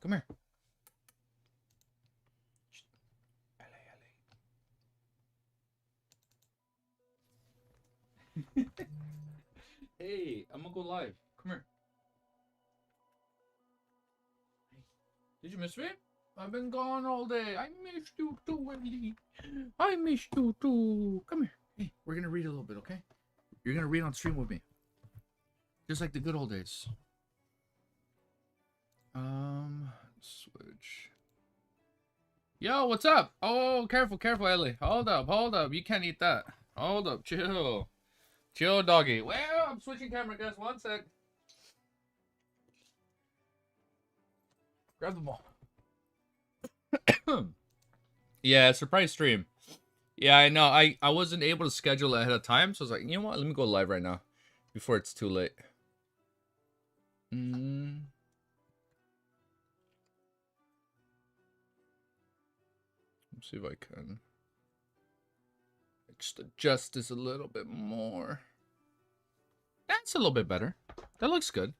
Come here. Hey, I'm gonna go live. Come here. Did you miss me? I've been gone all day. I missed you too, Wendy. I missed you too. Come here. Hey, we're gonna read a little bit, okay? You're gonna read on stream with me. Just like the good old days. Switch. Yo, what's up? Oh, careful, Ellie. Hold up. You can't eat that. Hold up, chill. Chill, doggy. Well, I'm switching camera, guys. 1 sec. Grab the ball. Yeah, surprise stream. Yeah, I know. I wasn't able to schedule it ahead of time, so I was like, you know what? Let me go live right now before it's too late. Let's see if I can just adjust this a little bit more. That's a little bit better. That looks good.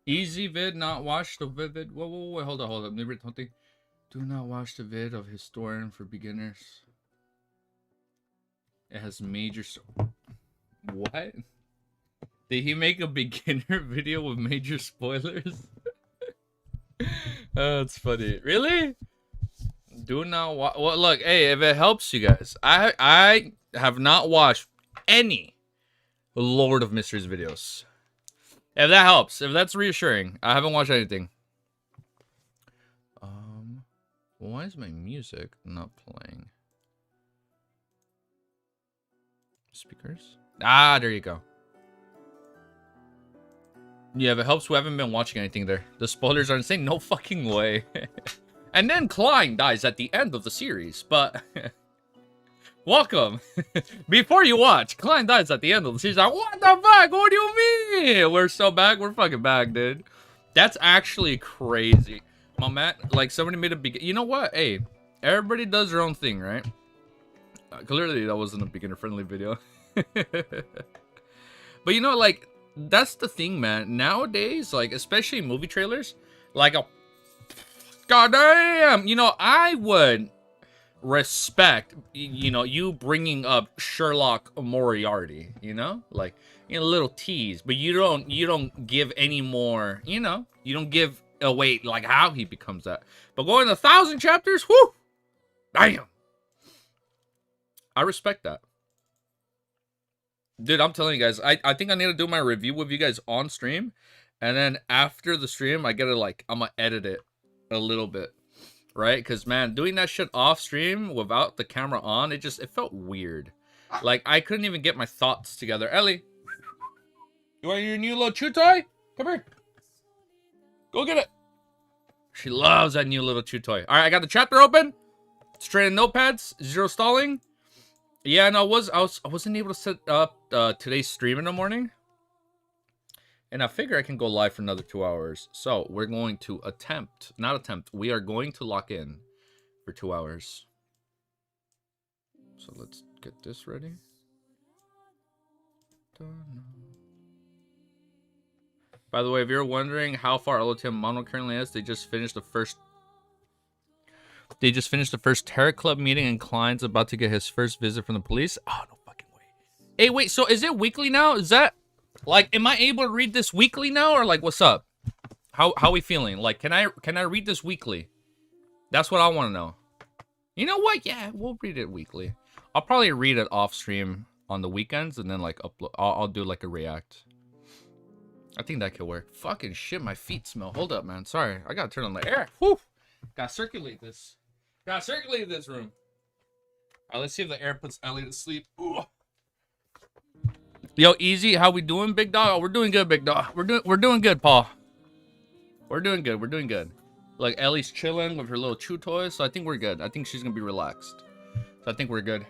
Easy vid, not watch the vid. Whoa, hold up. Let me read something. Do not watch the vid of Historian for beginners. It has major. What? Did he make a beginner video with major spoilers? Oh, that's funny. Really? Do not watch. Well, look, hey, if it helps you guys, I have not watched any Lord of Mysteries videos. If that helps, if that's reassuring, I haven't watched anything. Why is my music not playing? Speakers? Ah, there you go. Yeah, if it helps, we haven't been watching anything there. The spoilers are insane. No fucking way. And then Klein dies at the end of the series, but welcome. Before you watch, Klein dies at the end of the series. Like, what the fuck? What do you mean? We're so back. We're fucking back, dude. That's actually crazy. My man, like somebody made a big. You know what? Hey, everybody does their own thing, right? Clearly, that wasn't a beginner-friendly video. But you know, like that's the thing, man. Nowadays, like especially movie trailers, like a. God damn, you know, I would respect, you know, you bringing up Sherlock Moriarty, you know, like, you know, a little tease, but you don't give any more, you know, you don't give away like how he becomes that. But going 1,000 chapters, whoo, damn, I respect that, dude. I'm telling you guys, I think I need to do my review with you guys on stream, and then after the stream, I gotta like, I'm gonna edit it a little bit, right? Because man, doing that shit off stream without the camera on, it felt weird. Like I couldn't even get my thoughts together. Ellie, you want your new little chew toy? Come here, go get it. She loves that new little chew toy. All right, I got the chapter open. Straight in notepads, 0 stalling. Yeah, no, I wasn't able to set up today's stream in the morning. And I figure I can go live for another 2 hours. So we're going to we are going to lock in for 2 hours. So let's get this ready. By the way, if you're wondering how far LOTM Mono currently is, they just finished the first Terror Club meeting, and Klein's about to get his first visit from the police. Oh, no fucking way. Hey, wait, so is it weekly now? Is that... Like, am I able to read this weekly now, or like, what's up? How we feeling? Like, can I read this weekly? That's what I want to know. You know what? Yeah, we'll read it weekly. I'll probably read it off stream on the weekends, and then like upload. I'll do like a react. I think that could work. Fucking shit, my feet smell. Hold up, man. Sorry, I gotta turn on the air. Whew. Gotta circulate this. Gotta circulate this room. All right, let's see if the air puts Ellie to sleep. Ooh. Yo, Easy, how we doing, big dog? Oh, we're doing good, big dog. We're doing good, Paul. We're doing good. Like Ellie's chilling with her little chew toy, so I think we're good. I think she's gonna be relaxed. So I think we're good.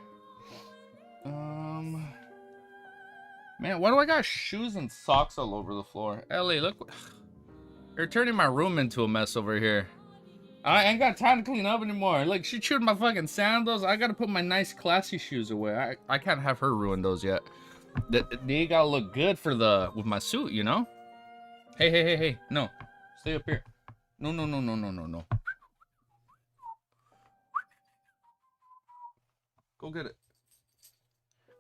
Man, why do I got shoes and socks all over the floor? Ellie, look, you're turning my room into a mess over here. I ain't got time to clean up anymore. Like, she chewed my fucking sandals. I gotta put my nice, classy shoes away. I can't have her ruin those yet. They gotta look good for with my suit, you know? Hey. No. Stay up here. No, no, no, no, no, no, no. Go get it.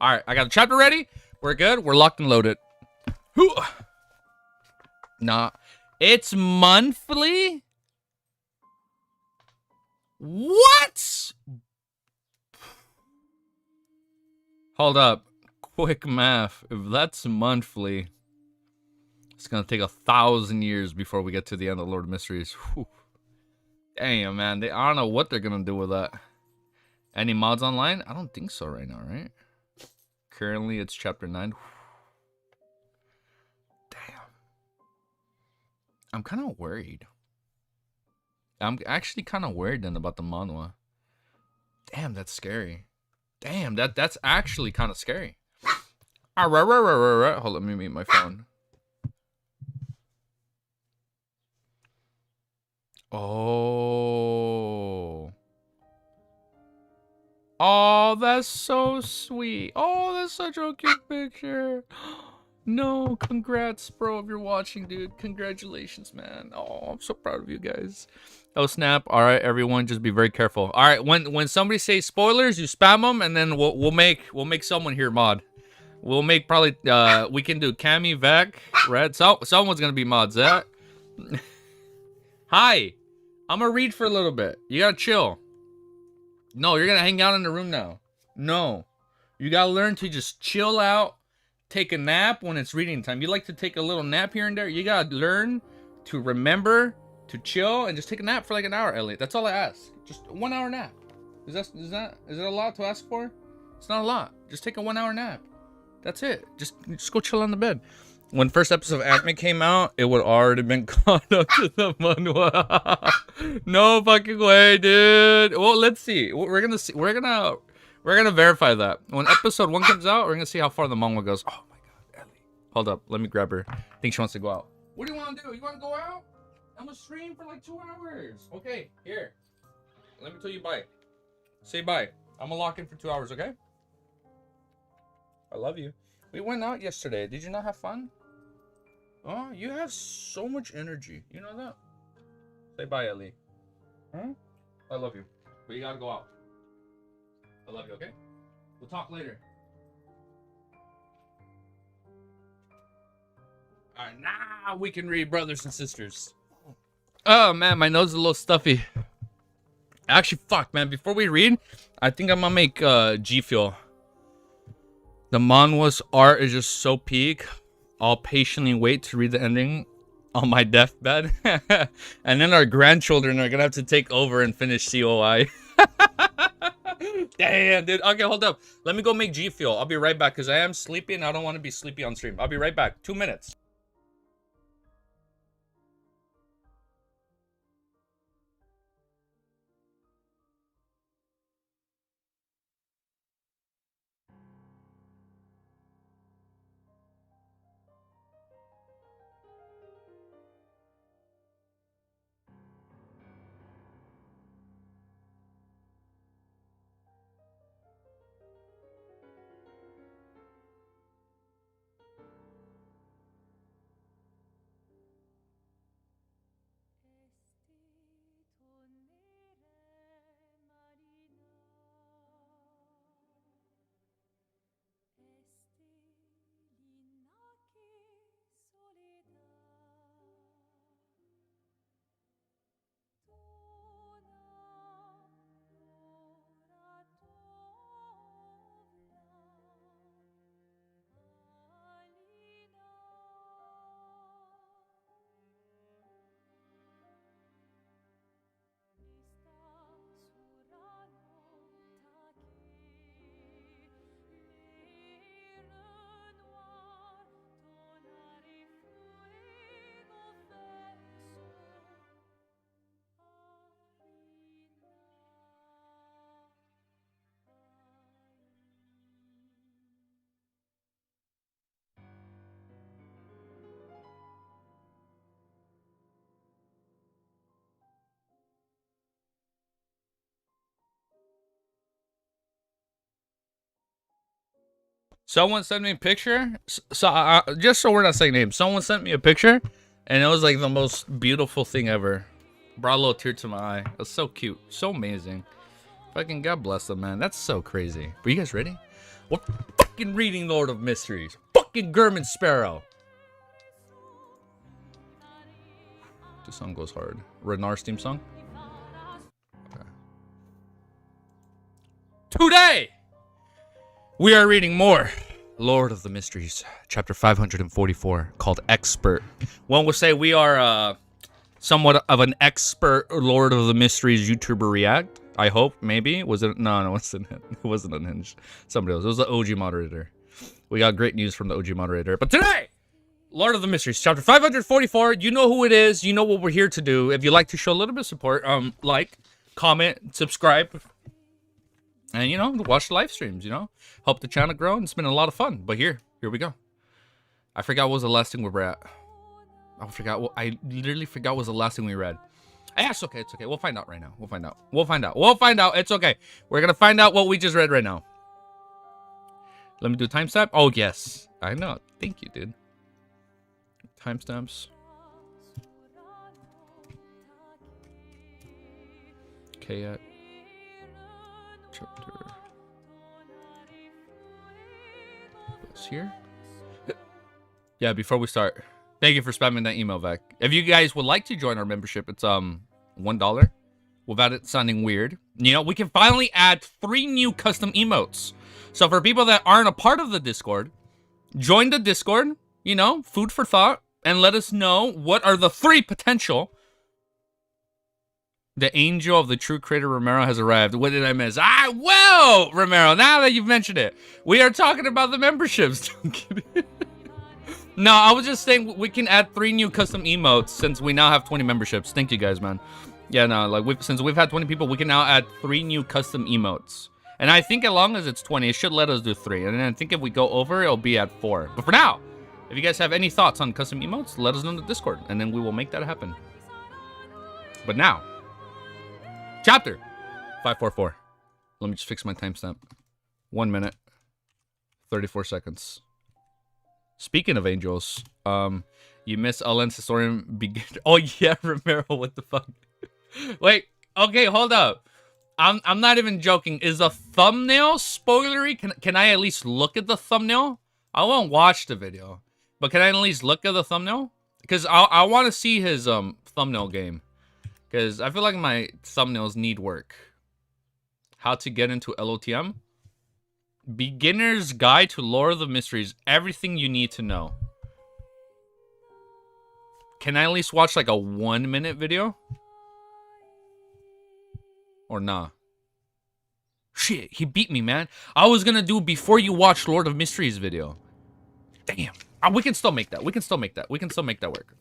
All right, I got the chapter ready. We're good. We're locked and loaded. Nah, it's monthly. What? Hold up. Quick math. If that's monthly, it's gonna take 1,000 years before we get to the end of Lord of Mysteries. Whew. Damn, man. I don't know what they're gonna do with that. Any mods online? I don't think so right now, right? Currently, it's chapter 9. Damn. I'm kind of worried. I'm actually kind of worried then about the manhwa. Damn, that's scary. Damn, that's actually kind of scary. Hold on, let me mute my phone. Oh. Oh, that's so sweet. Oh, that's such a cute picture. No, congrats, bro, if you're watching, dude. Congratulations, man. Oh, I'm so proud of you guys. Oh, snap. All right, everyone, just be very careful. All right, when somebody says spoilers, you spam them, and then we'll make someone here mod. We'll make probably we can do Cammy, Vec, Red. Someone's gonna be mod. Zach. Hi. I'm gonna read for a little bit. You gotta chill. No, you're gonna hang out in the room now. No. You gotta learn to just chill out, take a nap when it's reading time. You like to take a little nap here and there. You gotta learn to remember to chill and just take a nap for like an hour, Elliot. That's all I ask. Just a 1 hour nap. Is it a lot to ask for? It's not a lot. Just take a 1 hour nap. That's it. Just go chill on the bed. When first episode of anime came out, it would already been caught up to the manhwa. No fucking way, dude. Well, let's see. We're gonna see. We're gonna verify that when episode 1 comes out. We're gonna see how far the manhwa goes. Oh my god, Ellie. Hold up. Let me grab her. I think she wants to go out. What do you want to do? You want to go out? I'm gonna stream for like 2 hours. Okay, here. Let me tell you bye. Say bye. I'm gonna lock in for 2 hours. Okay. I love you. We went out yesterday. Did you not have fun? Oh, you have so much energy. You know that? Say bye, Ellie. Huh? I love you. But you gotta go out. I love you, okay? We'll talk later. Alright, now we can read, brothers and sisters. Oh, man, my nose is a little stuffy. Actually, fuck, man. Before we read, I think I'm gonna make G Fuel. The manhwa's art is just so peak. I'll patiently wait to read the ending on my deathbed. And then our grandchildren are gonna have to take over and finish COI. Damn, dude. Okay, hold up. Let me go make G Fuel. I'll be right back because I am sleepy and I don't want to be sleepy on stream. I'll be right back. 2 minutes. Someone sent me a picture. Just so we're not saying names, someone sent me a picture, and it was like the most beautiful thing ever. Brought a little tear to my eye. That's so cute. So amazing. Fucking God bless them, man. That's so crazy. Are you guys ready? We're fucking reading Lord of Mysteries. Fucking German Sparrow. This song goes hard. Renar's theme song. Okay. Today, we are reading more Lord of the Mysteries, chapter 544, called Expert. One would say we are somewhat of an expert Lord of the Mysteries YouTuber react. I hope, maybe. Was it? No, it wasn't. It wasn't Unhinged. Somebody else. It was the OG moderator. We got great news from the OG moderator. But today, Lord of the Mysteries, chapter 544. You know who it is. You know what we're here to do. If you'd like to show a little bit of support, like, comment, subscribe, and, you know, watch the live streams, you know. Help the channel grow, and it's been a lot of fun. But here we go. I forgot what was the last thing we were at. I literally forgot what was the last thing we read. It's okay. It's okay. We'll find out right now. We'll find out. It's okay. We're gonna find out what we just read right now. Let me do timestamp. Oh yes, I know. Thank you, dude. Timestamps. Okay, at chapter. What's here? Yeah. Before we start. Thank you for spamming that email, Vec. If you guys would like to join our membership, it's $1. Without it sounding weird. You know, we can finally add 3 new custom emotes. So for people that aren't a part of the Discord, join the Discord, you know, food for thought, and let us know what are the 3 potential. The angel of the true creator Romero has arrived. What did I miss? Well, Romero, now that you've mentioned it, we are talking about the memberships. No, I was just saying we can add 3 new custom emotes since we now have 20 memberships. Thank you guys, man. Yeah, no, like since we've had 20 people, we can now add 3 new custom emotes. And I think as long as it's 20, it should let us do 3. And then I think if we go over, it'll be at 4. But for now, if you guys have any thoughts on custom emotes, let us know in the Discord, and then we will make that happen. But now, chapter 544. Let me just fix my timestamp. 1 minute, 34 seconds. Speaking of angels, you miss Alan's historian begin. Oh yeah, Romero, what the fuck? Wait, okay, hold up. I'm not even joking. Is the thumbnail spoilery? Can I at least look at the thumbnail? I won't watch the video, but can I at least look at the thumbnail? Because I want to see his thumbnail game. Because I feel like my thumbnails need work. How to get into LOTM? Beginner's Guide to Lord of the Mysteries. Everything you need to know. Can I at least watch like a 1-minute video? Or nah? Shit, he beat me, man. I was gonna do before you watch Lord of Mysteries video. Damn. We can still make that. We can still make that work.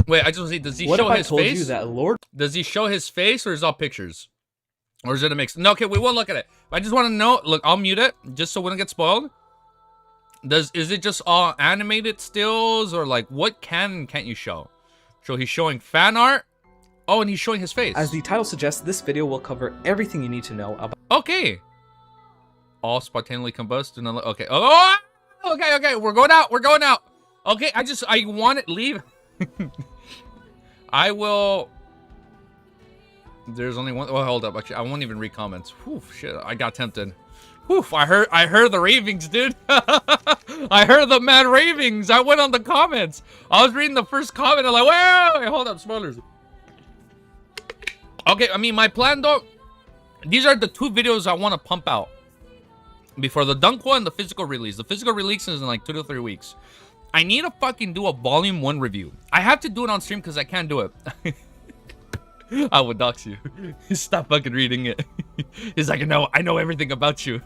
Wait, I just want to see, does he show his face? You that Lord? Does he show his face or is it all pictures? Or is it a mix? No, okay, we won't look at it. I just want to know. Look, I'll mute it just so we don't get spoiled. Is it just all animated stills or like what can't you show? So he's showing fan art. Oh, and he's showing his face. As the title suggests, this video will cover everything you need to know about. Okay. All spontaneously combust. Okay. Oh, okay. We're going out. Okay, I want it. Leave. I will. There's only one. Oh, hold up. Actually, I won't even read comments. Whew, shit. I got tempted. Whew, I heard the ravings, dude. I heard the mad ravings. I went on the comments. I was reading the first comment. I'm like, wait, hold up. Spoilers. Okay, I mean, my plan, though. These are the 2 videos I want to pump out before the dunk one and the physical release. The physical release is in like 2 to 3 weeks. I need to fucking do a volume 1 review. I have to do it on stream because I can't do it. I would dox you. Stop fucking reading it. He's like, no, I know everything about you.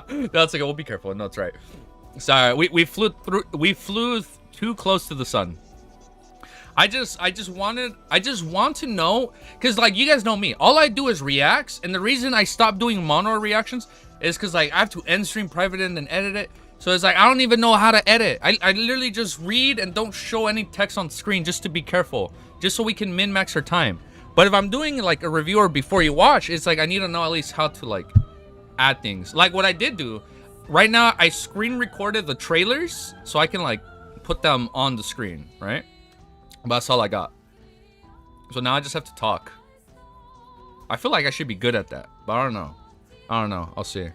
That's like, we'll be careful. No, it's right. Sorry, we flew too close to the sun. I just want to know, because like you guys know me, all I do is reacts, and the reason I stopped doing mono reactions is because like I have to end stream, private it, and then edit it. So it's like I don't even know how to edit. I literally just read and don't show any text on screen just to be careful, just so we can min-max our time. But if I'm doing like a review or before you watch, it's like I need to know at least how to like add things. Like what I did do right now, I screen recorded the trailers so I can like put them on the screen, right? But that's all I got. So now I just have to talk. I feel like I should be good at that, but I don't know. I'll see.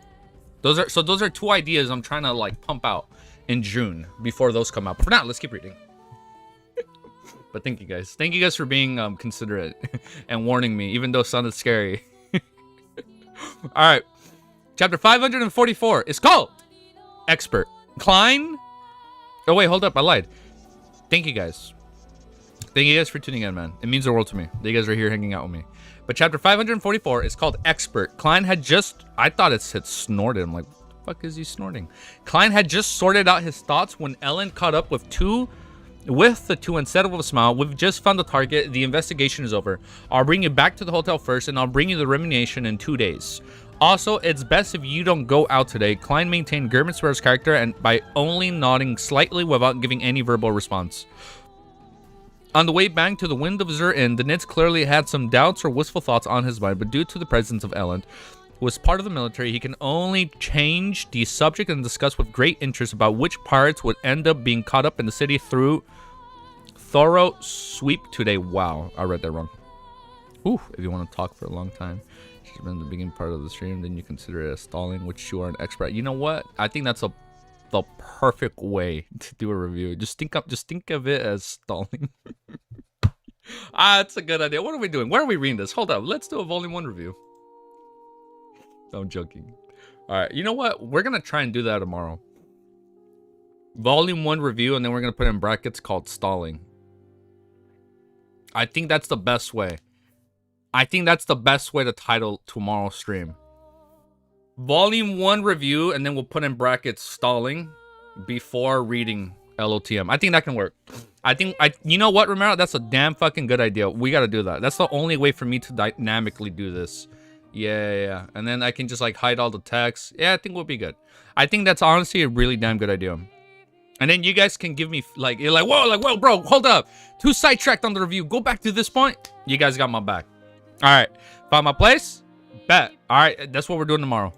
Those are 2 ideas I'm trying to like pump out in June before those come out. But for now, let's keep reading. But thank you guys. Thank you guys for being considerate and warning me, even though it sounded scary. All right. Chapter 544 is called Expert. Klein. Oh, wait, hold up. I lied. Thank you guys. Thank you guys for tuning in, man. It means the world to me that you guys are here hanging out with me. But chapter 544 is called Expert. Klein had just... I thought it said snorted. I'm like, what the fuck is he snorting? Klein had just sorted out his thoughts when Ellen caught up with the two and said with a smile, "We've just found the target. The investigation is over. I'll bring you back to the hotel first, and I'll bring you the remuneration in 2 days. Also, it's best if you don't go out today." Klein maintained Germenswehr's character and by only nodding slightly without giving any verbal response. On the way back to the Windofzer Inn, the Nitz clearly had some doubts or wistful thoughts on his mind, but due to the presence of Ellen, who was part of the military, he can only change the subject and discuss with great interest about which pirates would end up being caught up in the city through thorough sweep today. Wow, I read that wrong. Ooh, if you want to talk for a long time, she's been the beginning part of the stream, then you consider it as stalling, which you are an expert. You know what? I think that's the perfect way to do a review. Just think of it as stalling. That's a good idea. What are we doing? Where are we reading this? Hold up. Let's do a volume 1 review. No, I'm joking. All right. You know what? We're going to try and do that tomorrow. Volume 1 review, and then we're going to put in brackets called stalling. I think that's the best way. I think that's the best way to title tomorrow's stream. Volume 1 review, and then we'll put in brackets stalling before reading LOTM. I think that can work. You know what, Romero? That's a damn fucking good idea. We got to do that. That's the only way for me to dynamically do this. Yeah. And then I can just like hide all the text. Yeah, I think we'll be good. I think that's honestly a really damn good idea. And then you guys can give me like, you're like, whoa, bro, hold up. Too sidetracked on the review. Go back to this point. You guys got my back. All right. Found my place? Bet. All right. That's what we're doing tomorrow.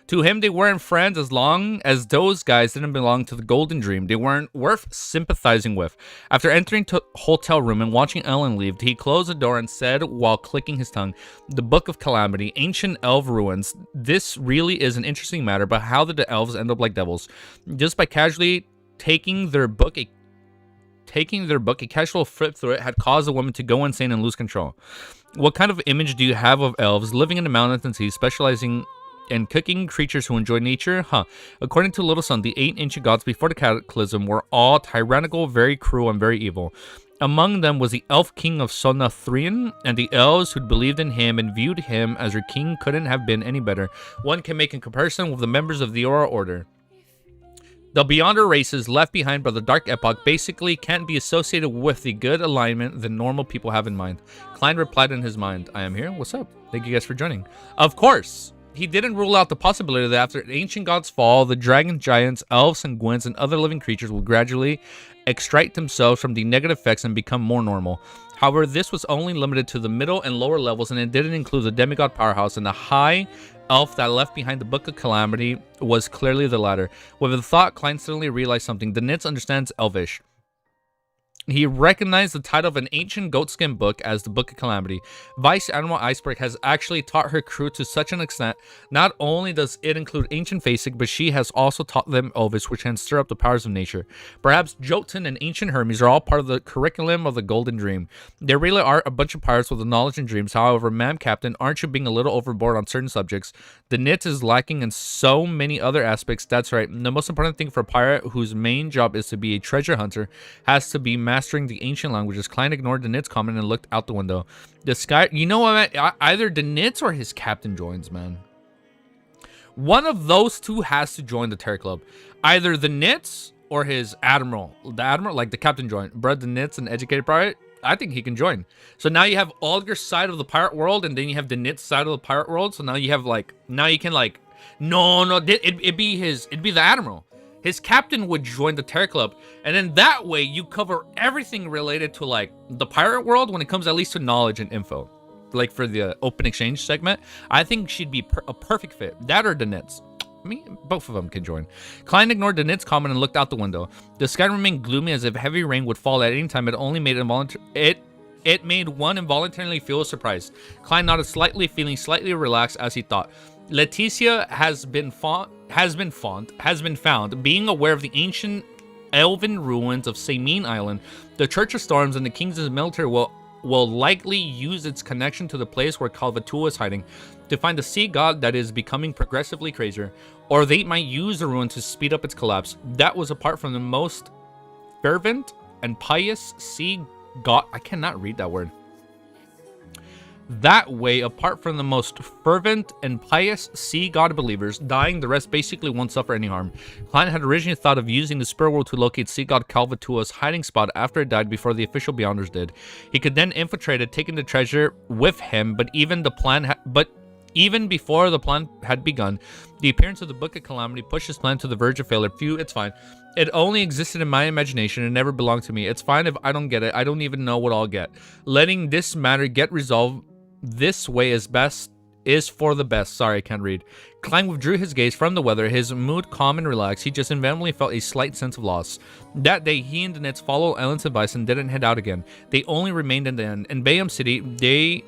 To him, they weren't friends as long as those guys didn't belong to the Golden Dream. They weren't worth sympathizing with. After entering the hotel room and watching Ellen leave, he closed the door and said while clicking his tongue, "The Book of Calamity, Ancient Elf Ruins. This really is an interesting matter, but how did the elves end up like devils? Just by casually taking their book, a casual flip through it had caused the woman to go insane and lose control. What kind of image do you have of elves living in the mountains and seas, specializing and cooking creatures who enjoy nature? According to Little Sun, the 8 ancient gods before the cataclysm were all tyrannical, very cruel, and very evil. Among them was the elf king of Sonathrien, and the elves who believed in him and viewed him as their king couldn't have been any better. One can make a comparison with the members of the Aura Order. The Beyonder races left behind by the Dark Epoch basically can't be associated with the good alignment the normal people have in mind." Klein replied in his mind, "I am here. What's up? Thank you guys for joining." Of course, he didn't rule out the possibility that after ancient gods fall, the dragon giants, elves, and gwents, and other living creatures will gradually extract themselves from the negative effects and become more normal. However, this was only limited to the middle and lower levels, and it didn't include the demigod powerhouse, and the high elf that left behind the Book of Calamity was clearly the latter. With the thought, Klein suddenly realized something. The Nitz understands Elvish. He recognized the title of an ancient goatskin book as the Book of Calamity. Vice Admiral Iceberg has actually taught her crew to such an extent. Not only does it include ancient Basic, but she has also taught them Elvish, which can stir up the powers of nature. Perhaps Jotun and ancient Hermes are all part of the curriculum of the Golden Dream. There really are a bunch of pirates with the knowledge and dreams. However, ma'am, Captain, aren't you being a little overboard on certain subjects? The Nitz is lacking in so many other aspects. That's right. The most important thing for a pirate whose main job is to be a treasure hunter has to be mastering the ancient languages. Klein ignored the Nitz comment and looked out the window. The sky, you know what, man? Either the Nitz or his captain joins, man. One of those two has to join the Terror Club. Either the Nitz or his admiral. The admiral, like the captain joined. Bred the Nitz, an educated pirate. I think he can join. So now you have all your side of the pirate world, and then you have the Nitz side of the pirate world. So now you have like, now you can like, no, it'd be the admiral. His captain would join the Terror Club, and then that way you cover everything related to like the pirate world when it comes at least to knowledge and info. Like for the open exchange segment, I think she'd be a perfect fit. That or the Nitz. me? Both of them can join. Klein ignored the Knit's comment and looked out the window. The sky remained gloomy as if heavy rain would fall at any time. It only made it made one involuntarily feel surprised. Klein nodded slightly, feeling slightly relaxed as he thought. Leticia has been found, being aware of the ancient elven ruins of Samin Island. The Church of Storms and the King's military will likely use its connection to the place where Kalvatua is hiding to find the sea god that is becoming progressively crazier, or they might use the ruin to speed up its collapse. That was apart from the most fervent and pious sea god. I cannot read that word. That way, apart from the most fervent and pious sea god believers dying, the rest basically won't suffer any harm. Klein had originally thought of using the spirit world to locate sea god Kalvatua's hiding spot after it died before the official Beyonders did. He could then infiltrate it, taking the treasure with him, but even before the plan had begun, the appearance of the Book of Calamity pushed his plan to the verge of failure. Phew, it's fine. It only existed in my imagination and never belonged to me. It's fine if I don't get it. I don't even know what I'll get. Letting this matter get resolved this way is for the best. Sorry, I can't read. Klein withdrew his gaze from the weather, his mood calm and relaxed. He just inevitably felt a slight sense of loss. That day, he and the Nets followed Ellen's advice and didn't head out again. They only remained in the inn. In Bayham City,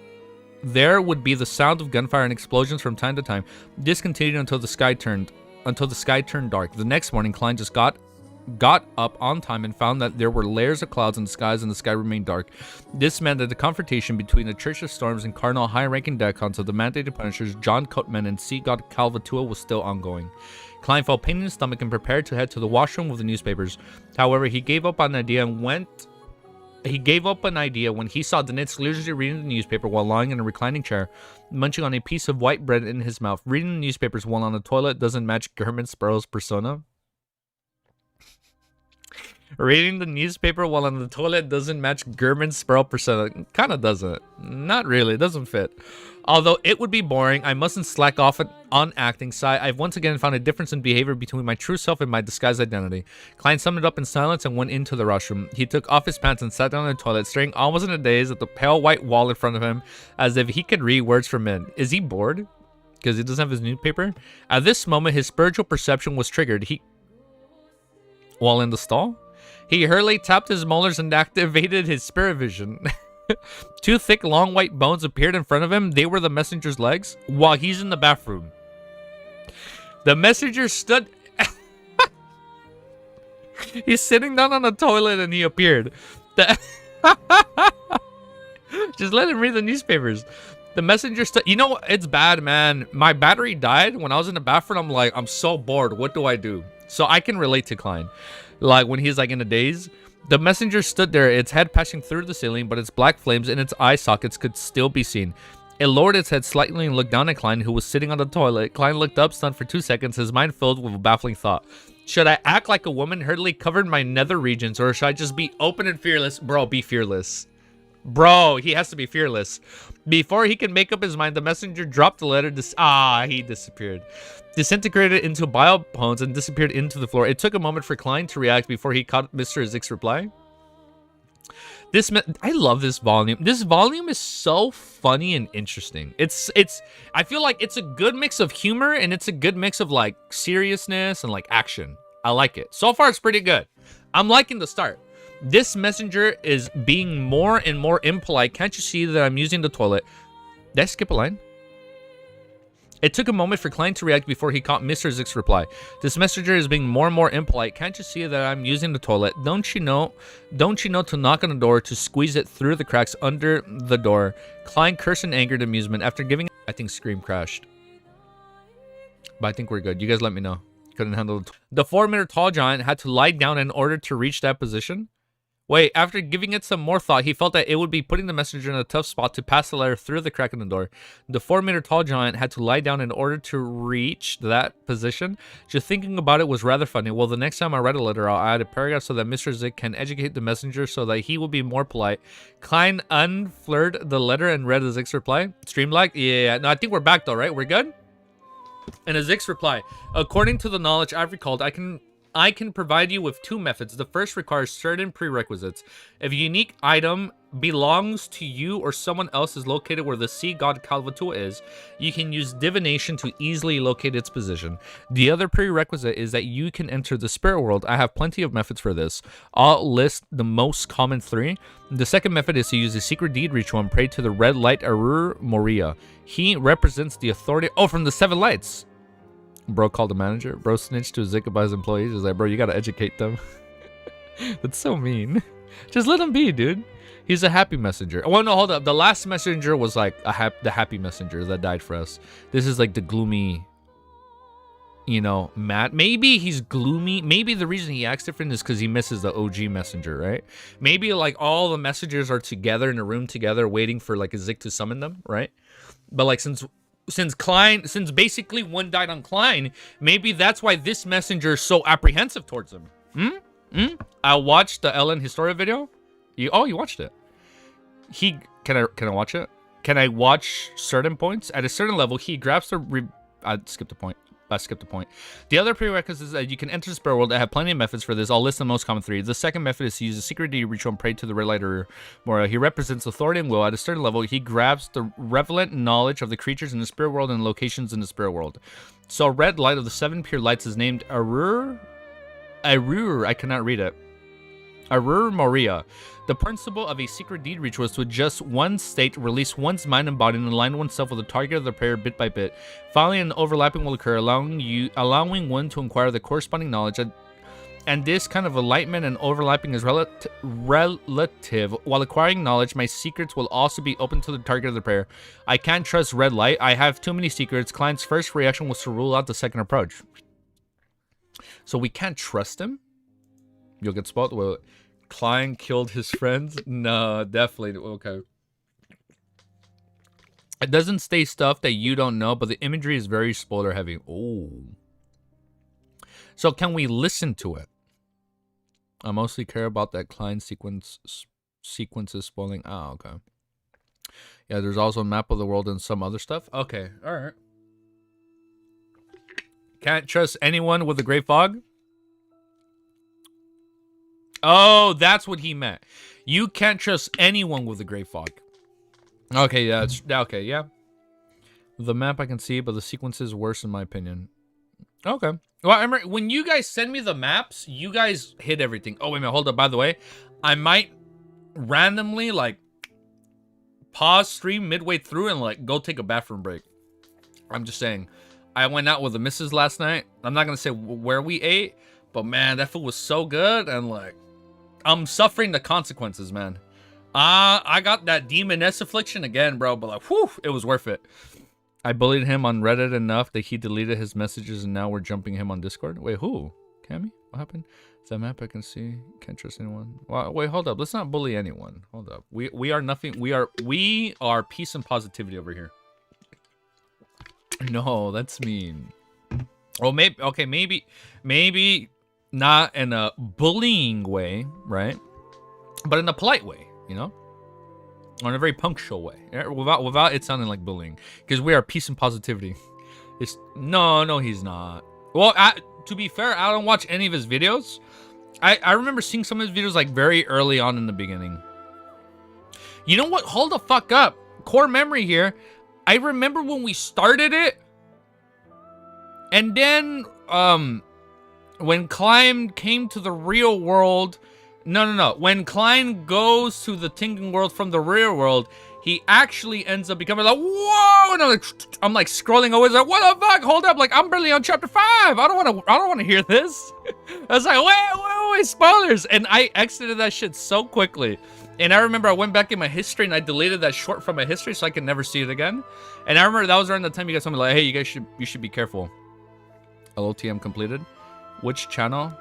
there would be the sound of gunfire and explosions from time to time. This continued until the sky turned dark. The next morning, Klein just got up on time and found that there were layers of clouds in the skies and the sky remained dark. This meant that the confrontation between the Church of Storms and Cardinal high-ranking decons of the mandated punishers John Coatman and sea god Kalvatua was still ongoing. Klein felt pain in his stomach and prepared to head to the washroom with the newspapers. However, he gave up an idea when he saw Danitz leisurely reading the newspaper while lying in a reclining chair, munching on a piece of white bread in his mouth. Reading the newspapers while on the toilet doesn't match German Sparrow's persona. Reading the newspaper while on the toilet doesn't match German Sparrow persona. Kind of doesn't. Not really. It doesn't fit. Although it would be boring, I mustn't slack off on acting side. I've once again found a difference in behavior between my true self and my disguised identity. Klein summed it up in silence and went into the washroom. He took off his pants and sat down in the toilet, staring almost in a daze at the pale white wall in front of him, as if he could read words from it. Is he bored? Because he doesn't have his newspaper? At this moment, his spiritual perception was triggered. While in the stall? He hurriedly tapped his molars and activated his spirit vision. Two thick, long white bones appeared in front of him. They were the messenger's legs while he's in the bathroom. The messenger stood... He's sitting down on the toilet and he appeared. Just let him read the newspapers. The messenger stood... You know, it's bad, man. My battery died when I was in the bathroom. I'm like, I'm so bored. What do I do? So I can relate to Klein. Like when he's like in a daze. The messenger stood there, its head passing through the ceiling, but its black flames in its eye sockets could still be seen. It lowered its head slightly and looked down at Klein, who was sitting on the toilet. Klein looked up, stunned for 2 seconds, his mind filled with a baffling thought. Should I act like a woman hurriedly covered in my nether regions, or should I just be open and fearless? Bro, be fearless. Bro, he has to be fearless. Before he could make up his mind, the messenger dropped the letter. He disappeared. Disintegrated into biopones and disappeared into the floor. It took a moment for Klein to react before he caught Mr. Zick's reply. I love this volume. This volume is so funny and interesting. I feel like it's a good mix of humor and it's a good mix of like seriousness and like action. I like it. So far, it's pretty good. I'm liking the start. This messenger is being more and more impolite. Can't you see that I'm using the toilet? Did I skip a line? It took a moment for Klein to react before he caught Mr. Zick's reply. This messenger is being more and more impolite. Can't you see that I'm using the toilet? Don't you know to knock on the door, to squeeze it through the cracks under the door? Klein cursed in anger and amusement. After giving, I think Scream crashed. But I think we're good. You guys let me know. Couldn't handle it. The 4-meter tall giant had to lie down in order to reach that position. Wait, after giving it some more thought, he felt that it would be putting the messenger in a tough spot to pass the letter through the crack in the door. The 4-meter tall giant had to lie down in order to reach that position. Just thinking about it was rather funny. Well, the next time I write a letter, I'll add a paragraph so that Mr. Zick can educate the messenger so that he will be more polite. Klein unfurled the letter and read Zick's reply. Streamlag? Yeah. No, I think we're back though, right? We're good? And Zick's reply. According to the knowledge I've recalled, I can I can provide you with 2 methods. The first requires certain prerequisites. If a unique item belongs to you or someone else is located where the sea god Kalvatua is, you can use divination to easily locate its position. The other prerequisite is that you can enter the spirit world. I have plenty of methods for this. I'll list the most common 3. The second method is to use a secret deed ritual and pray to the red light Arur Moria. He represents the authority. Oh, from the 7 lights. Bro called the manager. Bro snitched to Zika by his employees. He's like, bro, you gotta educate them. That's so mean. Just let him be, dude. He's a happy messenger. Oh, no, hold up. The last messenger was like the happy messenger that died for us. This is like the gloomy, you know, Matt. Maybe he's gloomy. Maybe the reason he acts different is because he misses the OG messenger, right? Maybe like all the messengers are together in a room together waiting for like a Zik to summon them, right? But like since basically one died on Klein, maybe that's why this messenger is so apprehensive towards him. I watched the Ellen Historia video. You watched it. Can I watch it? Can I watch certain points? At a certain level, he grabs the I skipped a point. The other prerequisite is that you can enter the spirit world. I have plenty of methods for this. I'll list the most common 3. The second method is to use a secret deed ritual and pray to the red light or Mora. He represents authority and will. At a certain level, he grabs the relevant knowledge of the creatures in the spirit world and locations in the spirit world. So red light of the 7 pure lights is named Arur, I cannot read it. Arur Moria. The principle of a secret deed ritual is to adjust one's state, release one's mind and body, and align oneself with the target of the prayer bit by bit. Finally, an overlapping will occur, allowing one to acquire the corresponding knowledge. And this kind of enlightenment and overlapping is relative. While acquiring knowledge, my secrets will also be open to the target of the prayer. I can't trust red light. I have too many secrets. Client's first reaction was to rule out the second approach. So we can't trust him? You'll get spoiled? Well, Klein killed his friends? No, definitely. Okay. It doesn't say stuff that you don't know, but the imagery is very spoiler heavy. Oh. So can we listen to it? I mostly care about that Klein sequences spoiling. Oh, okay. Yeah, there's also a map of the world and some other stuff. Okay, all right. Can't trust anyone with a great fog? Oh, that's what he meant. You can't trust anyone with a great fog. Okay, yeah, okay, yeah. The map I can see, but the sequence is worse in my opinion. Okay. Well, I remember when you guys send me the maps, you guys hit everything. Oh, wait a minute, hold up. By the way, I might randomly, like, pause stream midway through and, like, go take a bathroom break. I'm just saying. I went out with the missus last night. I'm not going to say where we ate, but, man, that food was so good, and, like, I'm suffering the consequences, man. I got that demoness affliction again, bro, but like, whew, it was worth it. I bullied him on Reddit enough that he deleted his messages and now we're jumping him on Discord. Wait, who? Cammy? What happened? Is that map I can see? Can't trust anyone. Well, wait, hold up. Let's not bully anyone. Hold up. We are nothing. We are peace and positivity over here. No, that's mean. Well, maybe, okay, maybe not in a bullying way, right? But in a polite way, you know? Or in a very punctual way. Without it sounding like bullying. Because we are peace and positivity. No, he's not. Well, to be fair, I don't watch any of his videos. I remember seeing some of his videos like very early on in the beginning. You know what? Hold the fuck up. Core memory here. I remember when we started it. And then, when Klein came to the real world, no. When Klein goes to the Tinking world from the real world, he actually ends up becoming like, whoa! And I'm like scrolling away, like, what the fuck? Hold up, like I'm barely on chapter 5. I don't want to hear this. I was like, wait, spoilers! And I exited that shit so quickly. And I remember I went back in my history and I deleted that short from my history so I could never see it again. And I remember that was around the time you guys told me like, hey, you should be careful. LOTM completed. Which channel?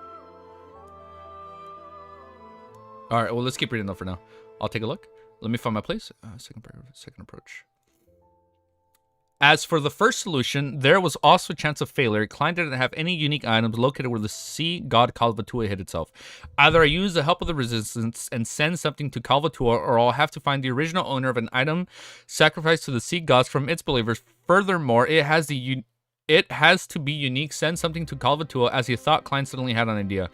All right, well, let's keep reading though for now. I'll take a look. Let me find my place. Second approach. As for the first solution, there was also a chance of failure. Klein didn't have any unique items located where the sea god Kalvatua hid itself. Either I use the help of the resistance and send something to Kalvatua, or I'll have to find the original owner of an item sacrificed to the sea gods from its believers. Furthermore, it has the it has to be unique, send something to Calvatua, as he thought Klein suddenly had an idea.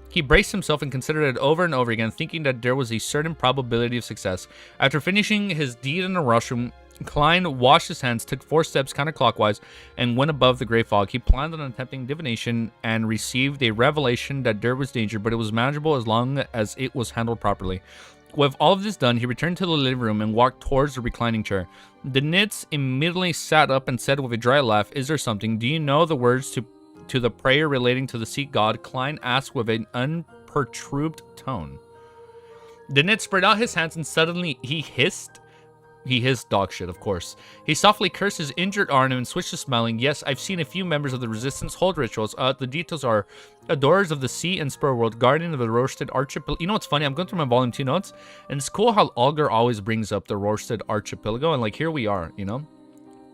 He braced himself and considered it over and over again, thinking that there was a certain probability of success. After finishing his deed in the washroom, Klein washed his hands, took 4 steps counterclockwise, and went above the gray fog. He planned on attempting divination and received a revelation that there was danger, but it was manageable as long as it was handled properly. With all of this done, he returned to the living room and walked towards the reclining chair. The Nitz immediately sat up and said with a dry laugh, "Is there something? Do you know the words to the prayer relating to the sea god?" Klein asked with an unperturbed tone. The Nitz spread out his hands and suddenly he hissed. He hissed dog shit, of course. He softly cursed his injured arm and switched to smiling. "Yes, I've seen a few members of the Resistance hold rituals. The details are adorers of the sea and spur world, guardian of the Rorsted Archipelago." You know what's funny? I'm going through my volume 2 notes, and it's cool how Algar always brings up the Rorsted Archipelago, and like, here we are, you know?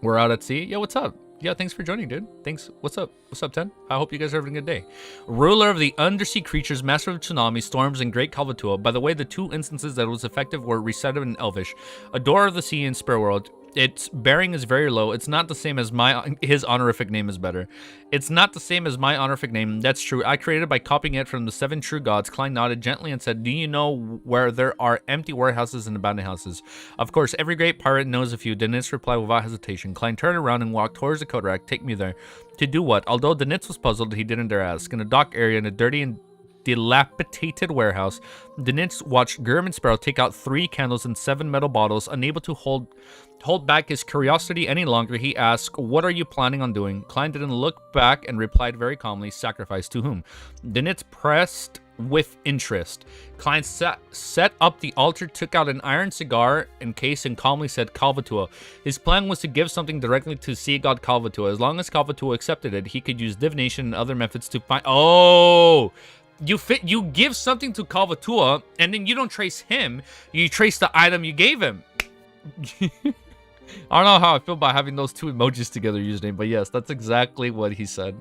We're out at sea. Yo, what's up? Yeah, thanks for joining, dude. Thanks. What's up? What's up, 10? I hope you guys are having a good day. Ruler of the undersea creatures, master of tsunamis, storms, and great Calvatua. By the way, the 2 instances that was effective were recited in Elvish. Adorer of the sea and spirit world. Its bearing is very low. It's not the same as his honorific name is better. It's not the same as my honorific name. That's true. I created by copying it from the 7 true gods. Klein nodded gently and said, "Do you know where there are empty warehouses and abandoned houses?" "Of course, every great pirate knows a few." Denitz replied without hesitation. Klein turned around and walked towards the Kodak. "Take me there." "To do what?" Although Denitz was puzzled, he didn't dare ask. In a dock area in a dirty and dilapidated warehouse, Denitz watched German Sparrow take out 3 candles and 7 metal bottles. Unable to hold back his curiosity any longer, he asked, "What are you planning on doing?" Klein didn't look back and replied very calmly, "Sacrifice to whom?" Denitz pressed with interest. Klein set up the altar, took out an iron cigar and case, and calmly said, "Calvatua." His plan was to give something directly to sea god Calvatua. As long as Calvatua accepted it, he could use divination and other methods to find... Oh! You give something to Calvatua, and then you don't trace him, you trace the item you gave him. I don't know how I feel about having those 2 emojis together username, but yes, that's exactly what he said.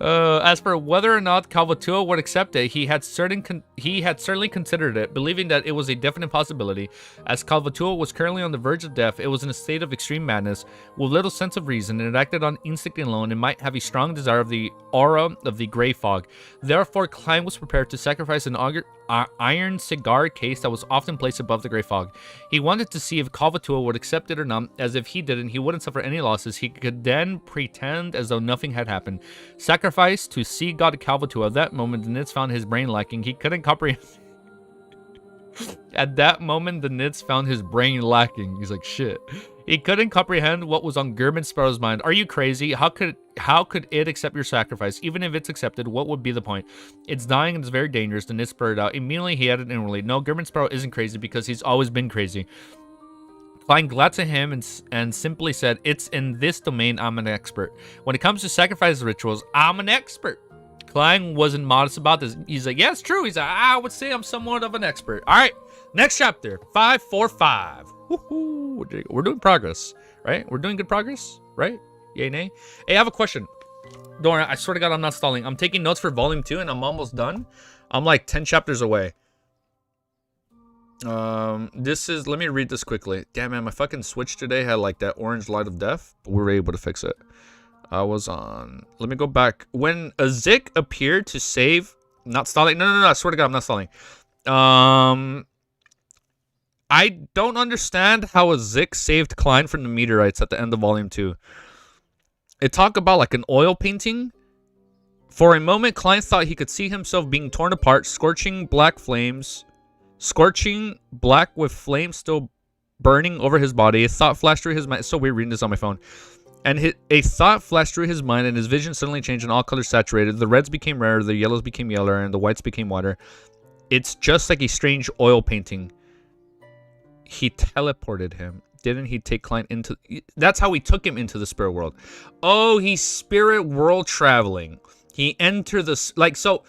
As for whether or not Calvatua would accept it, he had certainly considered it, believing that it was a definite possibility. As Calvatua was currently on the verge of death, it was in a state of extreme madness, with little sense of reason, and it acted on instinct alone, and might have a strong desire of the aura of the gray fog. Therefore, Klein was prepared to sacrifice an iron cigar case that was often placed above the gray fog. He wanted to see if Calvatua would accept it or not, as if he didn't, he wouldn't suffer any losses. He could then pretend as though nothing had happened. Sacrifice to sea god Calvatua. At that moment, the Nitz found his brain lacking. He couldn't comprehend. At that moment, the Nitz found his brain lacking. He's like, shit. He couldn't comprehend what was on German Sparrow's mind. "Are you crazy? How could it accept your sacrifice? Even if it's accepted, what would be the point? It's dying and it's very dangerous." The Nitz spurred out. Immediately, he added inwardly, "No, German Sparrow isn't crazy because he's always been crazy." Klein glanced at him and simply said, "It's in this domain I'm an expert. When it comes to sacrifice rituals, I'm an expert." Klein wasn't modest about this. He's like, "Yeah, it's true." He's like, "I would say I'm somewhat of an expert." All right, next chapter, 545. Woohoo! We're doing progress, right? We're doing good progress, right? Yay, nay? Hey, I have a question. Don't worry, I swear to God, I'm not stalling. I'm taking notes for volume 2, and I'm almost done. I'm like 10 chapters away. This is, let me read this quickly. Damn, man, my fucking Switch today had like that orange light of death, but we were able to fix it. I was on, let me go back. When a Zik appeared to save, not stalling. No, I swear to God, I'm not stalling. I don't understand how a Zik saved Klein from the meteorites at the end of volume 2. It talked about like an oil painting. For a moment, Klein thought he could see himself being torn apart, scorching black with flames still burning over his body. A thought flashed through his mind. It's so weird reading this on my phone. And a thought flashed through his mind, and his vision suddenly changed, and all colors saturated. The reds became rarer, the yellows became yellower, and the whites became whiter. It's just like a strange oil painting. He teleported him. Didn't he take Klein into... That's how he took him into the spirit world. Oh, he's spirit world traveling. He entered the... Like, so...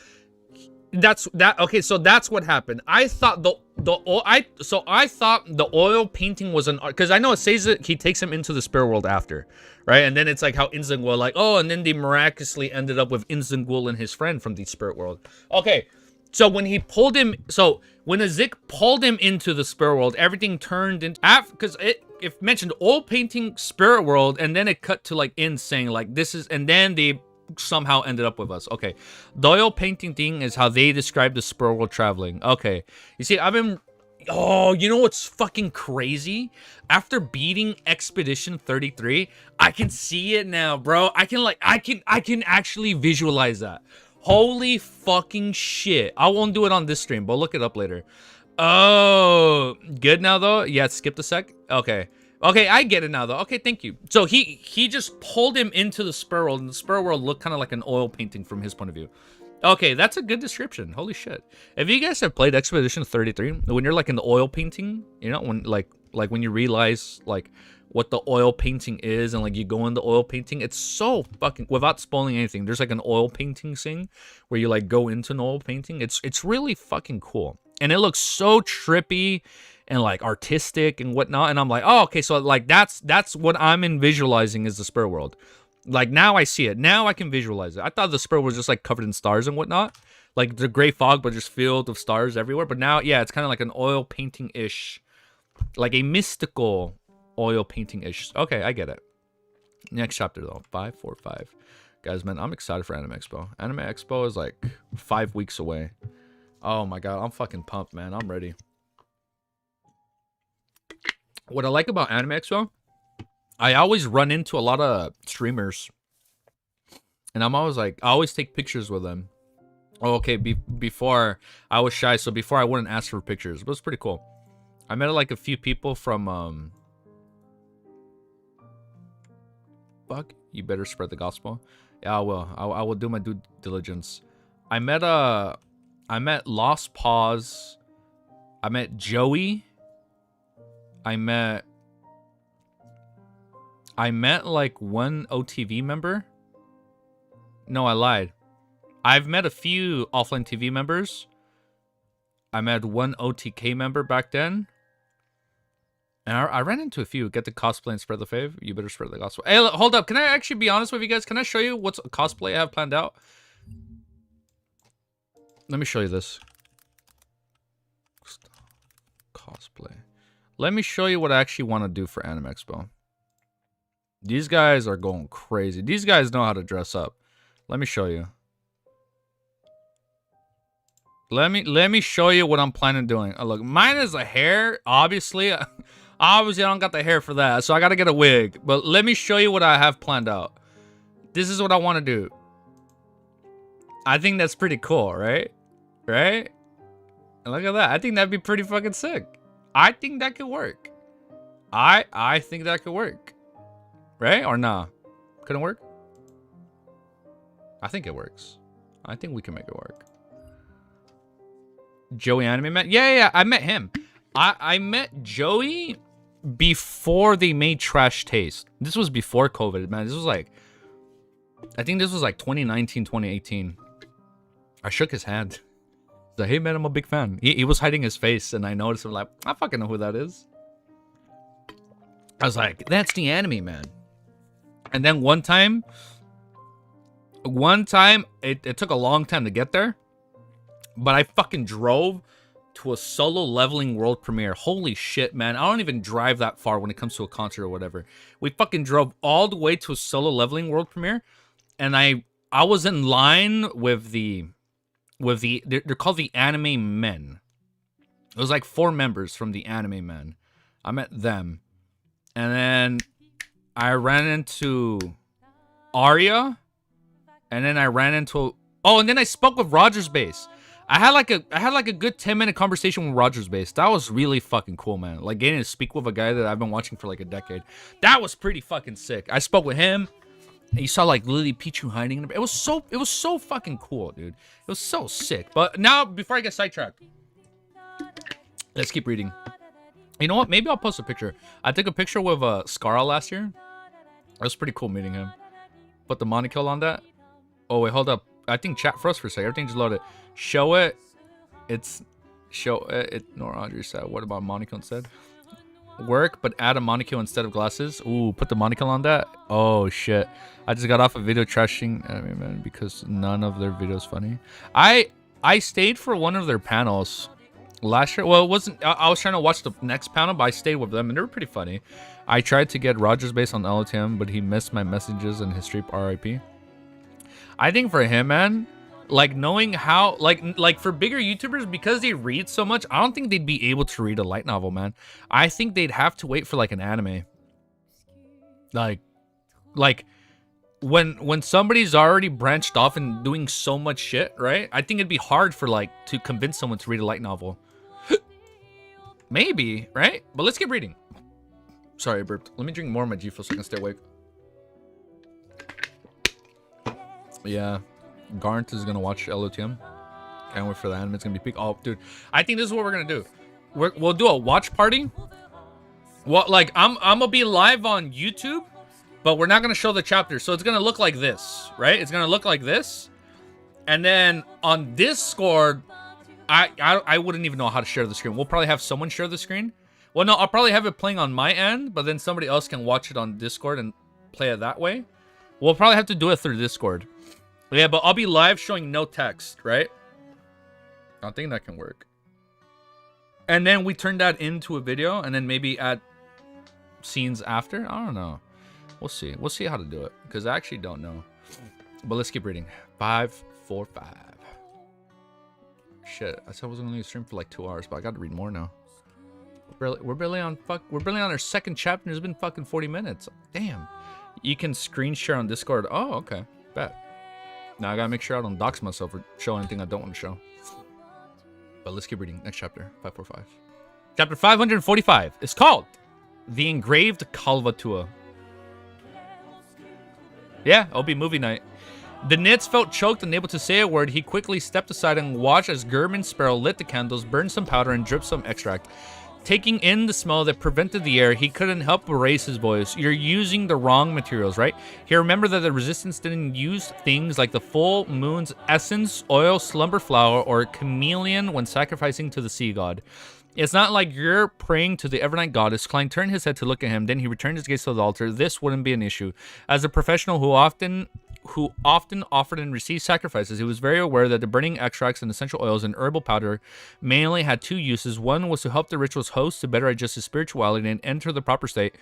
That's that. Okay, so that's what happened. I thought I thought the oil painting was an art, because I know it says that he takes him into the spirit world after, right? And then it's like how Inzangul, like, oh, and then they miraculously ended up with Inzangul and his friend from the spirit world. Okay, So when he pulled him, so when a Zik pulled him into the spirit world, everything turned into, because it mentioned oil painting spirit world, and then it cut to like saying like this is, and then they somehow ended up with us. Okay, the oil painting thing is how they describe the spirit world traveling. Okay, you see, I've been, oh, you know what's fucking crazy? After beating Expedition 33, I can see it now, bro. I can actually visualize that. Holy fucking shit. I won't do it on this stream, but look it up later. Oh, good now though? Yeah, skip a sec. Okay. Okay, I get it now though. Okay, thank you. So he just pulled him into the spirit world, and the spirit world looked kind of like an oil painting from his point of view. Okay, that's a good description. Holy shit. If you guys have played Expedition 33, when you're like in the oil painting, you know, when like when you realize like what the oil painting is, and like you go in the oil painting, it's so fucking, without spoiling anything, there's like an oil painting scene where you like go into an oil painting. It's really fucking cool, and it looks so trippy and like artistic and whatnot. And I'm like, oh, okay, so like that's what I'm visualizing is the spirit world. Like now I see it. Now I can visualize it. I thought the spirit was just like covered in stars and whatnot, like the gray fog, but just filled with stars everywhere. But now, yeah, it's kind of like an oil painting ish, like a mystical oil painting ish. Okay, I get it. Next chapter though, 545. Guys, man, I'm excited for Anime Expo. Anime Expo is like 5 weeks away. Oh my god, I'm fucking pumped, man. I'm ready. What I like about Anime Expo, I always run into a lot of streamers, and I'm always like, I always take pictures with them. Oh, okay, before I was shy, so before I wouldn't ask for pictures, but it's pretty cool. I met like a few people from fuck, you better spread the gospel. Yeah, I will. I will do my due diligence. I met Lost Paws. I met Joey. I met like one OTV member. No, I lied. I've met a few offline TV members. I met one OTK member back then. And I ran into a few. Get the cosplay and spread the fave. You better spread the gospel. Hey, hold up. Can I actually be honest with you guys? Can I show you what's cosplay I have planned out? Let me show you this. Cosplay. Let me show you what I actually want to do for Anime Expo. These guys are going crazy. These guys know how to dress up. Let me show you. Let me show you what I'm planning on doing. Oh, look, mine is a hair. Obviously, I don't got the hair for that, so I gotta get a wig. But let me show you what I have planned out. This is what I want to do. I think that's pretty cool, right? Right? And look at that. I think that'd be pretty fucking sick. I think that could work. I think that could work. Right? Or nah? Couldn't work? I think it works. I think we can make it work. Joey Anime Man? Yeah. I met him. I met Joey before they made Trash Taste. This was before COVID, man. This was like, I think this was like 2019, 2018. I shook his hand. Like, hey man, I'm a big fan. He was hiding his face, and I noticed him like, I fucking know who that is. I was like, that's the Anime Man. And then one time, it took a long time to get there, but I fucking drove to a solo leveling world premiere. Holy shit, man. I don't even drive that far when it comes to a concert or whatever. We fucking drove all the way to a solo leveling world premiere, and I was in line with they're called the Anime Men. It was like 4 members from the Anime Men. I met them. And then I ran into Arya. And then I ran into... Oh, and then I spoke with Rogers Base. I had like a good 10-minute conversation with Rogers Base. That was really fucking cool, man. Like getting to speak with a guy that I've been watching for like a decade. That was pretty fucking sick. I spoke with him. And you saw like Lily Pichu hiding. It was so fucking cool, dude. It was so sick. But now, before I get sidetracked, let's keep reading. You know what? Maybe I'll post a picture. I took a picture with Scarl last year. It was pretty cool meeting him. Put the monocle on that. Oh wait, hold up. I think chat for us for a second. Everything just loaded. Show it. Show it. Nor Audrey said. What about monocle instead? Work, but add a monocle instead of glasses. Ooh, put the monocle on that. Oh shit. I just got off a video trashing Anime Man because none of their videos funny. I I stayed for one of their panels last year. Well, it wasn't. I was trying to watch the next panel, but I stayed with them, and they were pretty funny. I tried to get Rogers based on LOTM, but he missed my messages and his stream. RIP. I think for him, man, like knowing how, like for bigger YouTubers, because they read so much, I don't think they'd be able to read a light novel, man. I think they'd have to wait for like an anime. Like when somebody's already branched off and doing so much shit, right? I think it'd be hard for like to convince someone to read a light novel. Maybe, right? But let's keep reading. Sorry, I burped. Let me drink more of my G Fuel so I can stay awake. Yeah, Garnt is gonna watch LOTM. Can't wait for the anime. It's gonna be peak. Oh, dude, I think this is what we're gonna do. We'll do a watch party. Well, like I'm gonna be live on YouTube, but we're not gonna show the chapter, so it's gonna look like this, right? It's gonna look like this, and then on Discord, I wouldn't even know how to share the screen. We'll probably have someone share the screen. Well, no, I'll probably have it playing on my end, but then somebody else can watch it on Discord and play it that way. We'll probably have to do it through Discord. Yeah, but I'll be live showing no text, right? I think that can work. And then we turn that into a video, and then maybe add scenes after. I don't know. We'll see. We'll see how to do it, because I actually don't know. But let's keep reading. 545. Shit, I said I was only gonna stream for like 2 hours, but I got to read more now. We're barely on our second chapter. It's been fucking 40 minutes. Damn. You can screen share on Discord. Oh, okay. Bet. Now I gotta make sure I don't dox myself or show anything I don't want to show. But let's keep reading. Next chapter, 545. Chapter 545 is called The Engraved Calvatua. Yeah, it'll be movie night. The Nits felt choked, unable to say a word. He quickly stepped aside and watched as German Sparrow lit the candles, burned some powder, and dripped some extract. Taking in the smell that prevented the air, he couldn't help but raise his voice. You're using the wrong materials, right? He remembered that the resistance didn't use things like the full moon's essence, oil, slumber flower, or chameleon when sacrificing to the sea god. It's not like you're praying to the Evernight goddess. Klein turned his head to look at him, then he returned his gaze to the altar. This wouldn't be an issue. As a professional who often offered and received sacrifices, he was very aware that the burning extracts and essential oils and herbal powder mainly had two uses. One was to help the ritual's host to better adjust his spirituality and enter the proper state,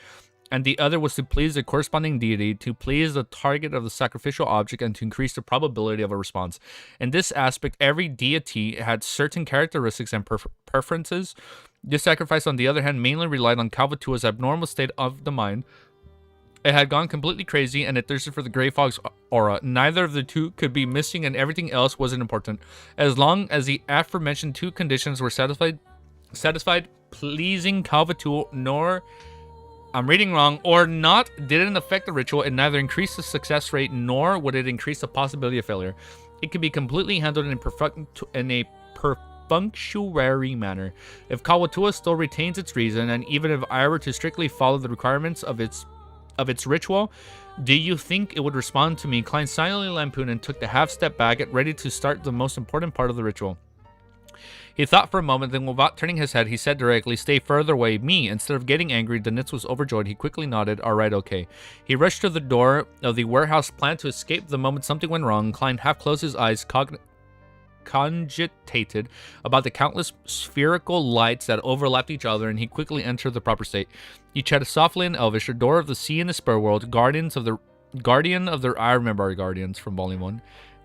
and the other was to please the corresponding deity, to please the target of the sacrificial object, and to increase the probability of a response. In this aspect, every deity had certain characteristics and preferences. This sacrifice, on the other hand, mainly relied on Calvatua's abnormal state of the mind. It had gone completely crazy, and it thirsted for the Grey Fog's aura. Neither of the two could be missing, and everything else wasn't important. As long as the aforementioned two conditions were satisfied, pleasing Calvatua, nor, I'm reading wrong, or not, didn't affect the ritual. It neither increased the success rate, nor would it increase the possibility of failure. It could be completely handled in a perfunctory manner. If Calvatua still retains its reason, and even if I were to strictly follow the requirements of its ritual, do you think it would respond to me? Klein silently lampooned and took the half step back, ready to start the most important part of the ritual. He thought for a moment, then without turning his head, he said directly, "Stay further away, me." Instead of getting angry, the Nitz was overjoyed. He quickly nodded, "All right, okay." He rushed to the door of the warehouse plant to escape the moment something went wrong. Klein half closed his eyes, cogitated about the countless spherical lights that overlapped each other, and he quickly entered the proper state. He chatted softly in Elvish, the door of the sea and the spur world, guardian of the I remember our guardians from Volume 1.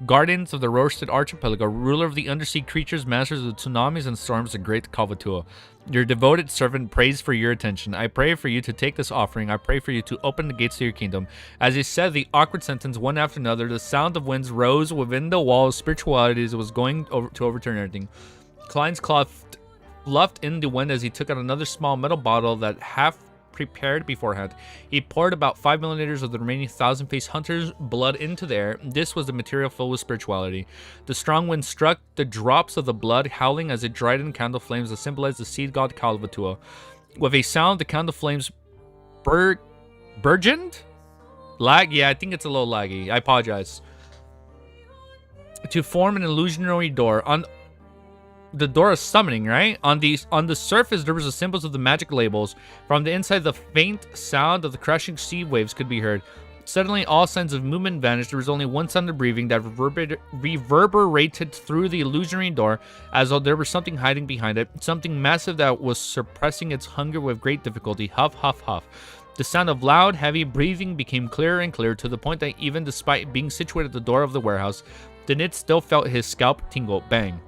Guardians of the Roasted Archipelago, ruler of the undersea creatures, masters of the tsunamis and storms, the great Calvatua. Your devoted servant prays for your attention. I pray for you to take this offering. I pray for you to open the gates to your kingdom. As he said the awkward sentence one after another, the sound of winds rose within the wall of spirituality as it was going to overturn everything. Klein's claw fluffed in the wind as he took out another small metal bottle that half prepared beforehand. He poured about 5 milliliters of the remaining 1,000-face hunter's blood into the air. This was the material filled with spirituality. The strong wind struck the drops of the blood, howling as it dried in candle flames that symbolized the seed god Calvatua. With a sound, the candle flames burgeoned? Lag? Yeah, I think it's a little laggy. I apologize. To form an illusionary door. On the door of summoning, right? On the surface, there was the symbols of the magic labels. From the inside, the faint sound of the crashing sea waves could be heard. Suddenly, all signs of movement vanished. There was only one sound of breathing that reverberated through the illusionary door, as though there was something hiding behind it, something massive that was suppressing its hunger with great difficulty. Huff, huff, huff. The sound of loud, heavy breathing became clearer and clearer, to the point that even despite being situated at the door of the warehouse, the Nit still felt his scalp tingle. Bang.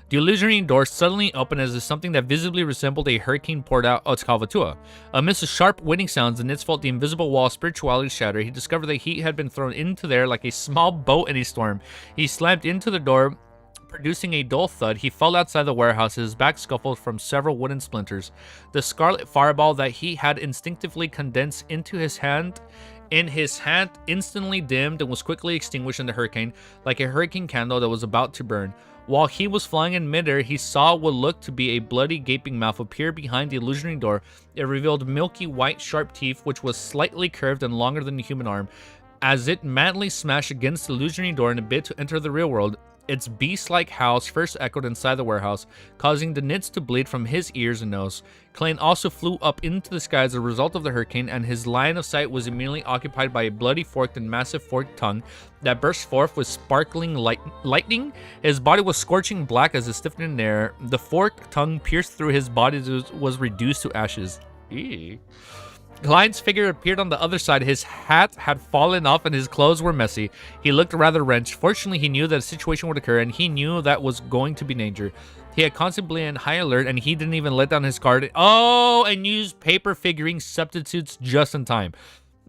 The illusionary door suddenly opened as if something that visibly resembled a hurricane poured out Otskalvatua. Amidst the sharp winning sounds, the Nits felt the invisible wall of spirituality shatter. He discovered that heat had been thrown into there like a small boat in a storm. He slammed into the door, producing a dull thud. He fell outside the warehouse, his back scuffled from several wooden splinters. The scarlet fireball that he had instinctively condensed into his hand instantly dimmed and was quickly extinguished in the hurricane, like a hurricane candle that was about to burn. While he was flying in midair, he saw what looked to be a bloody, gaping mouth appear behind the illusionary door. It revealed milky white, sharp teeth, which was slightly curved and longer than the human arm. As it madly smashed against the illusionary door in a bid to enter the real world, its beast-like howls first echoed inside the warehouse, causing the Nits to bleed from his ears and nose. Klein also flew up into the sky as a result of the hurricane, and his line of sight was immediately occupied by a bloody, forked, and massive forked tongue that burst forth with sparkling lightning. His body was scorching black as it stiffened in air. The forked tongue pierced through his body was reduced to ashes. Eee. Klein's figure appeared on the other side. His hat had fallen off and his clothes were messy. He looked rather wrenched. Fortunately, he knew that a situation would occur, and he knew that was going to be danger. He had constantly been on high alert, and he didn't even let down his guard. Oh, and used paper figurine substitutes just in time.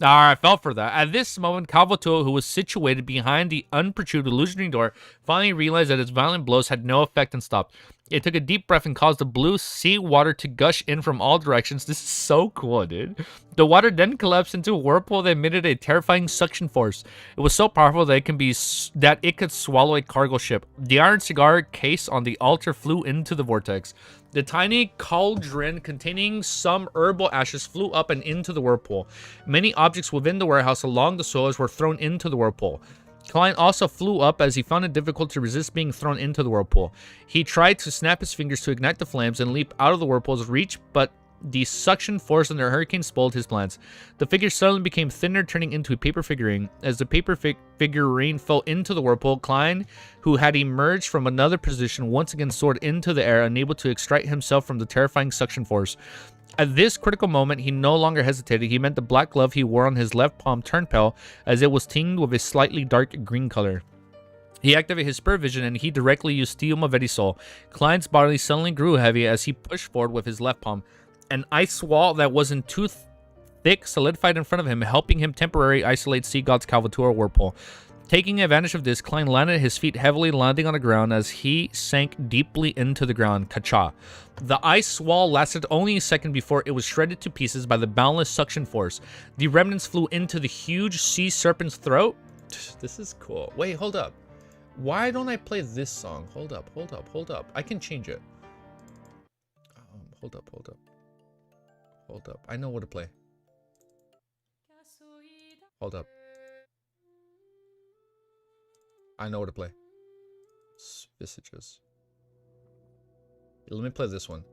I fell for that. At this moment, Calvato, who was situated behind the unprotruded illusionary door, finally realized that his violent blows had no effect and stopped. It took a deep breath and caused the blue sea water to gush in from all directions. This is so cool, dude. The water then collapsed into a whirlpool that emitted a terrifying suction force. It was so powerful that it could swallow a cargo ship. The iron cigar case on the altar flew into the vortex. The tiny cauldron containing some herbal ashes flew up and into the whirlpool. Many objects within the warehouse along the soils were thrown into the whirlpool. Klein also flew up as he found it difficult to resist being thrown into the whirlpool. He tried to snap his fingers to ignite the flames and leap out of the whirlpool's reach, but the suction force and the hurricane spoiled his plans. The figure suddenly became thinner, turning into a paper figurine. As the paper figurine fell into the whirlpool, Klein, who had emerged from another position, once again soared into the air, unable to extract himself from the terrifying suction force. At this critical moment, he no longer hesitated. He meant the black glove he wore on his left palm turned pale, as it was tinged with a slightly dark green color. He activated his spirit vision, and he directly used Steel Maveti Soul. Klein's body suddenly grew heavy as he pushed forward with his left palm. An ice wall that wasn't too thick solidified in front of him, helping him temporarily isolate Sea God's Calvatura whirlpool. Taking advantage of this, Klein landed his feet heavily, landing on the ground as he sank deeply into the ground. Kacha. The ice wall lasted only a second before it was shredded to pieces by the boundless suction force. The remnants flew into the huge sea serpent's throat. This is cool. Wait, hold up. Why don't I play this song? Hold up. I can change it. Hold up. I know what to play. Hold up. I know what to play. Visages. Let me play this one.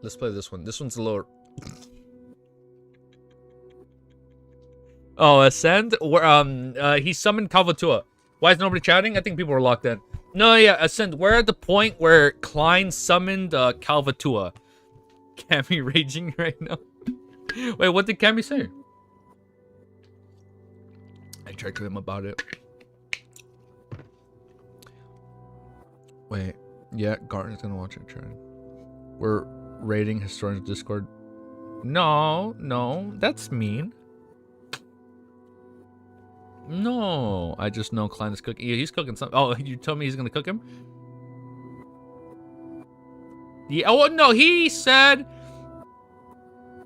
Let's play this one. This one's a lower. Oh, Ascend? He summoned Calvatua. Why is nobody chatting? I think people were locked in. No, yeah, Ascend. We're at the point where Klein summoned Calvatua. Cammy raging right now. Wait, what did Cammy say? I tried to him about it. Wait, yeah, Garton's gonna watch it, try. We're raiding Historian's Discord. No, that's mean. No, I just know Klein is cooking. Yeah, he's cooking something. Oh, you told me he's gonna cook him? Yeah, oh no, he said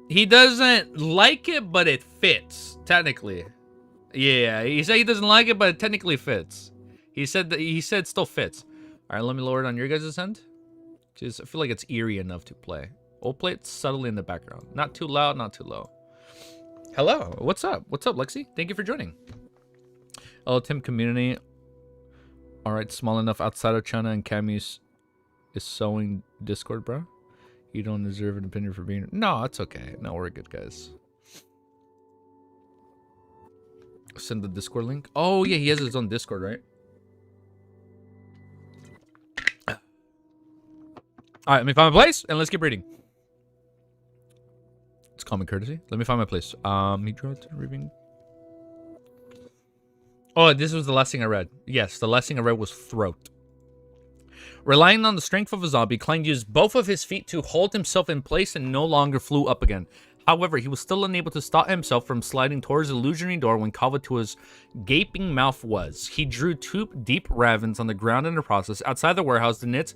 he doesn't like it, but it fits, technically. Yeah, he said he doesn't like it, but it technically fits. He said it still fits. All right, let me lower it on your guys' end. Just, I feel like it's eerie enough to play. We'll play it subtly in the background. Not too loud, not too low. Hello, what's up? What's up, Lexi? Thank you for joining. Hello, Tim community. All right, small enough outside of China, and Camus is sewing Discord, bro. You don't deserve an opinion for being. No, it's okay. No, we're good, guys. Send the Discord link. Oh, yeah, he has his own Discord, right? All right, let me find my place, and let's keep reading. It's common courtesy. Let me find my place. He tried to reading. Oh, this was the last thing I read. Yes, the last thing I read was throat. Relying on the strength of a zombie, Klein used both of his feet to hold himself in place and no longer flew up again. However, he was still unable to stop himself from sliding towards the illusionary door when Kavatua's gaping mouth was. He drew two deep ravens on the ground in the process. Outside the warehouse, the knit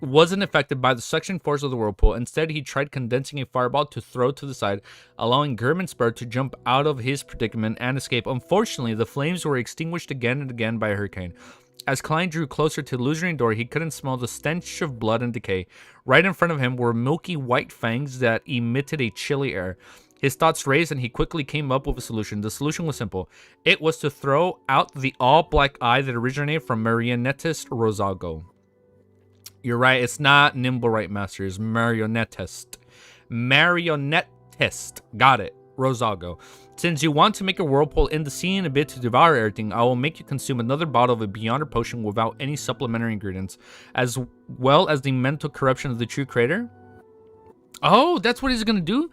wasn't affected by the suction force of the whirlpool. Instead, he tried condensing a fireball to throw to the side, allowing German's bird to jump out of his predicament and escape. Unfortunately, the flames were extinguished again and again by a hurricane. As Klein drew closer to the illusionary door, he couldn't smell the stench of blood and decay. Right in front of him were milky white fangs that emitted a chilly air. His thoughts raised and he quickly came up with a solution. The solution was simple. It was to throw out the all-black eye that originated from Marionettist Rosago. You're right, it's not Nimble Right Master, it's Marionettist. Marionettist. Got it. Rosago. Since you want to make a whirlpool in the sea in a bit to devour everything, I will make you consume another bottle of a Beyonder potion without any supplementary ingredients, as well as the mental corruption of the true creator. Oh, that's what he's gonna do?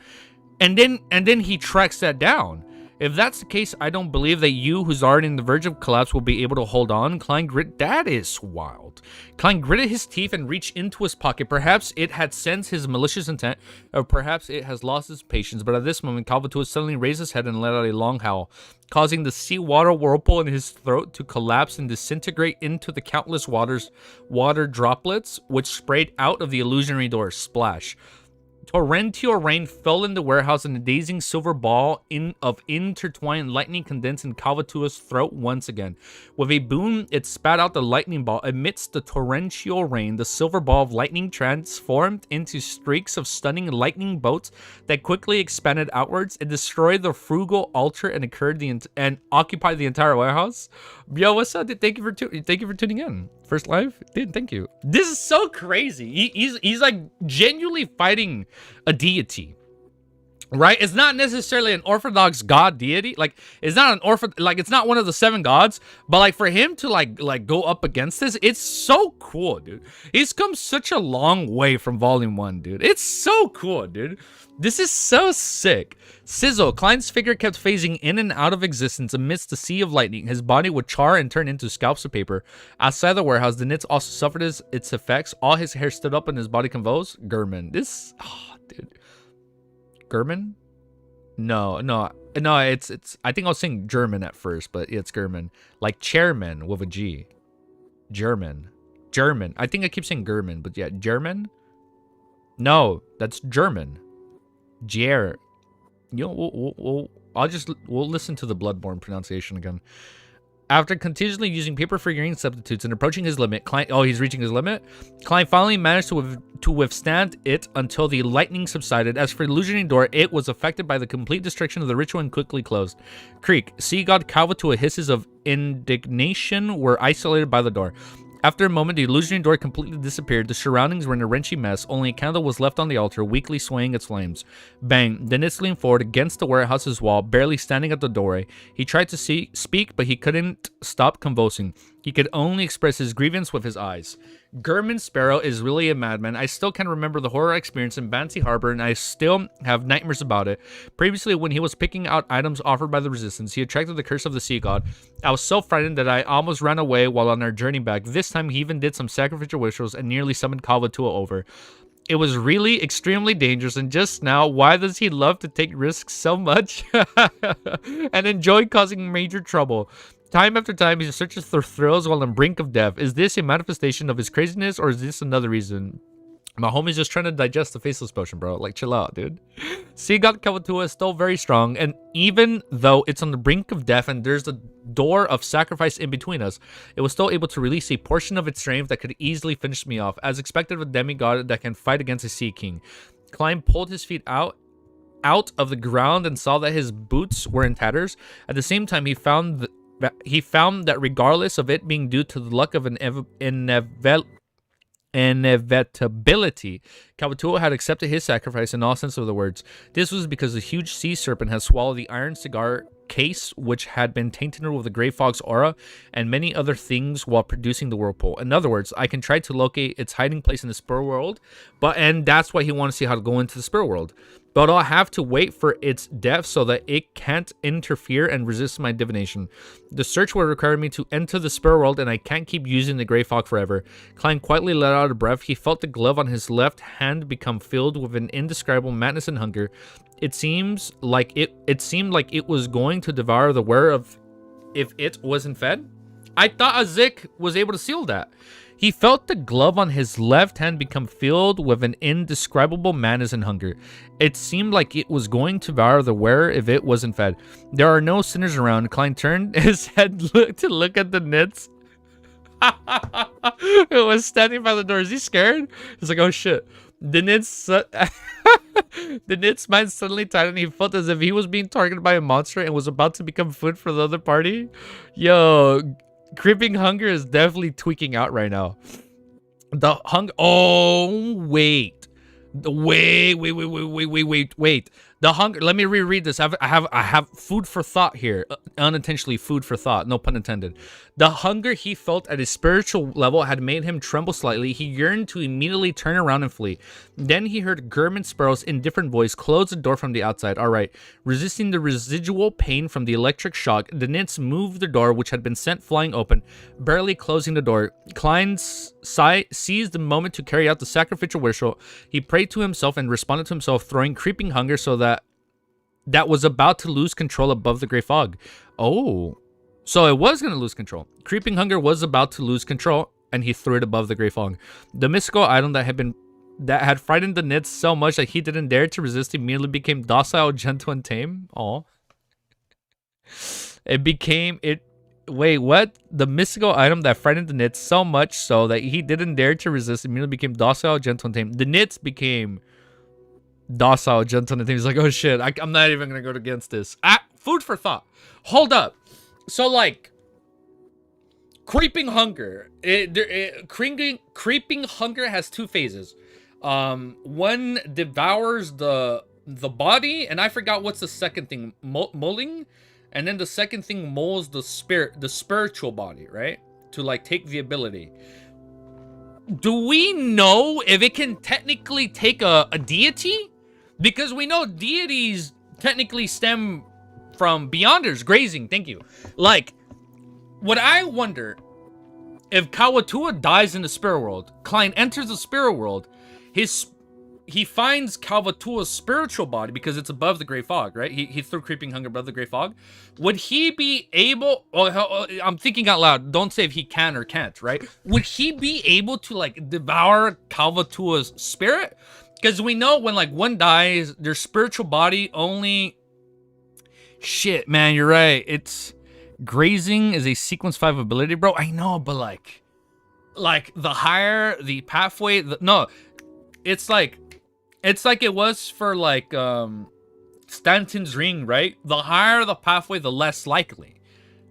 And then he tracks that down. If that's the case, I don't believe that you, who's already on the verge of collapse, will be able to hold on. Klein grit. That is wild. Klein gritted his teeth and reached into his pocket. Perhaps it had sensed his malicious intent, or perhaps it has lost its patience. But at this moment, Calvatua suddenly raised his head and let out a long howl, causing the seawater whirlpool in his throat to collapse and disintegrate into the countless water droplets which sprayed out of the illusionary door. Splash. Torrential rain fell in the warehouse, and a dazing silver ball of intertwined lightning condensed in Calvatua's throat once again. With a boom, it spat out the lightning ball. Amidst the torrential rain, the silver ball of lightning transformed into streaks of stunning lightning bolts that quickly expanded outwards. It destroyed the frugal altar and occupied the entire warehouse. Yo, what's up, dude? Thank you for tuning in. First live, dude. Thank you. This is so crazy. He's like genuinely fighting a deity, right? It's not necessarily an orthodox god deity. Like, it's not it's not one of the 7 gods. But like, for him to like go up against this, it's so cool, dude. He's come such a long way from Volume 1, dude. It's so cool, dude. This is so sick. Sizzle. Klein's figure kept phasing in and out of existence amidst the sea of lightning. His body would char and turn into scalps of paper. Outside the warehouse, the knits also suffered its effects. All his hair stood up and his body convulsed. German. This... Oh, dude. German? No. It's. I think I was saying German at first, but it's German. Like chairman with a G. German. I think I keep saying German, but yeah, German? No, that's German. Jer. You know, we'll listen to the Bloodborne pronunciation again. After continuously using paper figurine substitutes and approaching his limit, he's reaching his limit. Klein finally managed to withstand it until the lightning subsided. As for the illusionary door, it was affected by the complete destruction of the ritual and quickly closed. Creek, sea god Calvatua hisses of indignation were isolated by the door. After a moment, the illusionary door completely disappeared. The surroundings were in a wrenchy mess. Only a candle was left on the altar, weakly swaying its flames. Bang. The knits leaned forward against the warehouse's wall, barely standing at the doorway. He tried to speak, but he couldn't stop convulsing. He could only express his grievance with his eyes. German Sparrow is really a madman. I still can remember the horror experience in Bansi Harbor, and I still have nightmares about it. Previously, when he was picking out items offered by the Resistance, he attracted the curse of the sea god. I was so frightened that I almost ran away while on our journey back. This time, he even did some sacrificial rituals and nearly summoned Calvatua over. It was really extremely dangerous, and just now, why does he love to take risks so much and enjoy causing major trouble? Time after time, he searches for thrills while on the brink of death. Is this a manifestation of his craziness, or is this another reason? My homie's just trying to digest the faceless potion, bro. Like, chill out, dude. Sea God Kavatua is still very strong, and even though it's on the brink of death and there's a door of sacrifice in between us, it was still able to release a portion of its strength that could easily finish me off, as expected of a demigod that can fight against a sea king. Klein pulled his feet out of the ground and saw that his boots were in tatters. At the same time, he found that regardless of it being due to the luck of an inevitability, Kavatua had accepted his sacrifice in all sense of the words. This was because a huge sea serpent had swallowed the iron cigar case which had been tainted with the Grey Fog's aura and many other things while producing the whirlpool. In other words, I can try to locate its hiding place in the spirit world, and that's why he wants to see how to go into the spirit world. But I'll have to wait for its death so that it can't interfere and resist my divination. The search will require me to enter the spirit world, and I can't keep using the Grey Fog forever. Klein quietly let out a breath. He felt the glove on his left hand become filled with an indescribable madness and hunger. It seemed like it was going to devour the wearer of if it wasn't fed. I thought Azik was able to seal that. He felt the glove on his left hand become filled with an indescribable madness and hunger. It seemed like it was going to devour the wearer if it wasn't fed. There are no sinners around. Klein turned his head to look at the nits. It was standing by the door. Is he scared? He's like, oh shit. The Nit's mind suddenly tightened. He felt as if he was being targeted by a monster and was about to become food for the other party. Yo, creeping hunger is definitely tweaking out right now. The hunger. Oh, wait. Wait. The hunger. Let me reread this. I have food for thought here. Unintentionally, food for thought. No pun intended. The hunger he felt at his spiritual level had made him tremble slightly. He yearned to immediately turn around and flee. Then he heard Gurman Sparrow's indifferent voice close the door from the outside. All right. Resisting the residual pain from the electric shock, the Nits moved the door, which had been sent flying open, barely closing the door. Klein seized the moment to carry out the sacrificial ritual. He prayed to himself and responded to himself, throwing creeping hunger so that was about to lose control above the Grey Fog. Oh. So it was going to lose control. Creeping hunger was about to lose control, and he threw it above the Grey Fog. The mystical item that had frightened the Nits so much that he didn't dare to resist immediately became docile, gentle, and tame. Aw. Wait, what? The mystical item that frightened the Nits so much so that he didn't dare to resist immediately became docile, gentle, and tame. The Nits became docile, gentle, and tame. He's like, oh shit, I'm not even going to go against this. Food for thought. Hold up. So, like, creeping hunger. Creeping hunger has two phases. One devours the body, and I forgot what's the second thing. Mulling, and then the second thing molds the spiritual body, right? To like take the ability. Do we know if it can technically take a deity? Because we know deities technically stem from Beyonders, grazing, thank you. Like, what I wonder, if Kawatua dies in the spirit world, Klein enters the spirit world, he finds Kawatua's spiritual body because it's above the Grey Fog, right? He threw creeping hunger above the Grey Fog. Would he be able, I'm thinking out loud, don't say if he can or can't, right? Would he be able to like devour Kawatua's spirit? Because we know when like one dies, their spiritual body only... Shit, man, you're right. It's grazing is a sequence 5 ability, bro. I know, but like the higher the pathway, no, it's like it was for like Stanton's ring, right? The higher the pathway, the less likely,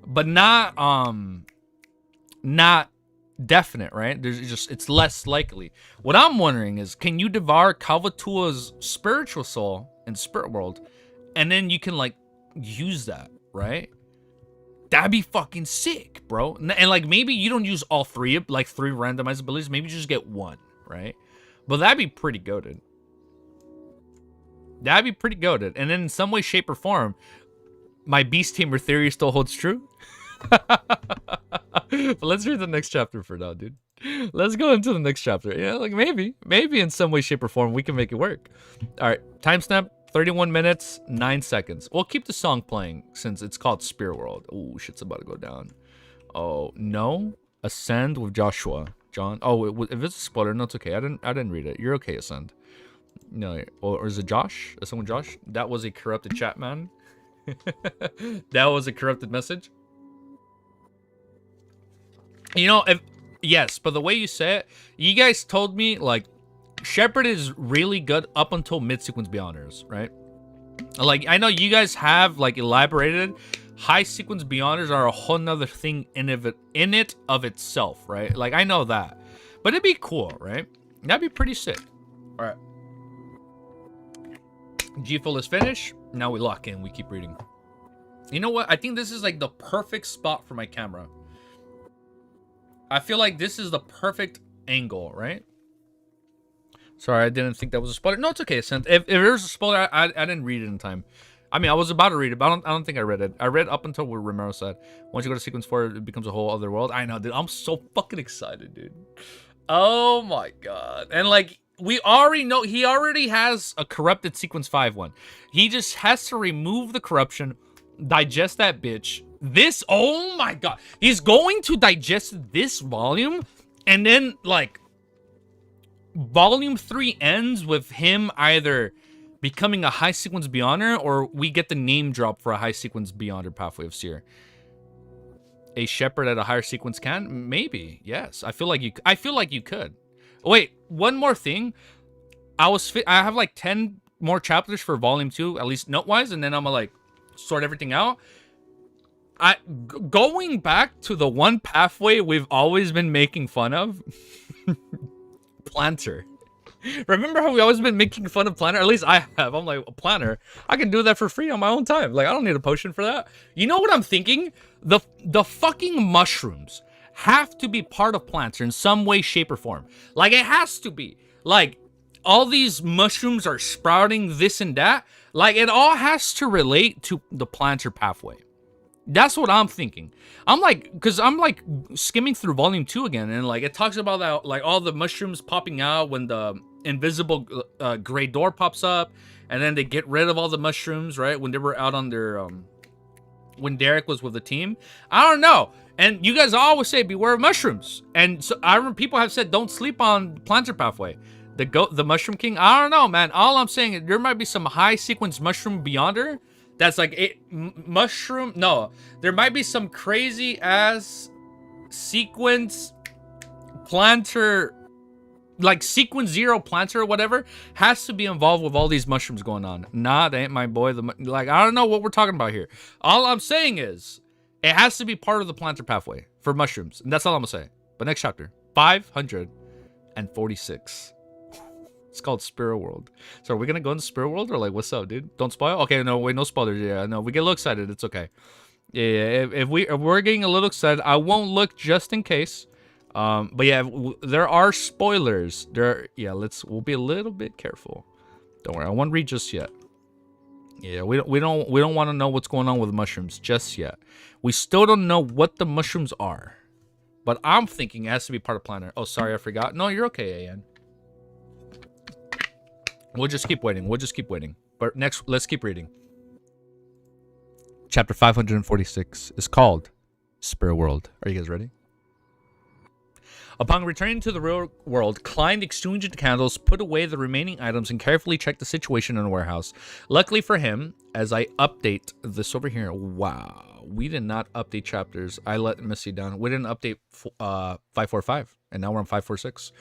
but not definite, right? It's less likely. What I'm wondering is, can you devour Kawatua's spiritual soul in spirit world, and then you can like use that, right? That'd be fucking sick, bro. And like maybe you don't use all three randomized abilities, maybe you just get one, right? But that'd be pretty goated. And then in some way, shape, or form, my beast tamer theory still holds true. But let's read the next chapter for now, dude. Let's go into the next chapter. Yeah, like maybe in some way, shape, or form we can make it work. All right, timestamp 31 minutes 9 seconds. We'll keep the song playing since it's called Spirit World. Oh, shit's about to go down. Oh no, Ascend with Joshua. John. Oh, if it's a spoiler, no, it's okay. I didn't read it. You're okay, Ascend. No, or is it Josh? Is someone Josh? That was a corrupted chat, man. That was a corrupted message. You know, yes, but the way you say it, you guys told me like Shepard is really good up until mid-sequence Beyonders, right? Like, I know you guys have like elaborated. High sequence Beyonders are a whole nother thing in it of itself, right? Like, I know that, but it'd be cool, right? That'd be pretty sick. All right, G full is finished. Now we lock in. We keep reading. You know what? I think this is like the perfect spot for my camera. I feel like this is the perfect angle, right? Sorry, I didn't think that was a spoiler. No, it's okay. If there's a spoiler, I didn't read it in time. I mean, I was about to read it, but I don't think I read it. I read up until what Romero said. Once you go to sequence 4, it becomes a whole other world. I know, dude. I'm so fucking excited, dude. Oh my god. And like, we already know he already has a corrupted sequence 5 one. He just has to remove the corruption, digest that bitch. This, oh my god. He's going to digest this volume, and then like volume 3 ends with him either becoming a high sequence beyonder, or we get the name drop for a high sequence beyonder pathway of Seer. A shepherd at a higher sequence can? Maybe. Yes. I feel like you could. Wait, one more thing. I have like 10 more chapters for volume 2, at least note-wise, and then I'm gonna like sort everything out. Going back to the one pathway we've always been making fun of. Planter. Remember how we always been making fun of Planter? At least I have. I'm like, Planter, I can do that for free on my own time. Like, I don't need a potion for that. You know what I'm thinking? The fucking mushrooms have to be part of Planter in some way, shape, or form. Like, it has to be. Like, all these mushrooms are sprouting this and that. Like, it all has to relate to the Planter pathway. That's what I'm thinking. I'm like, because I'm like skimming through volume 2 again, and like it talks about that, like all the mushrooms popping out when the invisible gray door pops up, and then they get rid of all the mushrooms, right? When they were out on their when Derek was with the team. I don't know. And you guys always say beware of mushrooms. And so I remember people have said don't sleep on Planter pathway. The Mushroom King. I don't know, man. All I'm saying is there might be some high sequence mushroom beyonder. That's like mushroom. No, there might be some crazy ass sequence Planter, like sequence 0 Planter or whatever, has to be involved with all these mushrooms going on. Nah, that ain't my boy. Like, I don't know what we're talking about here. All I'm saying is it has to be part of the Planter pathway for mushrooms. And that's all I'm gonna say. But next chapter, 546. It's called Spirit World. So are we gonna go into Spirit World, or like, what's up, dude? Don't spoil. Okay, no, wait, no spoilers. Yeah, no, we get a little excited. It's okay. Yeah, if we're getting a little excited, I won't look just in case. But yeah, there are spoilers. We'll be a little bit careful. Don't worry, I won't read just yet. Yeah, we don't want to know what's going on with the mushrooms just yet. We still don't know what the mushrooms are, but I'm thinking it has to be part of Planter. Oh, sorry, I forgot. No, you're okay, AN. We'll just keep waiting. But next, let's keep reading. Chapter 546 is called Spirit World. Are you guys ready? Upon returning to the real world, Klein exchanged the candles, put away the remaining items, and carefully checked the situation in the warehouse. Luckily for him, as I update this over here, wow, we did not update chapters. I let Missy down. We didn't update 545, and now we're on 546.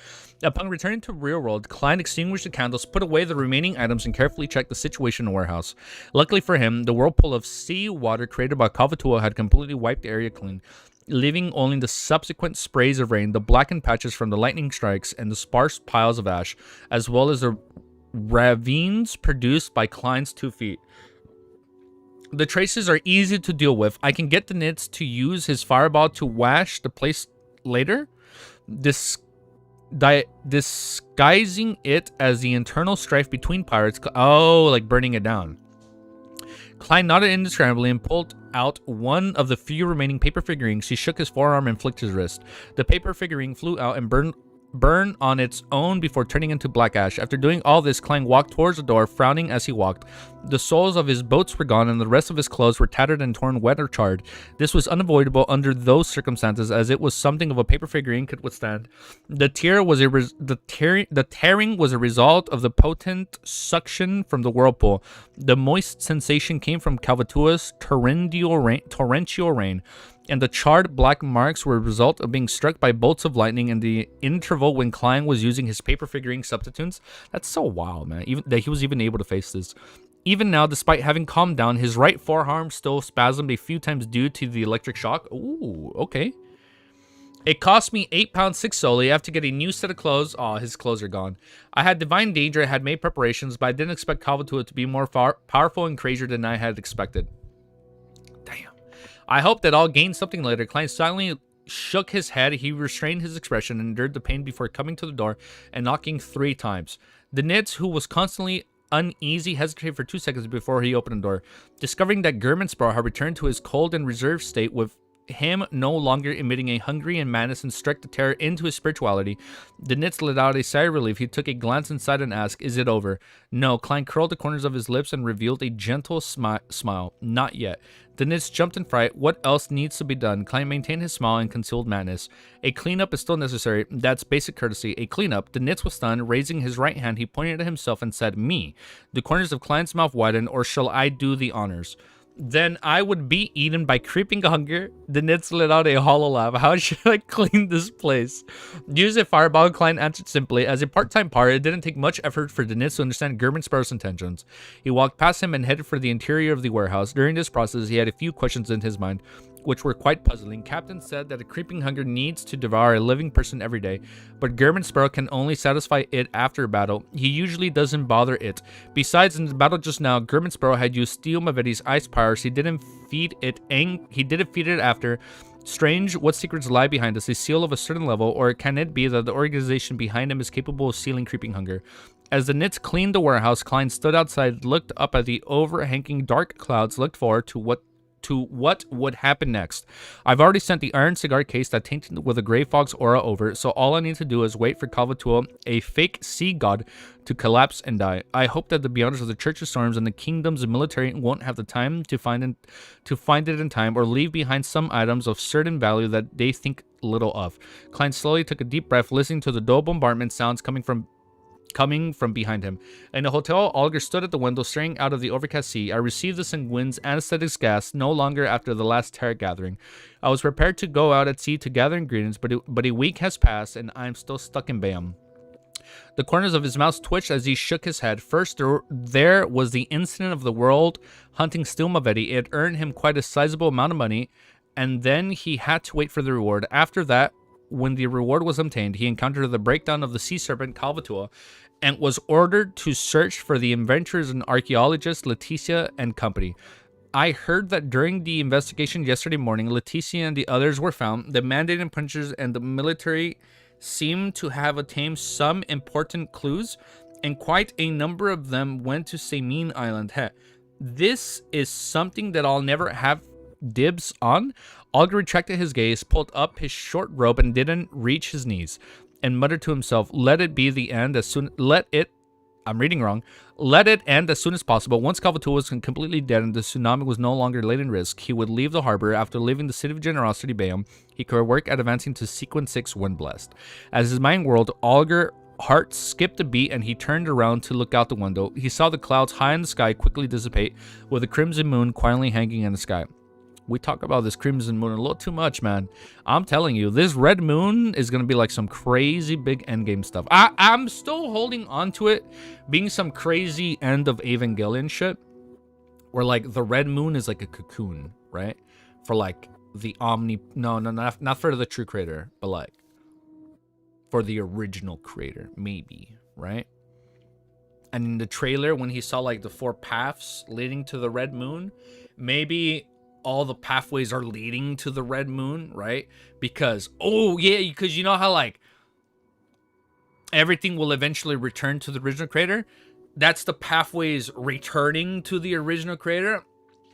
Upon returning to real world, Klein extinguished the candles, put away the remaining items, and carefully checked the situation in the warehouse. Luckily for him, the whirlpool of sea water created by Kavatua had completely wiped the area clean, leaving only the subsequent sprays of rain, the blackened patches from the lightning strikes, and the sparse piles of ash, as well as the ravines produced by Klein's 2 feet. The traces are easy to deal with. I can get the Nits to use his fireball to wash the place later, disguising it as the internal strife between pirates. Oh, like burning it down. Klein nodded indescribably and pulled out one of the few remaining paper figurines. He shook his forearm and flicked his wrist. The paper figurine flew out and burned on its own before turning into black ash. After doing all this, Klein walked towards the door, frowning as he walked. The soles of his boots were gone, and the rest of his clothes were tattered and torn, wet or charred. This was unavoidable under those circumstances, as it was something of a paper figurine could withstand. The tearing was a result of the potent suction from the whirlpool. The moist sensation came from Calvatua's torrential rain, and the charred black marks were a result of being struck by bolts of lightning in the interval when Klein was using his paper figurine substitutes. That's so wild, man. Even that he was even able to face this. Even now, despite having calmed down, his right forearm still spasmed a few times due to the electric shock. Ooh, okay. It cost me 8 pounds 6 solely. I have to get a new set of clothes. Oh, his clothes are gone. I had divine danger. I had made preparations, but I didn't expect Calvatua to be more powerful and crazier than I had expected. I hope that I'll gain something later. Klein silently shook his head. He restrained his expression and endured the pain before coming to the door and knocking 3 times. The Nitz, who was constantly uneasy, hesitated for 2 seconds before he opened the door. Discovering that Germansborough had returned to his cold and reserved state, with him no longer emitting a hungry and madness and struck the terror into his spirituality, the Nitz let out a sigh of relief. He took a glance inside and asked, "Is it over?" No. Klein curled the corners of his lips and revealed a gentle smile. Not yet. The Nitz jumped in fright. What else needs to be done? Klein maintained his smile and concealed madness. A cleanup is still necessary. That's basic courtesy. A cleanup. The Nitz was stunned. Raising his right hand, he pointed at himself and said, "Me." The corners of Klein's mouth widened. "Or shall I do the honors?" "Then I would be eaten by creeping hunger." The Nitz let out a hollow laugh. "How should I clean this place?" "Use a fireball," Klein answered simply. As a part-time par, it didn't take much effort for the Nitz to understand Germansborough's intentions. He walked past him and headed for the interior of the warehouse. During this process, he had a few questions in his mind, which were quite puzzling. Captain said that a creeping hunger needs to devour a living person every day, but Germansborough can only satisfy it after a battle. He usually doesn't bother it. Besides, in the battle just now, Germansborough had used Steel Maveti's ice powers. He didn't feed it after. Strange, what secrets lie behind this? A seal of a certain level, or can it be that the organization behind him is capable of sealing creeping hunger? As the Nitz cleaned the warehouse, Klein stood outside, looked up at the overhanging dark clouds, looked forward to what would happen next. I've already sent the iron cigar case that tainted with a gray fog's aura over, so all I need to do is wait for Calvatua, a fake sea god, to collapse and die. I hope that the Beyonders of the Church of Storms and the Kingdom's military won't have the time to find it in time, or leave behind some items of certain value that they think little of. Klein slowly took a deep breath, listening to the dull bombardment sounds coming from behind him. In the hotel, Olger stood at the window, staring out of the overcast sea. I received the sanguine's anesthetics gas no longer after the last terror gathering. I was prepared to go out at sea to gather ingredients, but a week has passed, and I'm still stuck in Bayam. The corners of his mouth twitched as he shook his head. First, there was the incident of the world hunting Steel Maveti. It earned him quite a sizable amount of money, and then he had to wait for the reward. After that, when the reward was obtained, he encountered the breakdown of the sea serpent Calvatua and was ordered to search for the inventors and archaeologists Leticia and company. I heard that during the investigation yesterday morning, Leticia and the others were found. The mandated punchers and the military seemed to have attained some important clues, and quite a number of them went to Semin Island. This is something that I'll never have dibs on. Olga retracted his gaze, pulled up his short robe and didn't reach his knees, and muttered to himself, let it end as soon as possible. Once Calvatua was completely dead and the tsunami was no longer laid in risk, he would leave the harbor. After leaving the city of Generosity, Bayam, he could work at advancing to Sequence 6 Windblast. As his mind whirled, Olger's heart skipped a beat and he turned around to look out the window. He saw the clouds high in the sky quickly dissipate, with the crimson moon quietly hanging in the sky. We talk about this crimson moon a little too much, man. I'm telling you, this red moon is going to be like some crazy big endgame stuff. I'm still holding on to it being some crazy end of Evangelion shit, where like the red moon is like a cocoon, right? For like the not for the true creator, but like for the original creator, maybe, right? And in the trailer, when he saw like the 4 paths leading to the red moon, maybe all the pathways are leading to the red moon, right? Because you know how like everything will eventually return to the original creator. That's the pathways returning to the original creator.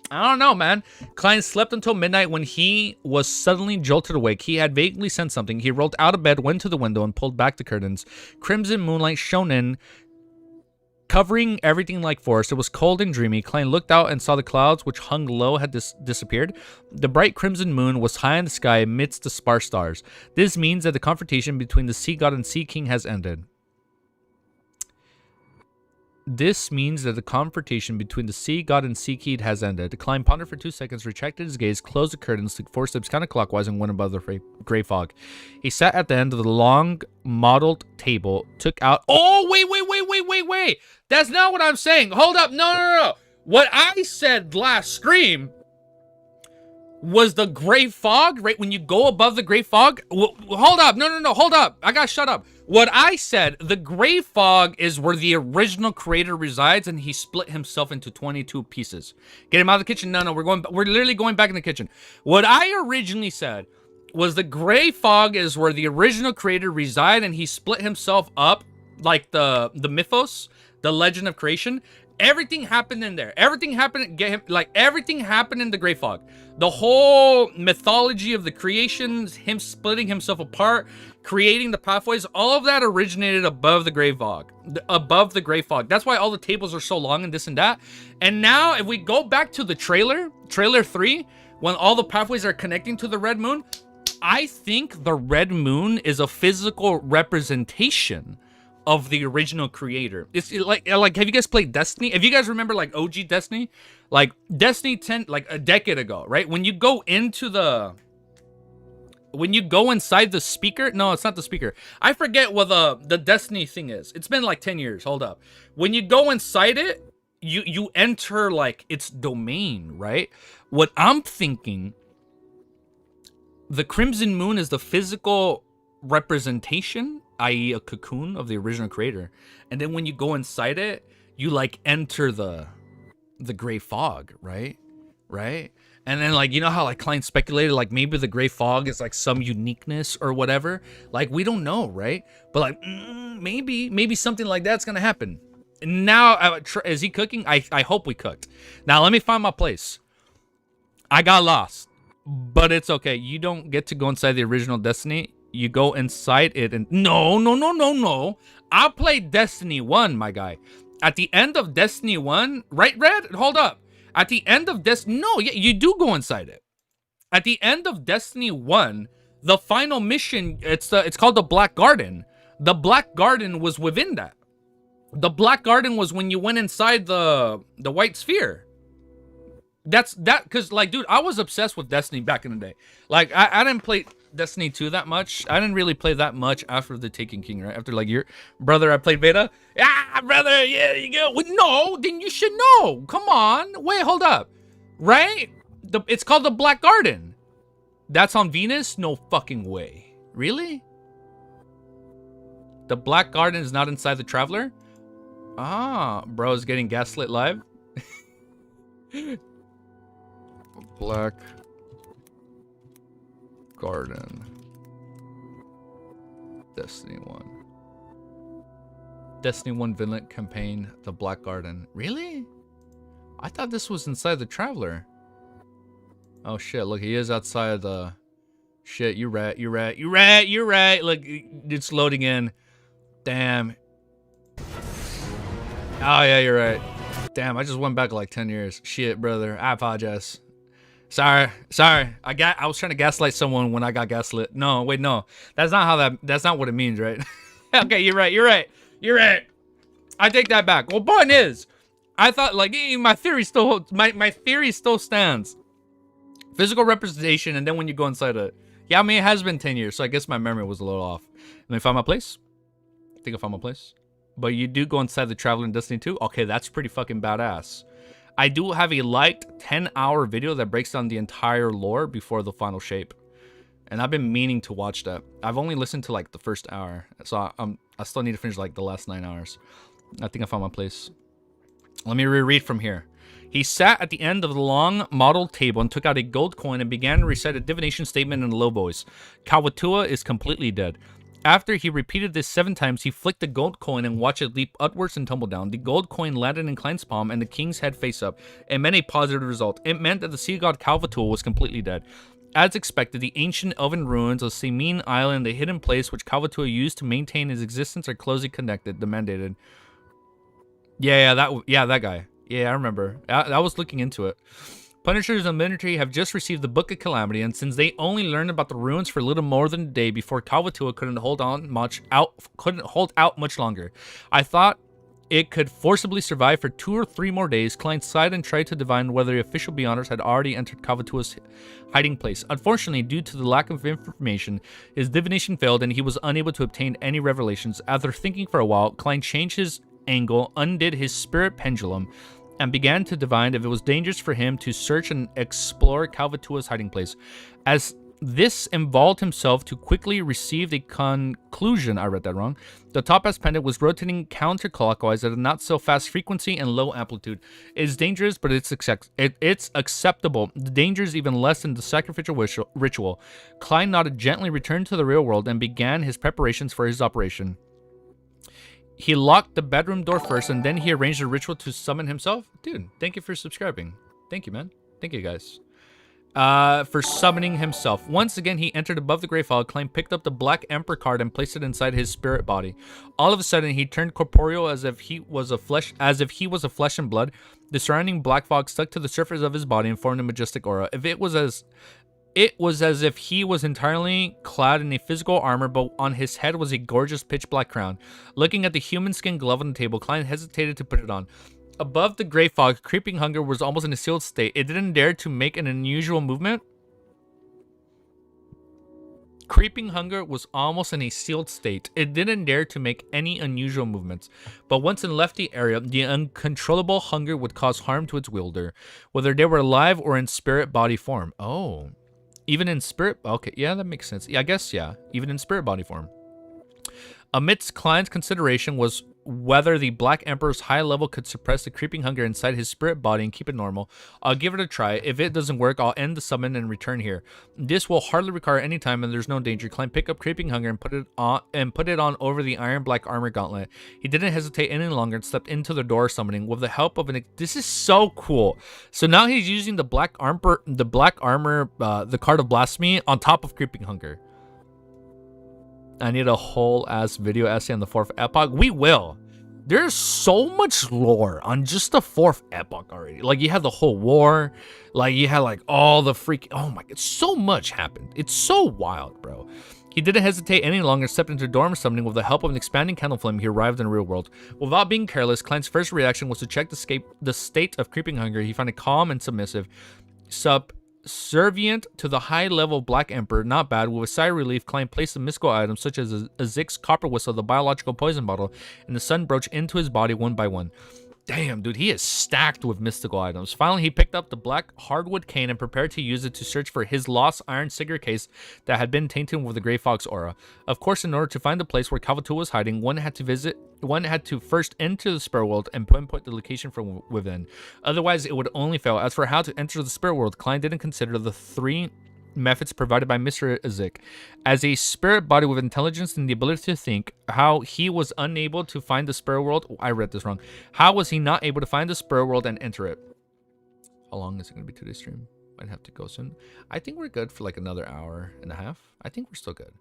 I don't know, man. Klein slept until midnight when he was suddenly jolted awake. He had vaguely sensed something. He rolled out of bed, went to the window, and pulled back the curtains. Crimson moonlight shone in, covering everything like forest. It was cold and dreamy. Klein looked out and saw the clouds, which hung low, had disappeared. The bright crimson moon was high in the sky amidst the sparse stars. This means that the confrontation between the Sea God and Sea King has ended. Klein pondered for 2 seconds, retracted his gaze, closed the curtains, took 4 steps counterclockwise, and went above the gray fog. He sat at the end of the long, mottled table, took out... Oh, wait. That's not what I'm saying. Hold up. No. What I said last stream was the gray fog, right? When you go above the gray fog... Hold up. No. Hold up. I gotta shut up. What I said, the gray fog is where the original creator resides, and he split himself into 22 pieces. Get him out of the kitchen. No, we're literally going back in the kitchen. What I originally said was the gray fog is where the original creator reside, and he split himself up like the mythos, the legend of creation. Everything happened in there. Everything happened. Everything happened in the gray fog. The whole mythology of the creations, him splitting himself apart, creating the pathways, all of that originated above the gray fog. Above the gray fog. That's why all the tables are so long and this and that. And now, if we go back to the trailer 3, when all the pathways are connecting to the red moon, I think the red moon is a physical representation of the original creator. It's like have you guys played Destiny? If you guys remember like OG Destiny, like Destiny 10, like a decade ago, right? When you go inside the speaker, no, it's not the speaker. I forget what the Destiny thing is. It's been like 10 years. Hold up. When you go inside it, you enter like its domain, right? What I'm thinking, the Crimson Moon is the physical representation, i.e. a cocoon of the original creator. And then when you go inside it, you like enter the gray fog, right? And then like, you know how like clients speculated like maybe the gray fog is like some uniqueness or whatever? Like we don't know, right? But like maybe something like that's gonna happen. And now, is he cooking? I hope we cooked. Now let me find my place. I got lost, but it's okay. You don't get to go inside the original Destiny. You go inside it and no. I played Destiny 1, my guy. At the end of Destiny 1, right, Red? Hold up. At the end of no, yeah, you do go inside it. At the end of Destiny 1, the final mission, it's called the Black Garden. The Black Garden was within that. The Black Garden was when you went inside the White Sphere. That's that, because like, dude, I was obsessed with Destiny back in the day. Like, I didn't play Destiny 2 that much. I didn't really play that much after the Taken King, right? After like your brother, I played beta. Brother, yeah, you go. Well, no, then you should know. Come on, wait, hold up, right? It's called the Black Garden. That's on Venus? No fucking way. Really? The Black Garden is not inside the Traveler? Ah, bro's getting gaslit live. Black Garden. Destiny 1. Destiny 1 Villain Campaign, The Black Garden. Really? I thought this was inside the Traveler. Oh shit, look, he is outside the... Shit, you're right. Look, it's loading in. Damn. Oh yeah, you're right. Damn, I just went back like 10 years. Shit, brother. I apologize. Sorry. I was trying to gaslight someone when I got gaslit. No, wait, no. That's not what it means, right? Okay, you're right. I take that back. Well, point is, I thought like my theory still holds, my theory still stands. Physical representation, and then when you go inside it. Yeah, I mean, it has been 10 years, so I guess my memory was a little off. Let me find my place. I think I found my place. But you do go inside the Traveler in Destiny 2? Okay, that's pretty fucking badass. I do have a light 10-hour video that breaks down the entire lore before the final shape. And I've been meaning to watch that. I've only listened to like the first hour. So I still need to finish like the last 9 hours. I think I found my place. Let me reread from here. He sat at the end of the long model table and took out a gold coin and began to recite a divination statement in a low voice. Kawatua is completely dead. After he repeated this 7 times, he flicked the gold coin and watched it leap upwards and tumble down. The gold coin landed in Klein's palm and the king's head face up. It meant a positive result. It meant that the sea god Kalvatul was completely dead. As expected, the ancient elven ruins of Semin Island, the hidden place which Kalvatul used to maintain his existence, are closely connected, the mandated. Yeah, that guy. Yeah, I remember. I was looking into it. Punishers and military have just received the Book of Calamity, and since they only learned about the ruins for a little more than a day before Kalvatua couldn't hold out much longer, I thought it could forcibly survive for 2 or 3 more days. Klein sighed and tried to divine whether the official Beyonders had already entered Kalvatua's hiding place. Unfortunately, due to the lack of information, his divination failed and he was unable to obtain any revelations. After thinking for a while, Klein changed his angle, undid his spirit pendulum, and began to divine if it was dangerous for him to search and explore Kalvatua's hiding place. As This involved himself to quickly receive the conclusion. I read that wrong. The topaz pendant was rotating counterclockwise at a not so fast frequency and low amplitude. It is dangerous, but it's acceptable. The danger is even less than the sacrificial ritual. Klein nodded gently, returned to the real world, and began his preparations for his operation. He locked the bedroom door first, and then he arranged a ritual to summon himself. Dude, thank you for subscribing. Thank you, man. Thank you, guys. For summoning himself. Once again, he entered above the gray fog. Klein picked up the Black Emperor card and placed it inside his spirit body. All of a sudden, he turned corporeal as if he was a flesh and blood. The surrounding black fog stuck to the surface of his body and formed a majestic aura. It was as if he was entirely clad in a physical armor, but on his head was a gorgeous pitch black crown. Looking at the human skin glove on the table, Klein hesitated to put it on. Above the gray fog, creeping hunger was almost in a sealed state. It didn't dare to make an unusual movement. Creeping hunger was almost in a sealed state. It didn't dare to make any unusual movements. But once in left the area, the uncontrollable hunger would cause harm to its wielder, whether they were alive or in spirit body form. Oh. Even in spirit... Okay, yeah, that makes sense. Yeah, I guess, yeah. Even in spirit body form. Amidst Klein's consideration was whether the Black Emperor's high level could suppress the creeping hunger inside his spirit body and keep it normal. I'll give it a try. If it doesn't work, I'll end the summon and return here. This will hardly require any time and there's no danger. Klein picked up creeping hunger and put it on over the iron black armor gauntlet. He didn't hesitate any longer and stepped into the door summoning with the help of an... This is so cool. So now he's using the black armor, the card of blasphemy on top of creeping hunger. I need a whole ass video essay on the fourth epoch. We will. There's so much lore on just the fourth epoch already. Like, you had the whole war. Like, you had, like, all the freak... Oh, my God. So much happened. It's so wild, bro. He didn't hesitate any longer, stepped into dorm summoning with the help of an expanding candle flame. He arrived in the real world. Without being careless, Klein's first reaction was to check the state of creeping hunger. He found it calm and submissive. Subservient to the high level Black Emperor, not bad. With a sigh of relief, Klein placed the mystical items such as a Zix copper whistle, the biological poison bottle, and the sun brooch into his body one by one. Damn, dude, he is stacked with mystical items. Finally, he picked up the black hardwood cane and prepared to use it to search for his lost iron cigarette case that had been tainted with the Grey Fox aura. Of course, in order to find the place where Calvatul was hiding, one had to first enter the spirit world and pinpoint the location from within. Otherwise, it would only fail. As for how to enter the spirit world, Klein didn't consider the three methods provided by Mr. Zik. As a spirit body with intelligence and the ability to think, how he was unable to find the spirit world... I read this wrong. How was he not able to find the spirit world and enter it? How long is it going to be today's stream? Might have to go soon. I think we're good for like another hour and a half. I think we're still good.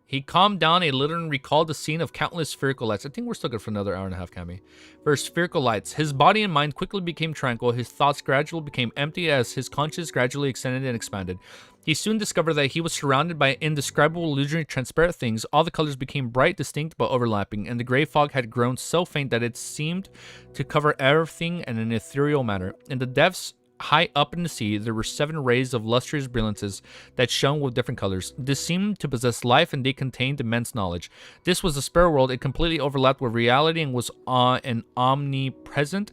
He calmed down a little and recalled the scene of countless spherical lights. I think we're still good for another hour and a half, Cammy. First, spherical lights. His body and mind quickly became tranquil. His thoughts gradually became empty as his conscience gradually extended and expanded. He soon discovered that he was surrounded by indescribable, illusory, transparent things. All the colors became bright, distinct, but overlapping, and the gray fog had grown so faint that it seemed to cover everything in an ethereal manner. In the depths, high up in the sea, there were 7 rays of lustrous brilliances that shone with different colors. This seemed to possess life, and they contained immense knowledge. This was the spirit world. It completely overlapped with reality and was an omnipresent.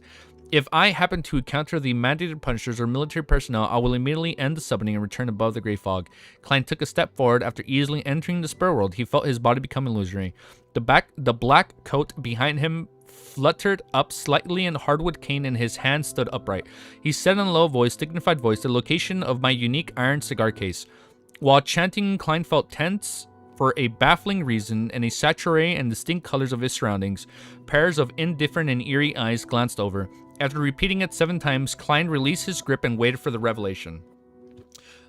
If I happen to encounter the mandated punishers or military personnel, I will immediately end the summoning and return above the gray fog. Klein took a step forward. After easily entering the spirit world, he felt his body become illusory. The black coat behind him fluttered up slightly, and hardwood cane in his hand stood upright. He said in a low voice, dignified voice, the location of my unique iron cigar case. While chanting, Klein felt tense for a baffling reason, and a saturated and distinct colors of his surroundings. Pairs of indifferent and eerie eyes glanced over. After repeating it 7 times, Klein released his grip and waited for the revelation.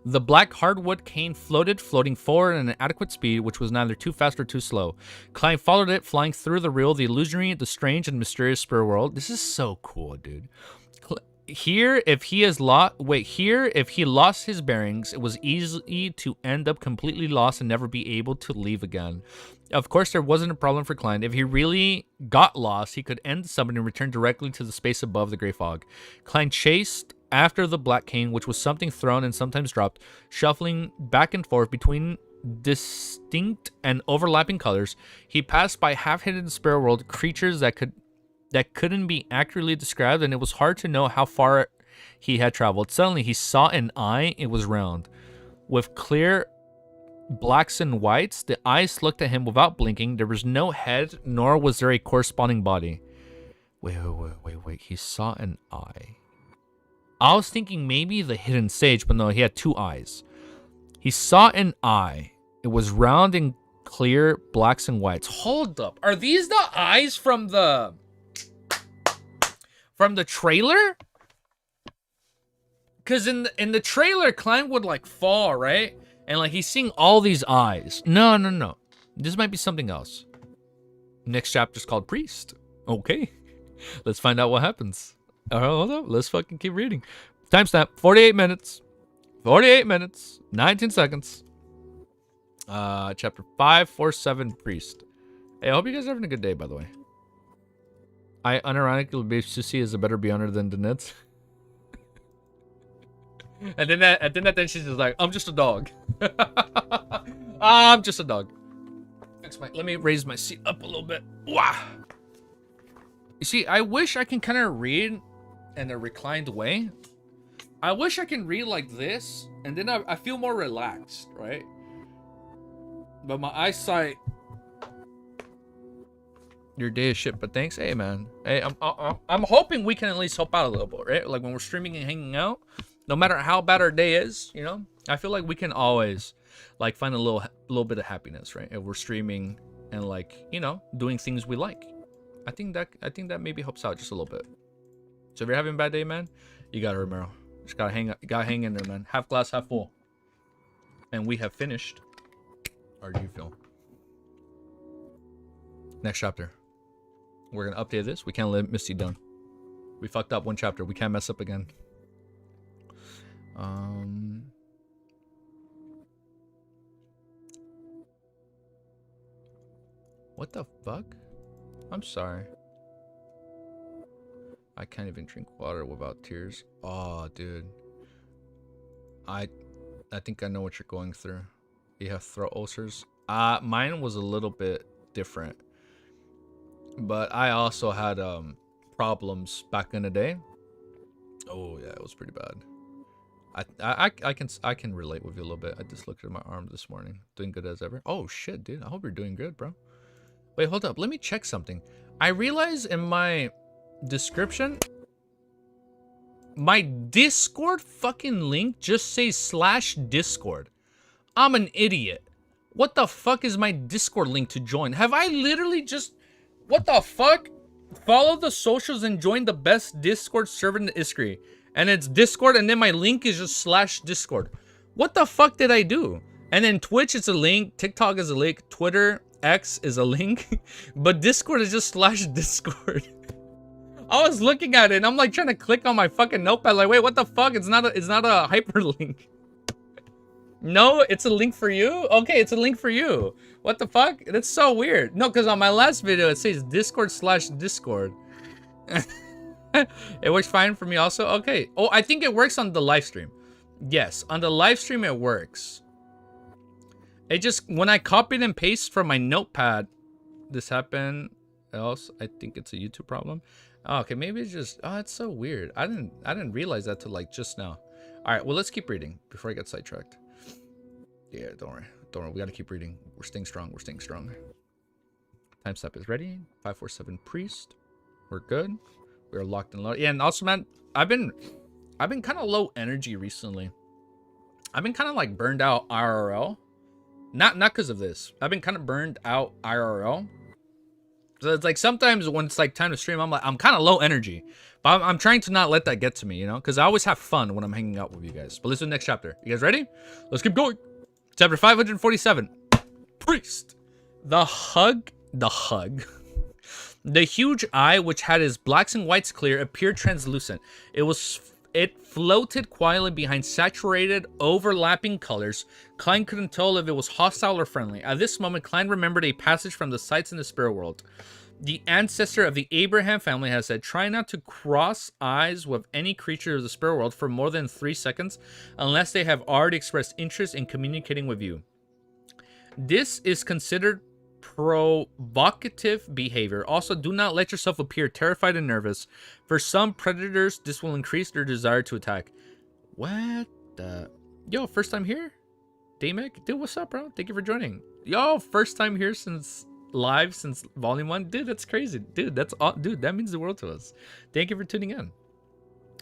The black hardwood cane floating forward at an adequate speed, which was neither too fast or too slow. Klein followed it, flying through the real, the illusory, the strange, and mysterious spirit world. This is so cool, dude. Here, if he lost his bearings, it was easy to end up completely lost and never be able to leave again. Of course, there wasn't a problem for Klein. If he really got lost, he could end the summon and return directly to the space above the gray fog. Klein chased after the black cane, which was something thrown and sometimes dropped, shuffling back and forth between distinct and overlapping colors. He passed by half-hidden spirit world creatures that couldn't be accurately described, and it was hard to know how far he had traveled. Suddenly, he saw an eye. It was round, with clear blacks and whites. The eyes looked at him without blinking. There was no head, nor was there a corresponding body. Wait. He saw an eye. I was thinking maybe the hidden sage, but no, he had two eyes. He saw an eye. It was round and clear, blacks and whites. Hold up. Are these the eyes from the trailer? Because in the trailer, Klein would like fall, right? And like he's seeing all these eyes. No. This might be something else. Next chapter's called Priest. Okay. Let's find out what happens. Hold up. Let's fucking keep reading. Timestamp. 48 minutes. 48 minutes. 19 seconds. Chapter 547, Priest. Hey, I hope you guys are having a good day, by the way. I unironically believe Susie is a better Beyonder than Danette. And then she's just like, I'm just a dog. I'm just a dog. Let me raise my seat up a little bit. Wow. You see, I wish I can kind of read in a reclined way. I wish I can read like this, and then I feel more relaxed, right? But my eyesight. Your day is shit, but thanks. Hey, man. Hey, I'm hoping we can at least help out a little bit, right? Like when we're streaming and hanging out, no matter how bad our day is, you know, I feel like we can always like find a little bit of happiness, right? If we're streaming and like, you know, doing things we like. I think that maybe helps out just a little bit. So if you're having a bad day, man, you got it, Romero. Just gotta hang in there, man. Half glass, half full. And we have finished our new film. Next chapter. We're gonna update this. We can't let Misty down. We fucked up one chapter. We can't mess up again. What the fuck? I'm sorry. I can't even drink water without tears. Oh, dude. I think I know what you're going through. You have throat ulcers. Mine was a little bit different. But I also had problems back in the day. Oh yeah, it was pretty bad. I can relate with you a little bit. I just looked at my arm this morning. Doing good as ever. Oh shit, dude. I hope you're doing good, bro. Wait, hold up. Let me check something. I realize in my description, my Discord fucking link just says /Discord. I'm an idiot. What the fuck is my Discord link to join? Have I literally just... What the fuck? Follow the socials and join the best Discord server in the history. And it's Discord, and then my link is just /Discord. What the fuck did I do? And then Twitch is a link, TikTok is a link, Twitter, X is a link, but Discord is just /Discord. I was looking at it, and I'm like trying to click on my fucking notepad, like, wait, what the fuck? It's not a hyperlink. No, it's a link for you? Okay, it's a link for you. What the fuck? That's so weird. No, because on my last video, it says Discord /Discord. It works fine for me also? Okay. Oh, I think it works on the live stream. Yes, on the live stream, it works. It just, when I copied and paste from my notepad, this happened. Else, I think it's a YouTube problem. Oh, okay, maybe it's just, oh, it's so weird. I didn't realize that till like just now. All right, well, let's keep reading before I get sidetracked. Yeah, don't worry. We gotta keep reading. We're staying strong. Time step is ready. 547 Priest. We're good. We're locked and loaded. Yeah, and also, man, I've been kind of low energy recently. I've been kind of like burned out IRL. Not because of this. I've been kind of burned out IRL. So it's like sometimes when it's like time to stream, I'm kind of low energy. But I'm trying to not let that get to me, you know? Because I always have fun when I'm hanging out with you guys. But let's do the next chapter. You guys ready? Let's keep going. Chapter 547. Priest. The hug. The huge eye, which had its blacks and whites clear, appeared translucent. It floated quietly behind saturated, overlapping colors. Klein couldn't tell if it was hostile or friendly. At this moment, Klein remembered a passage from the sites in the spirit world. The ancestor of the Abraham family has said, try not to cross eyes with any creature of the spirit world for more than 3 seconds unless they have already expressed interest in communicating with you. This is considered provocative behavior. Also, do not let yourself appear terrified and nervous. For some predators, this will increase their desire to attack. What the... Yo, first time here? Damick, dude, what's up, bro? Thank you for joining. Yo, first time here since volume 1. Dude, that's crazy. Dude, dude, that means the world to us. Thank you for tuning in.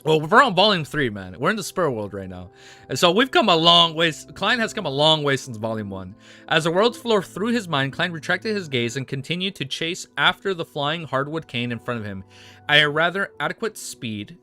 Well, we're on volume 3, man. We're in the Spur world right now. And so we've come a long way. Klein has come a long way since volume 1. As the worlds flow through his mind, Klein retracted his gaze and continued to chase after the flying hardwood cane in front of him at a rather adequate speed.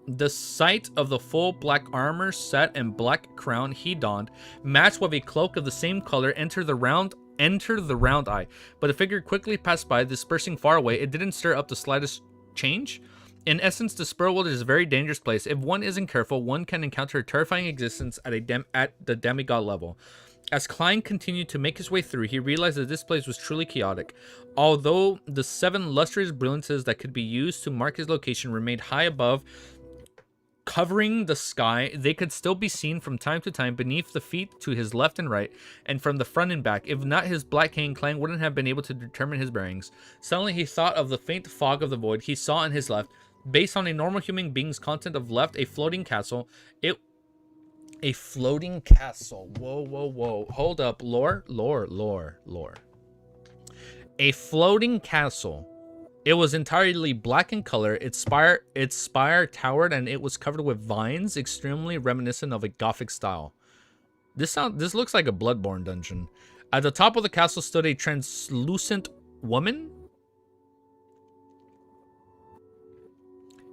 The sight of the full black armor set and black crown he donned, matched with a cloak of the same color, entered the round eye. But the figure quickly passed by, dispersing far away. It didn't stir up the slightest change. In essence, the Spur world is a very dangerous place. If one isn't careful, one can encounter a terrifying existence at the demigod level. As Klein continued to make his way through, he realized that this place was truly chaotic. Although the 7 lustrous brilliances that could be used to mark his location remained high above, covering the sky, they could still be seen from time to time beneath the feet to his left and right, and from the front and back. If not his black cane, Klein wouldn't have been able to determine his bearings. Suddenly, he thought of the faint fog of the void he saw on his left. Based on a normal human being's content of left, a floating castle. A floating castle. Whoa, whoa, whoa. Hold up. Lore. A floating castle. It was entirely black in color. Its spire towered, and it was covered with vines, extremely reminiscent of a Gothic style. This looks like a Bloodborne dungeon. At the top of the castle stood a translucent woman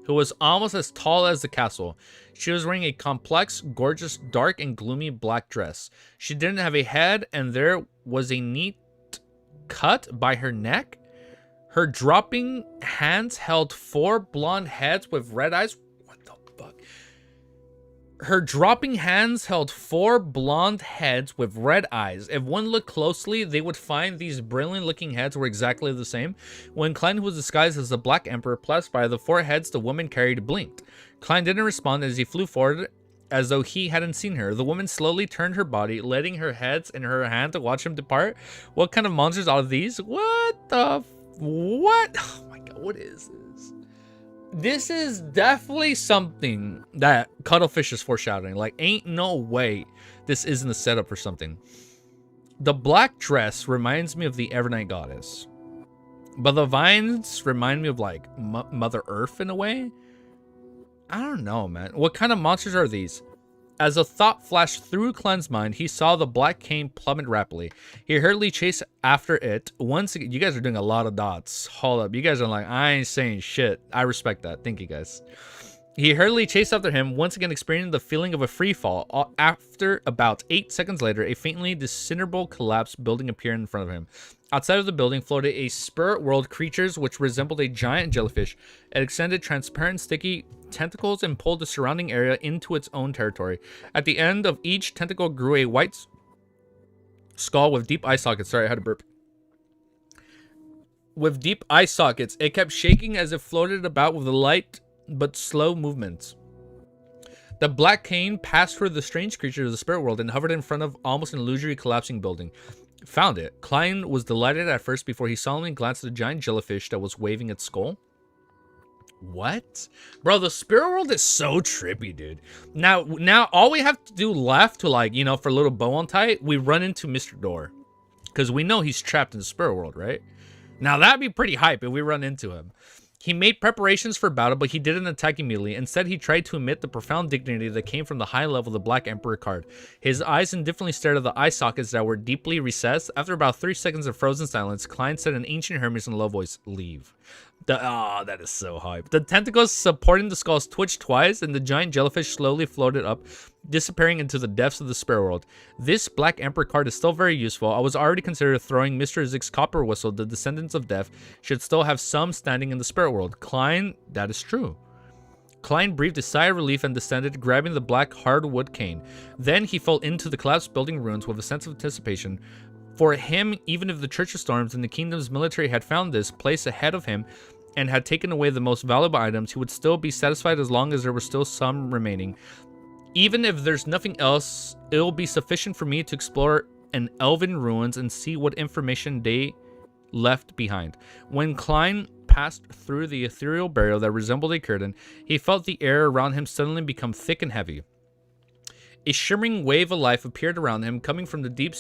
who was almost as tall as the castle. She was wearing a complex, gorgeous, dark, and gloomy black dress. She didn't have a head, and there was a neat cut by her neck. Her dropping hands held 4 blonde heads with red eyes. What the fuck? Her dropping hands held 4 blonde heads with red eyes. If one looked closely, they would find these brilliant-looking heads were exactly the same. When Klein, who was disguised as the Black Emperor, passed by, the 4 heads the woman carried blinked. Klein didn't respond as he flew forward as though he hadn't seen her. The woman slowly turned her body, letting her heads in her hand to watch him depart. What kind of monsters are these? What the what? Oh my god, what is this? This is definitely something that Cuttlefish is foreshadowing. Like, ain't no way this isn't a setup for something. The black dress reminds me of the Evernight Goddess. But the vines remind me of, like, Mother Earth in a way. I don't know, man. What kind of monsters are these? As a thought flashed through Klein's mind, he saw the black cane plummet rapidly. He hurriedly chased after it. Once again, you guys are doing a lot of dots. Hold up. You guys are like, I ain't saying shit. I respect that. Thank you, guys. He hurriedly chased after him, once again experiencing the feeling of a free fall. After about 8 seconds later, a faintly discernible collapsed building appeared in front of him. Outside of the building floated a spirit world creatures which resembled a giant jellyfish. It extended transparent, sticky tentacles and pulled the surrounding area into its own territory. At the end of each tentacle grew a white skull with deep eye sockets. Sorry, I had to burp. With deep eye sockets, it kept shaking as it floated about with light but slow movements. The black cane passed through the strange creature of the spirit world and hovered in front of almost an illusory collapsing building. Found it. Klein was delighted at first before he solemnly glanced at the giant jellyfish that was waving its skull. What? Bro, the spirit world is so trippy, dude. Now all we have to do left to, like, you know, for a little bow on tie, we run into Mr. Door. Because we know he's trapped in the spirit world, right? Now that'd be pretty hype if we run into him. He made preparations for battle, but he didn't attack immediately. Instead, he tried to emit the profound dignity that came from the high level the Black Emperor card. His eyes indifferently stared at the eye sockets that were deeply recessed. After about 3 seconds of frozen silence, Klein said in ancient Hermes in a low voice, "Leave." That is so hype. The tentacles supporting the skulls twitched twice, and the giant jellyfish slowly floated up, disappearing into the depths of the spirit world. This Black Emperor card is still very useful. I was already considering throwing Mr. Zig's copper whistle. The descendants of death should still have some standing in the spirit world. Klein, that is true. Klein breathed a sigh of relief and descended, grabbing the black hardwood cane. Then he fell into the collapsed building ruins with a sense of anticipation. For him, even if the Church of Storms and the kingdom's military had found this place ahead of him and had taken away the most valuable items, he would still be satisfied as long as there were still some remaining. Even if there's nothing else, it will be sufficient for me to explore an elven ruins and see what information they left behind. When Klein passed through the ethereal barrier that resembled a curtain, he felt the air around him suddenly become thick and heavy. A shimmering wave of life appeared around him, coming from the deep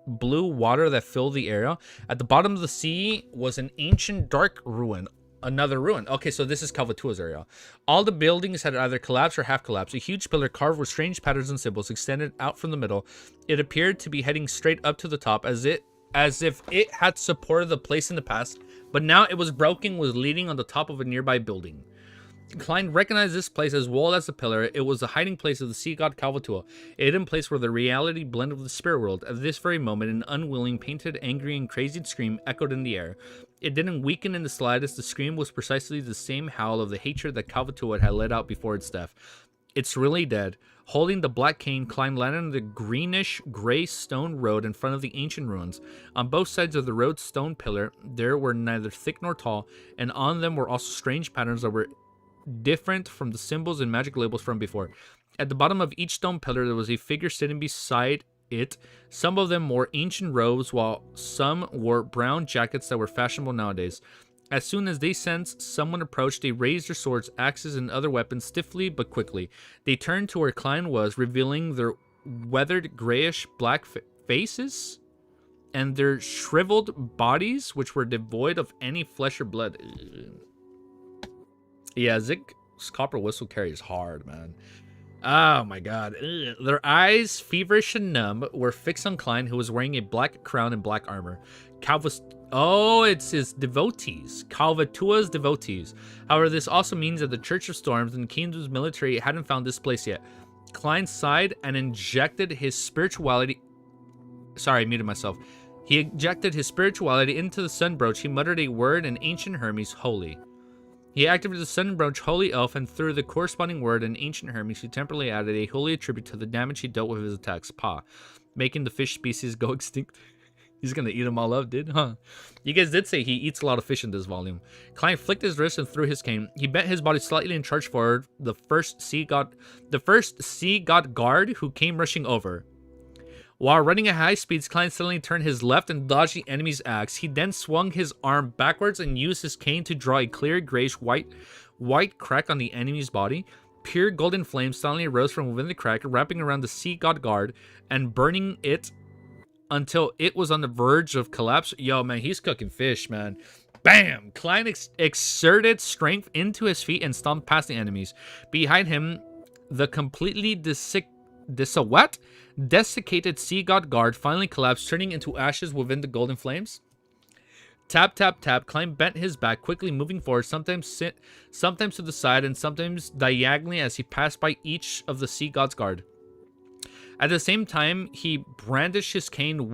blue water that filled the area. At the bottom of the sea was an ancient dark ruin. Another ruin. Okay, so this is Calvatua's area. All the buildings had either collapsed or half collapsed. A huge pillar carved with strange patterns and symbols extended out from the middle. It appeared to be heading straight up to the top, as if it had supported the place in the past, but now it was broken, was leaning on the top of a nearby building. Klein recognized this place as well as the pillar. It was the hiding place of the sea god Calvatua, a hidden place where the reality blended with the spirit world. At this very moment, an unwilling, painted, angry, and crazy scream echoed in the air. It didn't weaken in the slightest. The scream was precisely the same howl of the hatred that Calvatua had let out before its death. It's really dead. Holding the black cane, Klein landed on the greenish-gray stone road in front of the ancient ruins. On both sides of the road's stone pillar, there were neither thick nor tall, and on them were also strange patterns that were different from the symbols and magic labels from before. At the bottom of each stone pillar, there was a figure sitting beside it. Some of them wore ancient robes, while some wore brown jackets that were fashionable nowadays. As soon as they sensed someone approach, they raised their swords, axes, and other weapons stiffly but quickly. They turned to where Klein was, revealing their weathered grayish-black faces and their shriveled bodies, which were devoid of any flesh or blood. Yeah, Zig's copper whistle carries hard, man. Oh my god. Ugh. Their eyes, feverish and numb, were fixed on Klein, who was wearing a black crown and black armor. It's his devotees. Calvatua's devotees. However, this also means that the Church of Storms and the Kingdom's military hadn't found this place yet. Klein sighed and injected his spirituality... Sorry, I muted myself. He injected his spirituality into the sun brooch. He muttered a word in ancient Hermes, holy. He activated the sun brooch holy elf, and through the corresponding word in ancient Hermes, he temporarily added a holy attribute to the damage he dealt with his attacks, Pa, making the fish species go extinct. He's gonna eat them all up, dude, huh? You guys did say he eats a lot of fish in this volume. Klein flicked his wrist and threw his cane. He bent his body slightly and charged forward the first sea god guard who came rushing over. While running at high speeds, Klein suddenly turned his left and dodged the enemy's axe. He then swung his arm backwards and used his cane to draw a clear grayish white crack on the enemy's body. Pure golden flames suddenly arose from within the crack, wrapping around the sea god guard and burning it until it was on the verge of collapse. Yo, man, he's cooking fish, man. Bam! Klein exerted strength into his feet and stomped past the enemies. Behind him, the completely desiccated sea god guard finally collapsed, turning into ashes within the golden flames. Tap, tap, tap. Klein bent his back, quickly moving forward, sometimes to the side and sometimes diagonally as he passed by each of the sea god's guard. At the same time, he brandished his cane,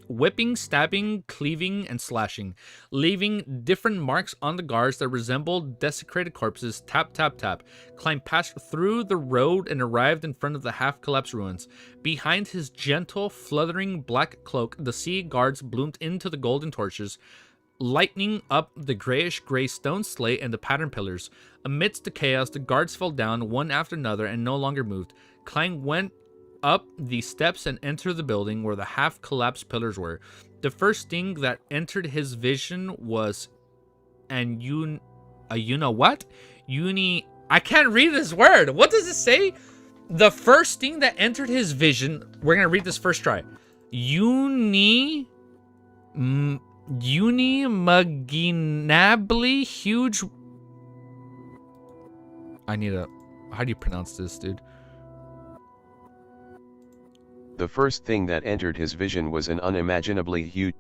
whipping, stabbing, cleaving, and slashing, leaving different marks on the guards that resembled desecrated corpses. Tap, tap, tap. Klein passed through the road and arrived in front of the half-collapsed ruins. Behind his gentle, fluttering black cloak, the sea guards bloomed into the golden torches, lighting up the grayish-gray stone slate and the pattern pillars. Amidst the chaos, the guards fell down one after another and no longer moved. Klein went up the steps and entered the building where the half-collapsed pillars were. The first thing that entered his vision was I can't read this word. What does it say? The first thing that entered his vision, we're gonna read this first try. Unimaginably huge. How do you pronounce this, dude? The first thing that entered his vision was an unimaginably huge...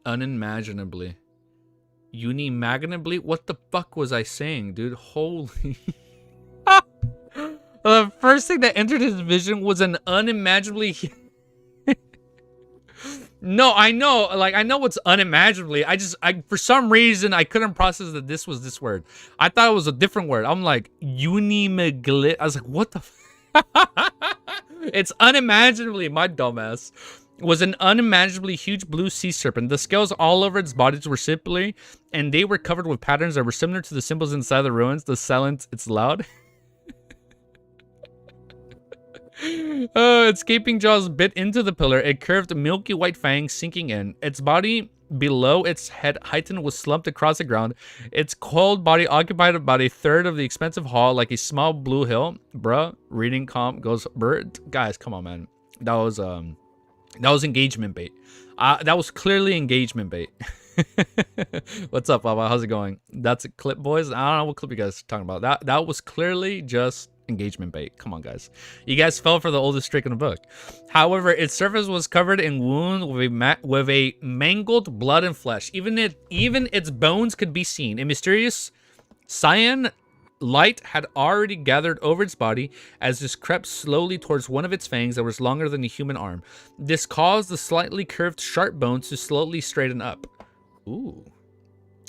Unimaginably. Unimaginably? What the fuck was I saying, dude? Holy... The first thing that entered his vision was an unimaginably... No, I know. Like, I know what's unimaginably. For some reason, I couldn't process that this was this word. I thought it was a different word. I'm like, unimagli. I was like, what the It's unimaginably, my dumbass. Was an unimaginably huge blue sea serpent. The scales all over its bodies were simply, and they were covered with patterns that were similar to the symbols inside the ruins. The silence, it's loud. Its gaping jaws bit into the pillar. It curved milky white fangs sinking in. Its body below its head heightened was slumped across the ground. Its coiled body occupied about a third of the expensive hall, like a small blue hill. Bruh, reading comp goes bird. Guys, come on, man. That was engagement bait. That was clearly engagement bait. What's up, Baba? How's it going? That's a clip, boys. I don't know what clip you guys are talking about. That was clearly just engagement bait. Come on, guys. You guys fell for the oldest trick in the book. However, its surface was covered in wounds with a mangled blood and flesh. Even its bones could be seen. A mysterious cyan light had already gathered over its body as this crept slowly towards one of its fangs that was longer than a human arm. This caused the slightly curved sharp bones to slowly straighten up. Ooh.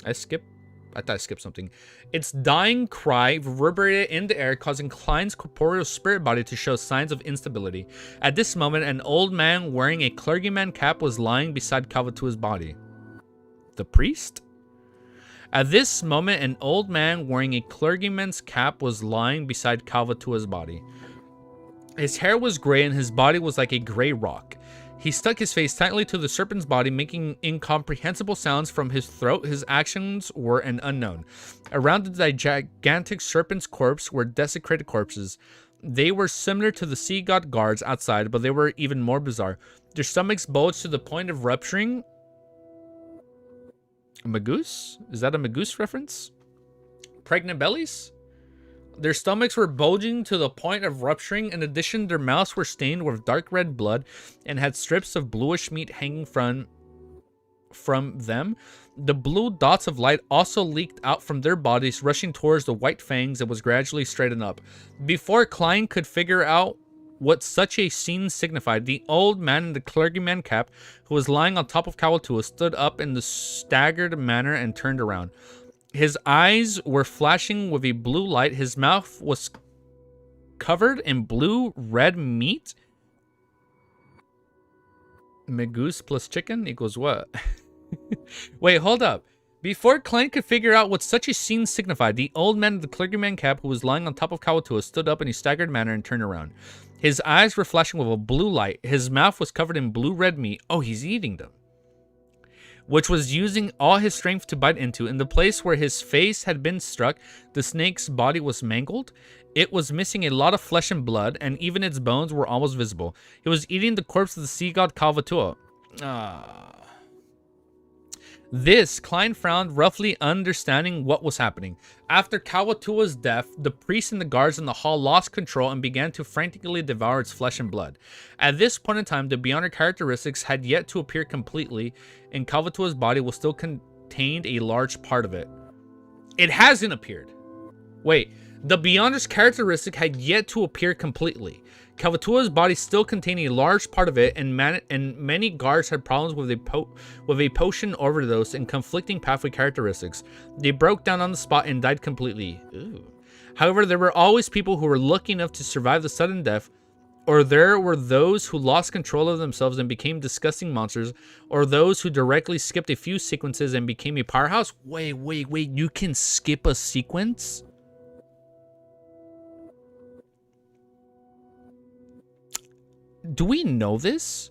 I thought I skipped something. Its dying cry reverberated in the air, causing Klein's corporeal spirit body to show signs of instability. At this moment, an old man wearing a clergyman cap was lying beside Calvatua's body. The priest? At this moment, an old man wearing a clergyman's cap was lying beside Calvatua's body. His hair was gray and his body was like a gray rock. He stuck his face tightly to the serpent's body, making incomprehensible sounds from his throat. His actions were an unknown. Around the gigantic serpent's corpse were desecrated corpses. They were similar to the sea god guards outside, but they were even more bizarre. Their stomachs bulged to the point of rupturing. A Magoose? Is that a Magoose reference? Pregnant bellies? Their stomachs were bulging to the point of rupturing. In addition, their mouths were stained with dark red blood and had strips of bluish meat hanging from them. The blue dots of light also leaked out from their bodies, rushing towards the white fangs that was gradually straightened up. Before Klein could figure out what such a scene signified, the old man in the clergyman cap, who was lying on top of Kawatua, stood up in the staggered manner and turned around. His eyes were flashing with a blue light. His mouth was covered in blue-red meat. Magoose plus chicken equals what? Wait, hold up. Before Klein could figure out what such a scene signified, the old man in the clergyman cap, who was lying on top of Kawatua, stood up in a staggered manner and turned around. His eyes were flashing with a blue light. His mouth was covered in blue-red meat. Oh, he's eating them. Which was using all his strength to bite into. In the place where his face had been struck, the snake's body was mangled. It was missing a lot of flesh and blood, and even its bones were almost visible. He was eating the corpse of the sea god Calvatua. This, Klein frowned, roughly understanding what was happening. After Calvatua's death, the priests and the guards in the hall lost control and began to frantically devour its flesh and blood. At this point in time, the Beyonder characteristics had yet to appear completely, and Calvatua's body will still contained a large part of it. It hasn't appeared. Wait, the Beyonder's characteristic had yet to appear completely. Calvatua's body still contained a large part of it, and many guards had problems with a potion overdose and conflicting pathway characteristics. They broke down on the spot and died completely. Ooh. However, there were always people who were lucky enough to survive the sudden death, or there were those who lost control of themselves and became disgusting monsters, or those who directly skipped a few sequences and became a powerhouse. Wait, you can skip a sequence? Do we know this?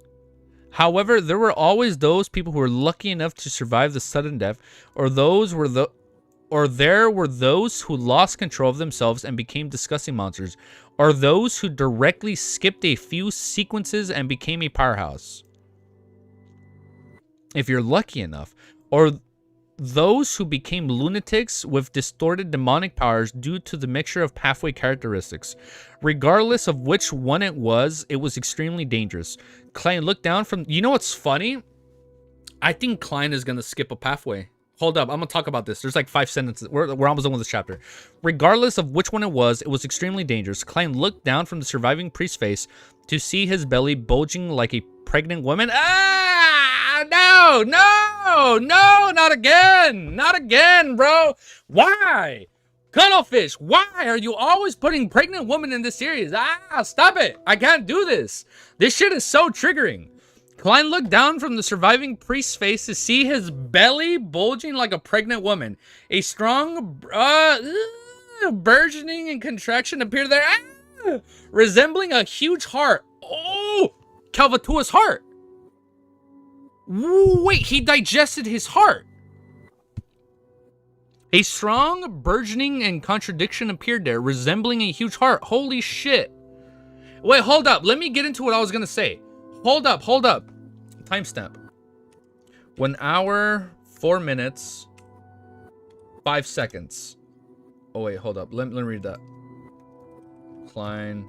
However, there were always those people who were lucky enough to survive the sudden death, or there were those who lost control of themselves and became disgusting monsters, or those who directly skipped a few sequences and became a powerhouse. If you're lucky enough, or those who became lunatics with distorted demonic powers due to the mixture of pathway characteristics. Regardless of which one it was extremely dangerous. Klein looked down from... You know what's funny? I think Klein is going to skip a pathway. Hold up, I'm going to talk about this. There's like 5 sentences. We're almost done with this chapter. Regardless of which one it was extremely dangerous. Klein looked down from the surviving priest's face to see his belly bulging like a pregnant woman. No, not again. Not again, bro. Why? Cuttlefish, why are you always putting pregnant women in this series? Stop it. I can't do this. This shit is so triggering. Klein looked down from the surviving priest's face to see his belly bulging like a pregnant woman. A strong burgeoning and contraction appeared there, resembling a huge heart. Oh, Calvatua's heart. Wait, he digested his heart. A strong burgeoning and contradiction appeared there, resembling a huge heart. Holy shit. Wait, hold up. Let me get into what I was gonna say. Hold up. Timestamp. 1 hour, 4 minutes, 5 seconds. Oh wait, hold up. Let me read that. Klein.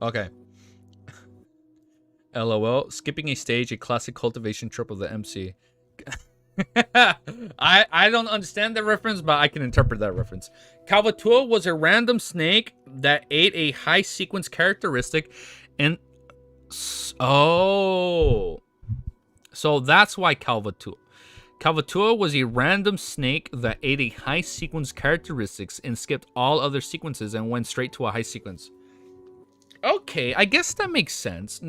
Okay. LOL. Skipping a stage, a classic cultivation trope of the MC. I don't understand the reference, but I can interpret that reference. Calvatua was a random snake that ate a high sequence characteristic and so that's why Calvatua was a random snake that ate a high sequence characteristics and skipped all other sequences and went straight to a high sequence. Okay, I guess that makes sense.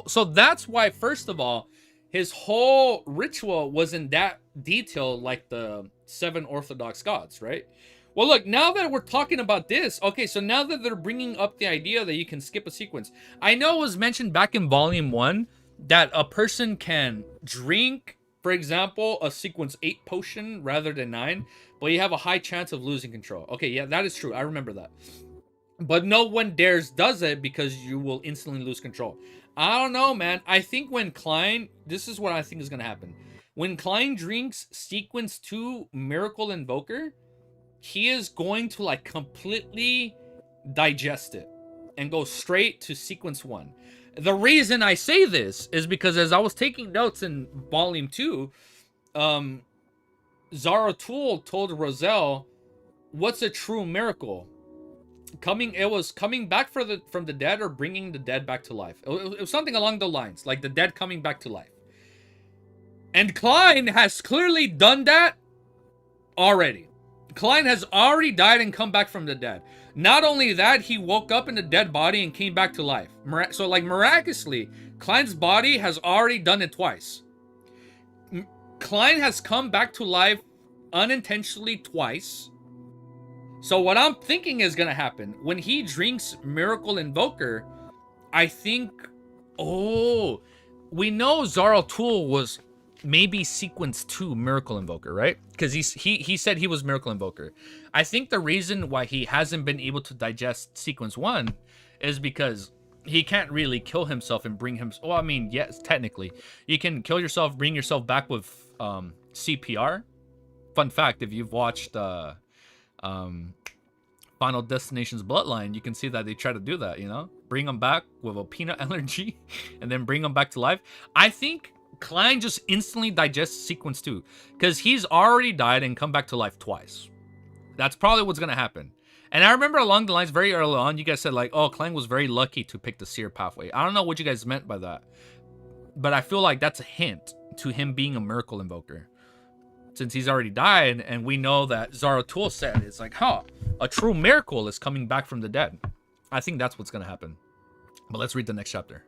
So that's why, first of all, his whole ritual wasn't that detailed like the 7 Orthodox gods, right? Well, look, now that we're talking about this, okay, so now that they're bringing up the idea that you can skip a sequence, I know it was mentioned back in Volume 1 that a person can drink, for example, a sequence 8 potion rather than 9, but you have a high chance of losing control. Okay, yeah, that is true. I remember that. But no one does it because you will instantly lose control. I don't know, man. I think when Klein, this is what I think is going to happen. When Klein drinks sequence 2 Miracle Invoker, he is going to like completely digest it and go straight to sequence 1. The reason I say this is because as I was taking notes in Volume 2, Zaratul told Roselle, what's a true miracle? It was coming back from the dead or bringing the dead back to life. It was something along the lines, like the dead coming back to life. And Klein has clearly done that already. Klein has already died and come back from the dead. Not only that, he woke up in a dead body and came back to life. So like miraculously, Klein's body has already done it twice. Klein has come back to life unintentionally twice. So what I'm thinking is going to happen when he drinks Miracle Invoker, I think, we know Zaratul was maybe sequence 2 Miracle Invoker, right? Because he said he was Miracle Invoker. I think the reason why he hasn't been able to digest sequence 1 is because he can't really kill himself and bring him. Well, I mean, yes, technically, you can kill yourself, bring yourself back with CPR. Fun fact: if you've watched Final Destination's Bloodline, you can see that they try to do that. You know, bring them back with a peanut allergy, and then bring them back to life. I think Klein just instantly digests sequence 2 because he's already died and come back to life twice. That's probably what's gonna happen. And I remember along the lines very early on, you guys said like, "Oh, Klein was very lucky to pick the seer pathway." I don't know what you guys meant by that, but I feel like that's a hint to him being a miracle invoker, since he's already died, and we know that Zaratul said it's like, "Huh, a true miracle is coming back from the dead." I think that's what's gonna happen. But let's read the next chapter.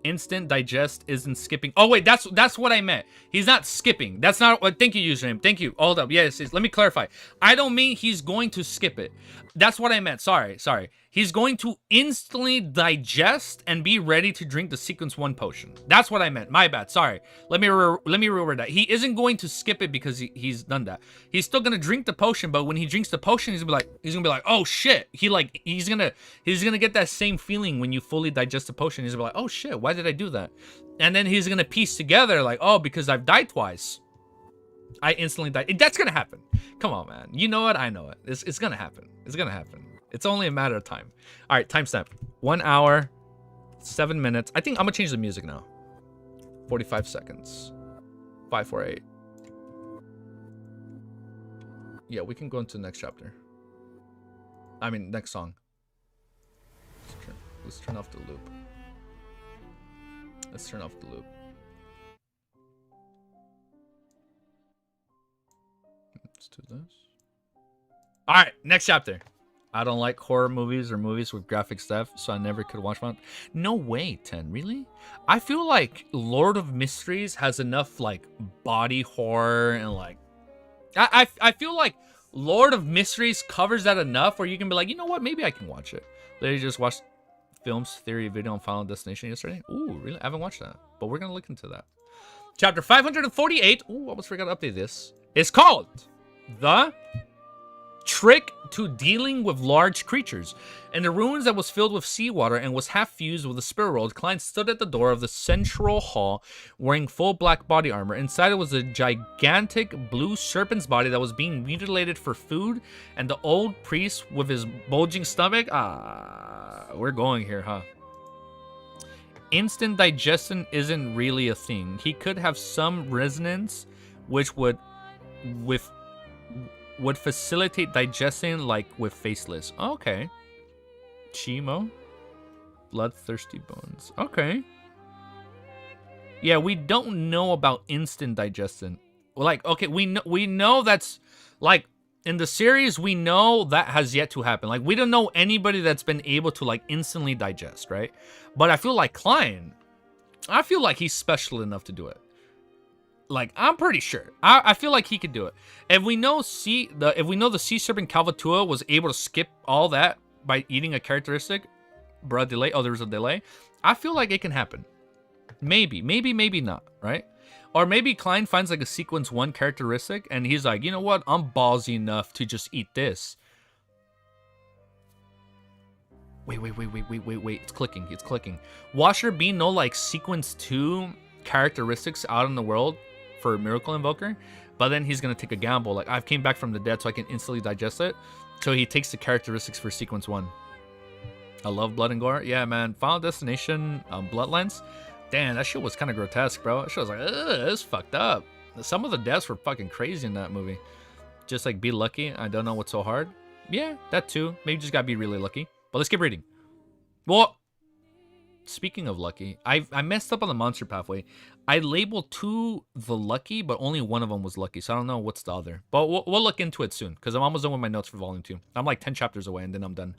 Instant digest isn't skipping. Oh wait, that's what I meant. He's not skipping. That's not what. Thank you, username. Thank you. Hold up. Yes, let me clarify. I don't mean he's going to skip it. That's what I meant. Sorry. He's going to instantly digest and be ready to drink the sequence 1 potion. That's what I meant. My bad. Sorry. Let me reword that. He isn't going to skip it because he's done that. He's still gonna drink the potion, but when he drinks the potion, he's gonna be like, oh shit. He's gonna get that same feeling when you fully digest the potion. He's gonna be like, oh shit, why did I do that? And then he's gonna piece together like, oh, because I've died twice. I instantly died. That's gonna happen. Come on, man. You know it. I know it. It's gonna happen. It's gonna happen. It's only a matter of time. All right, timestamp. 1 hour, 7 minutes. I think I'm gonna change the music now. 45 seconds. 548. Yeah, we can go into the next chapter. I mean, next song. Let's turn off the loop. Let's turn off the loop. Let's do this. All right, next chapter. I don't like horror movies or movies with graphic stuff, so I never could watch one. No way, 10. Really? I feel like Lord of Mysteries has enough like body horror and like I feel like Lord of Mysteries covers that enough where you can be like, you know what? Maybe I can watch it. Literally just watched Films Theory video on Final Destination yesterday. Ooh, really? I haven't watched that, but we're gonna look into that. Chapter 548. Ooh, almost forgot to update this. It's called The Trick to Dealing with Large Creatures. In the ruins that was filled with seawater and was half fused with the spirit world, Klein stood at the door of the central hall wearing full black body armor. Inside it was a gigantic blue serpent's body that was being mutilated for food, and the old priest with his bulging stomach. We're going here, huh? Instant digestion isn't really a thing. He could have some resonance which would facilitate digestion, like with Faceless. Okay. Chimo. Bloodthirsty bones. Okay. Yeah, we don't know about instant digestion. Like, okay, we know that's, like, in the series, we know that has yet to happen. Like, we don't know anybody that's been able to, like, instantly digest, right? But I feel like Klein, I feel like he's special enough to do it. Like, I'm pretty sure. I feel like he could do it. If we know the sea serpent Calvatua was able to skip all that by eating a characteristic, bruh, delay. Oh, there was a delay. I feel like it can happen. Maybe not, right? Or maybe Klein finds like a sequence 1 characteristic and he's like, you know what? I'm ballsy enough to just eat this. Wait. It's clicking. Watch there be no like sequence 2 characteristics out in the world for Miracle Invoker, but then he's gonna take a gamble. Like, I've came back from the dead so I can instantly digest it. So he takes the characteristics for sequence 1. I love blood and gore. Yeah, man. Final Destination Bloodlines. Damn, that shit was kind of grotesque, bro. That shit was like, ugh, it's fucked up. Some of the deaths were fucking crazy in that movie. Just like, be lucky. I don't know what's so hard. Yeah, that too. Maybe just gotta be really lucky. But let's keep reading. Well, speaking of lucky, I messed up on the monster pathway. I labeled 2 the lucky, but only one of them was lucky. So I don't know what's the other. But we'll look into it soon, because I'm almost done with my notes for volume 2. I'm like 10 chapters away, and then I'm done.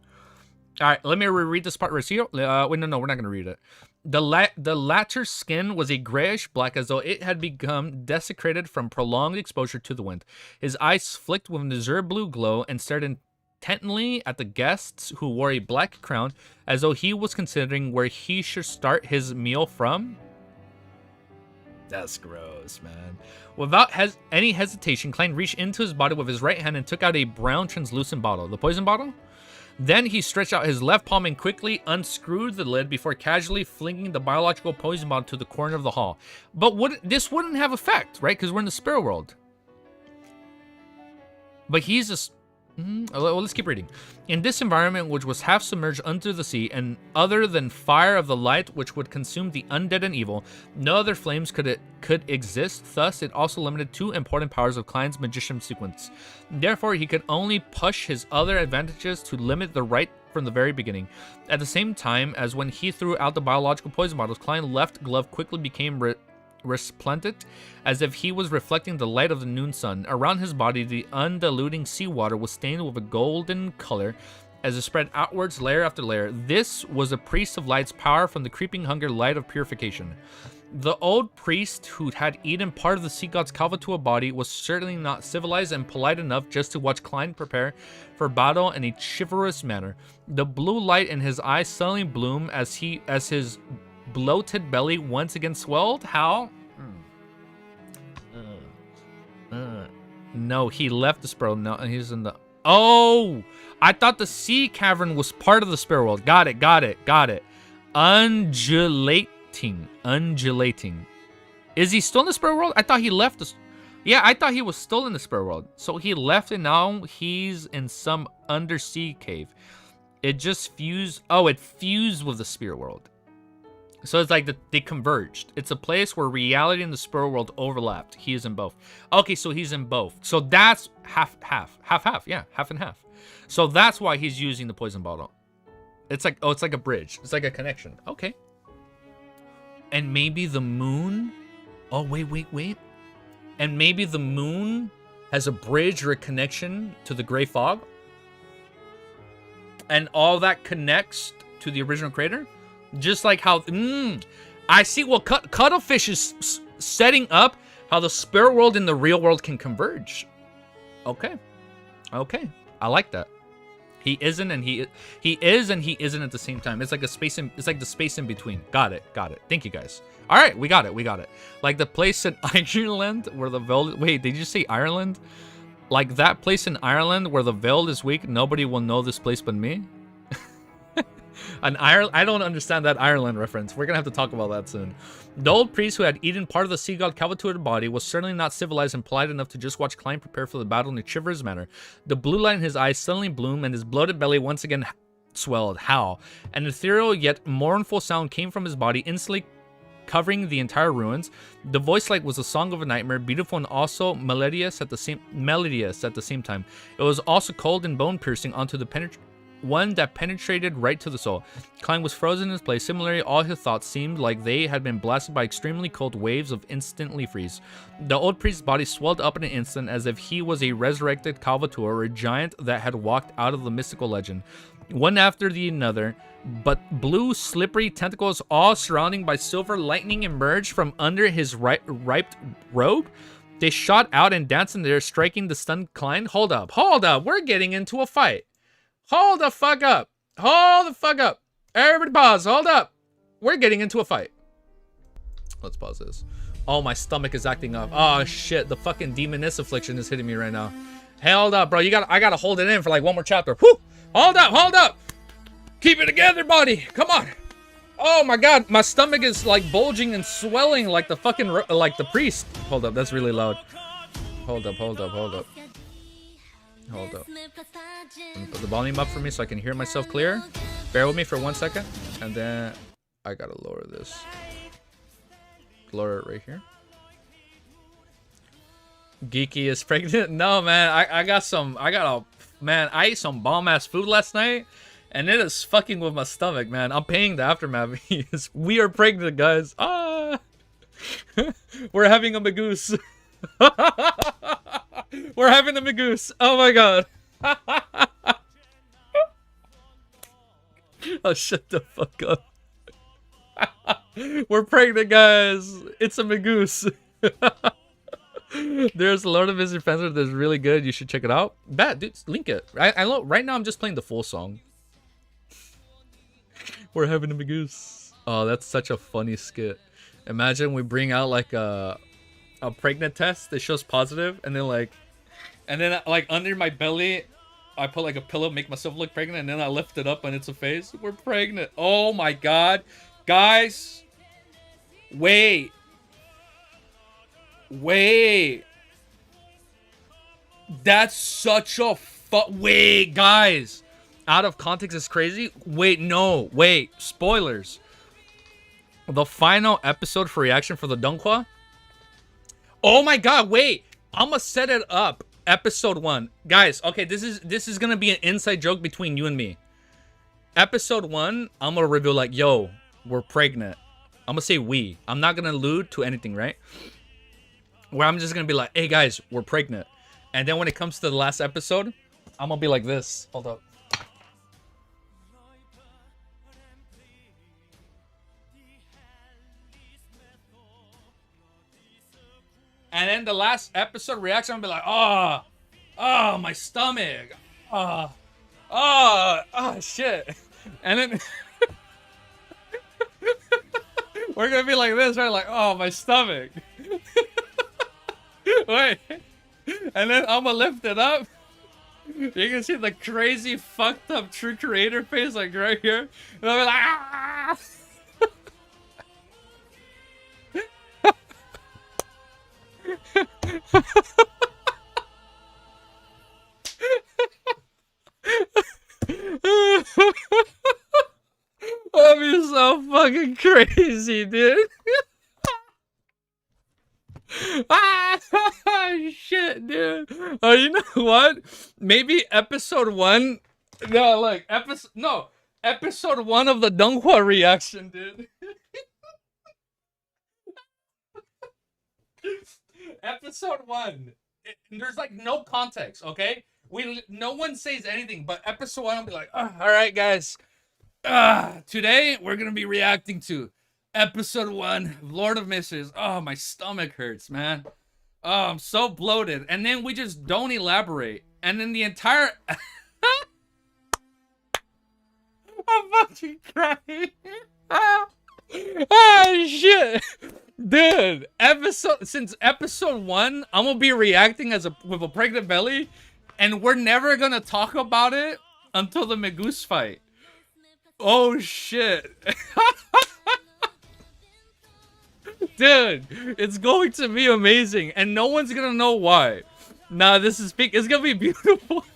All right, let me reread this part right here. Wait, no, we're not going to read it. The latter's skin was a grayish black, as though it had become desecrated from prolonged exposure to the wind. His eyes flicked with an azure blue glow and stared intently at the guests who wore a black crown, as though he was considering where he should start his meal from. That's gross, man. Without any hesitation, Klein reached into his body with his right hand and took out a brown translucent bottle. The poison bottle? Then he stretched out his left palm and quickly unscrewed the lid before casually flinging the biological poison bottle to the corner of the hall. But this wouldn't have effect, right? Because we're in the spirit world. But he's just... Well, let's keep reading. In this environment, which was half submerged under the sea, and other than fire of the light, which would consume the undead and evil, no other flames could exist. Thus, it also limited 2 important powers of Klein's magician sequence. Therefore, he could only push his other advantages to limit the right from the very beginning. At the same time as when he threw out the biological poison bottles, Klein's left glove quickly became resplendent, as if he was reflecting the light of the noon sun. Around his body, the undiluting seawater was stained with a golden color as it spread outwards layer after layer. This was the priest of light's power from the creeping hunger light of purification. The old priest who had eaten part of the sea god's Calvatua body was certainly not civilized and polite enough just to watch Klein prepare for battle in a chivalrous manner. The blue light in his eyes suddenly bloomed as his bloated belly once again swelled. How? No, he left the spiral. No, he's in the... Oh! I thought the sea cavern was part of the spiral world. Got it. Undulating. Is he still in the spiral world? I thought he left the... Yeah, I thought he was still in the spiral world. So he left and now he's in some undersea cave. It just fused... Oh, it fused with the spirit world. So it's like they converged. It's a place where reality and the spirit world overlapped. He is in both. Okay, so he's in both. So that's half. Yeah, half and half. So that's why he's using the poison bottle. It's like, oh, it's like a bridge. It's like a connection. Okay. And maybe the moon. Oh, wait. And maybe the moon has a bridge or a connection to the gray fog. And all that connects to the original crater. Just like how, I see. Well, Cuttlefish is setting up how the spirit world and the real world can converge. Okay. Okay, I like that. He isn't and he is and he isn't at the same time. It's like a space in, it's like the space in between. Got it. Thank you guys. All right, we got it. Like the place in Ireland where the veil. Wait, did you say Ireland? Like that place in Ireland where the veil is weak. Nobody will know this place but me. I don't understand that Ireland reference. We're gonna have to talk about that soon. The old priest who had eaten part of the sea god Calvatua's body was certainly not civilized and polite enough to just watch Klein prepare for the battle in a chivalrous manner. The blue light in his eyes suddenly bloomed, and his bloated belly once again swelled. How? An ethereal yet mournful sound came from his body, instantly covering the entire ruins. The voice like was a song of a nightmare, beautiful and also melodious at the same time. It was also cold and bone piercing onto the one that penetrated right to the soul. Klein was frozen in his place. Similarly, all his thoughts seemed like they had been blasted by extremely cold waves of instantly freeze. The old priest's body swelled up in an instant as if he was a resurrected Calvatur or a giant that had walked out of the mystical legend. One after the another, but blue, slippery tentacles all surrounding by silver lightning emerged from under his ripe robe. They shot out and danced in there, striking the stunned Klein. Hold up, we're getting into a fight. Hold the fuck up. Everybody pause. Hold up. We're getting into a fight. Let's pause this. Oh, my stomach is acting up. Oh, shit. The fucking demoness affliction is hitting me right now. Hold up, bro. I gotta hold it in for like one more chapter. Whew. Hold up. Keep it together, buddy. Come on. Oh, my God. My stomach is like bulging and swelling like the fucking, like the priest. Hold up. That's really loud. Hold up. Let me put the volume up for me so I can hear myself clear. Bear with me for 1 second. And then I gotta lower this. Lower it right here. Geeky is pregnant. No, man. I ate some bomb ass food last night. And it is fucking with my stomach, man. I'm paying the aftermath. We are pregnant, guys. Ah. We're having a magoose. We're having a magoose. Oh my God. Oh, shut the fuck up. We're pregnant, guys. It's a magoose. There's a lot of Mr. Fencer that's really good. You should check it out. Dude, link it. I know. Right now, I'm just playing the full song. We're having a magoose. Oh, that's such a funny skit. Imagine we bring out like a pregnant test that shows positive, and then like under my belly, I put like a pillow, make myself look pregnant, and then I lift it up and it's a face. We're pregnant. Oh my God, guys, wait. That's such a wait, guys. Out of context is crazy. Wait, spoilers. The final episode for reaction for the Donghua. Oh my God, wait. I'm gonna set it up. Episode 1. Guys, okay, this is gonna be an inside joke between you and me. Episode 1, I'm gonna reveal like, yo, we're pregnant. I'm gonna say we. I'm not gonna allude to anything, right? Where I'm just gonna be like, hey guys, we're pregnant. And then when it comes to the last episode, I'm gonna be like this. Hold up. And then the last episode reaction, I'm gonna be like, oh, my stomach. Oh, shit. And then we're gonna be like this, right? Like, oh, my stomach. Wait. And then I'm gonna lift it up. You can see the crazy, fucked up true creator face, like right here. And I'll be like, ah! That'd be so fucking crazy, dude. Shit, dude. Oh, you know what? Maybe episode 1. No, like episode 1 of the Donghua reaction, dude. Episode 1. There's like no context, okay? No one says anything, but episode 1 I'll be like, all right, guys. Today we're gonna be reacting to episode 1 of Lord of Mysteries. Oh, my stomach hurts, man. Oh, I'm so bloated. And then we just don't elaborate. And then the entire... I'm fucking crying. Ah, shit. Dude, since episode 1, I'm gonna be reacting with a pregnant belly, and we're never gonna talk about it until the Megoose fight. Oh shit. Dude, it's going to be amazing, and no one's gonna know why. Nah, this is fake. It's gonna be beautiful.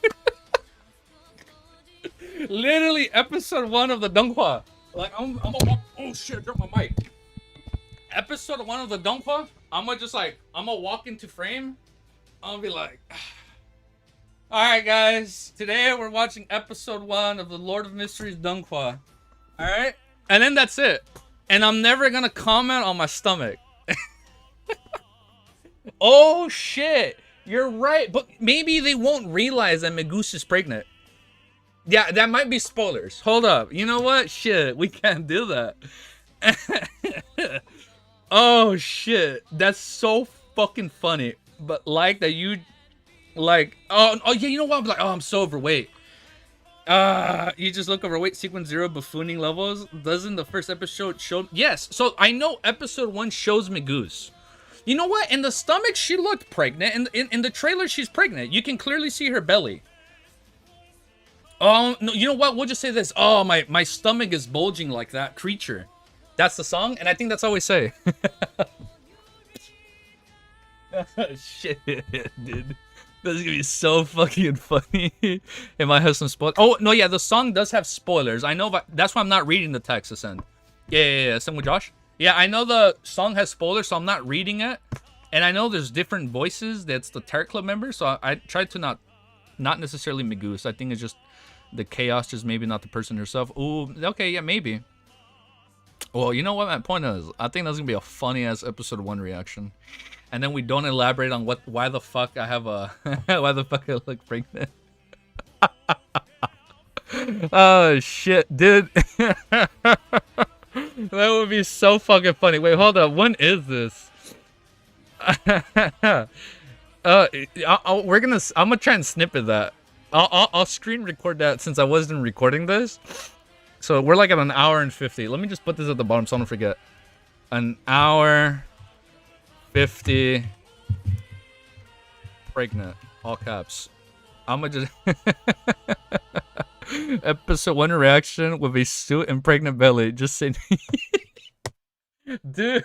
Literally episode 1 of the Donghua. Like, I'm gonna walk. Oh shit, I dropped my mic. Episode 1 of the Donghua, I'm gonna walk into frame. I'm gonna be like, alright guys, today we're watching episode 1 of the Lord of Mysteries Donghua. Alright? And then that's it. And I'm never gonna comment on my stomach. Oh shit, you're right. But maybe they won't realize that Megoose is pregnant. Yeah, that might be spoilers. Hold up. You know what? Shit, we can't do that. Oh shit, that's so fucking funny. But like that you, like, oh yeah, you know what? I'm like, oh, I'm so overweight. You just look overweight. Sequence 0 buffooning levels. Doesn't the first episode show? Yes. So I know episode 1 shows Megoose. You know what? In the stomach, she looked pregnant. And in the trailer, she's pregnant. You can clearly see her belly. Oh, no, you know what? We'll just say this. Oh, my stomach is bulging like that creature. That's the song, and I think that's all we say. Shit, dude. This is gonna be so fucking funny. It might have some spoilers. Oh, no, yeah, the song does have spoilers. I know, but that's why I'm not reading the text, Ascend. Yeah. Sing with Josh. Yeah, I know the song has spoilers, so I'm not reading it. And I know there's different voices. That's the Terror Club members, so I tried to not necessarily Megoose. I think it's just the chaos, just maybe not the person herself. Ooh, okay, yeah, maybe. Well, you know what my point is? I think that's gonna be a funny ass episode 1 reaction, and then we don't elaborate on why the fuck I have a why the fuck I look pregnant. Oh shit, dude. That would be so fucking funny. Wait, hold up. When is this? I'm gonna try and snippet that. I'll screen record that since I wasn't recording this. So we're like at an hour and 50. Let me just put this at the bottom so I don't forget. An hour 50 pregnant. All caps. I'm gonna just episode 1 reaction with a suit and pregnant belly. Just say dude,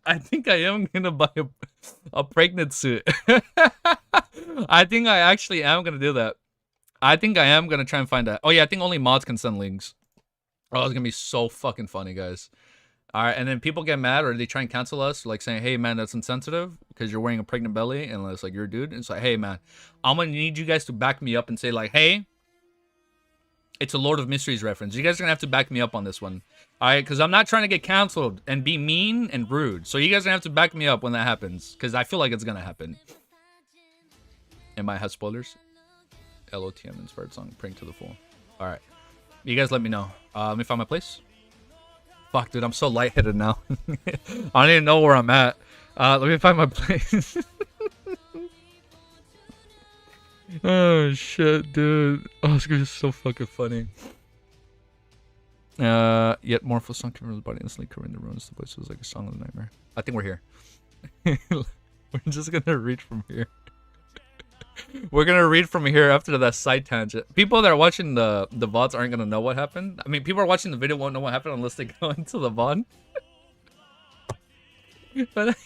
I think I am gonna buy a pregnant suit. I think I actually am gonna do that. I think I am gonna try and find that. Oh yeah, I think only mods can send links. Oh, it's gonna be so fucking funny, guys. Alright, and then people get mad or they try and cancel us, like saying, hey man, that's insensitive because you're wearing a pregnant belly, and it's like, you're a dude. And it's like, hey man, I'm gonna need you guys to back me up and say like, hey, it's a Lord of Mysteries reference. You guys are gonna have to back me up on this one. Alright, because I'm not trying to get canceled and be mean and rude. So you guys are gonna have to back me up when that happens, because I feel like it's gonna happen. It might have spoilers. LOTM inspired song, Prank to the Full. Alright. You guys let me know. Let me find my place. Fuck, dude, I'm so lightheaded now. I don't even know where I'm at. Let me find my place. Oh, shit, dude. Oh, it's gonna be so fucking funny. Yet more for song cover the body instantly covering the ruins. The voice was like a song of the nightmare. I think we're here. We're just gonna read from here. We're gonna read from here after that side tangent. People that are watching the VODs aren't gonna know what happened. I mean, people are watching the video won't know what happened unless they go into the VOD. But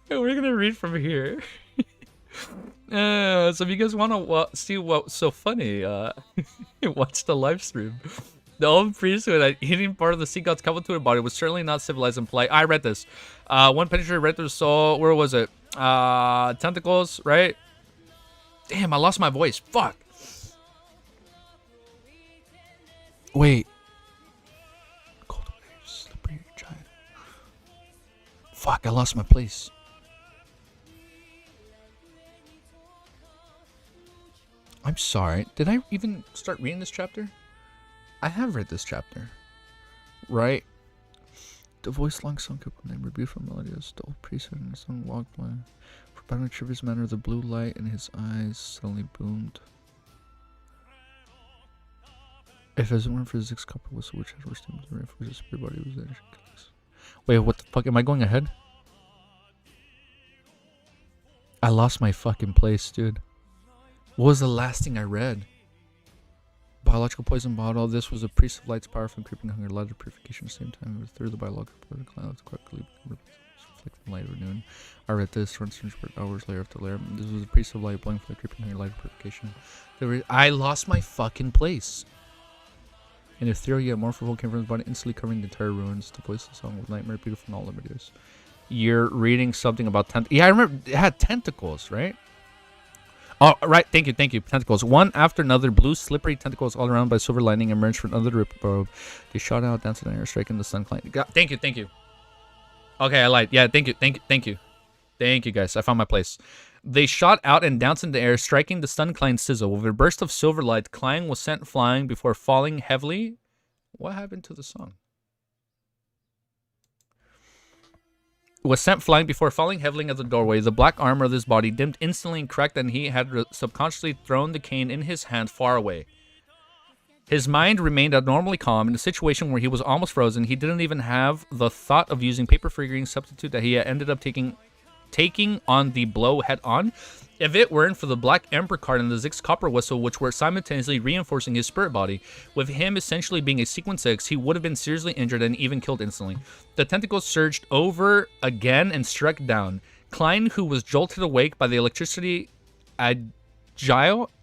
we're gonna read from here. So if you guys want to see what's so funny, watch the live stream. The old priest who had eating part of the sea god's coveted body was certainly not civilized and polite. I read this. One penetrated right through the soul. Where was it? Tentacles, right? Damn, I lost my voice. Fuck. Wait. Cold waves, slippery giant. Fuck, I lost my place. I'm sorry. Did I even start reading this chapter? I have read this chapter. Right? The voice long song couple name beautiful melody is still priesthood and song walk by But in a trivial manner, the blue light in his eyes suddenly boomed. If it weren't for the Zig's copper whistle, which had worse damage for his spirit body, was there. Wait, what the fuck? Am I going ahead? I lost my fucking place, dude. What was the last thing I read? Biological poison bottle. This was a priest of light's power from creeping hunger, light of purification at the same time. It was through the biological poison cloud, quickly reflecting light of noon. I read this, run search for hours layer after layer. This was a priest of light, blowing for the creeping hunger, light of purification. I lost my fucking place. And if theory, yet more for came from his body, instantly covering the entire ruins. The voice of the song was nightmare, beautiful in all the videos. You're reading something about tentacles. Yeah, I remember it had tentacles, right? Oh, right. Thank you. Tentacles. One after another, blue, slippery tentacles all around by silver lining emerged from under the rip above. They shot out, dancing in the air, striking the sun. Thank you. Okay, I lied. Yeah, thank you. Thank you, guys. I found my place. They shot out and danced in the air, striking the stun-Klein sizzle. With a burst of silver light, Klein was sent flying before falling heavily. What happened to the song? Was sent flying before falling heavily at the doorway. The black armor of his body dimmed instantly and cracked, and he had subconsciously thrown the cane in his hand far away. His mind remained abnormally calm in a situation where he was almost frozen. He didn't even have the thought of using paper figurine substitute that he had ended up taking on the blow head on. If it weren't for the Black Emperor card and the Zig's copper whistle, which were simultaneously reinforcing his spirit body, with him essentially being a sequence 6, he would have been seriously injured and even killed instantly. The tentacles surged over again and struck down. Klein, who was jolted awake by the electricity,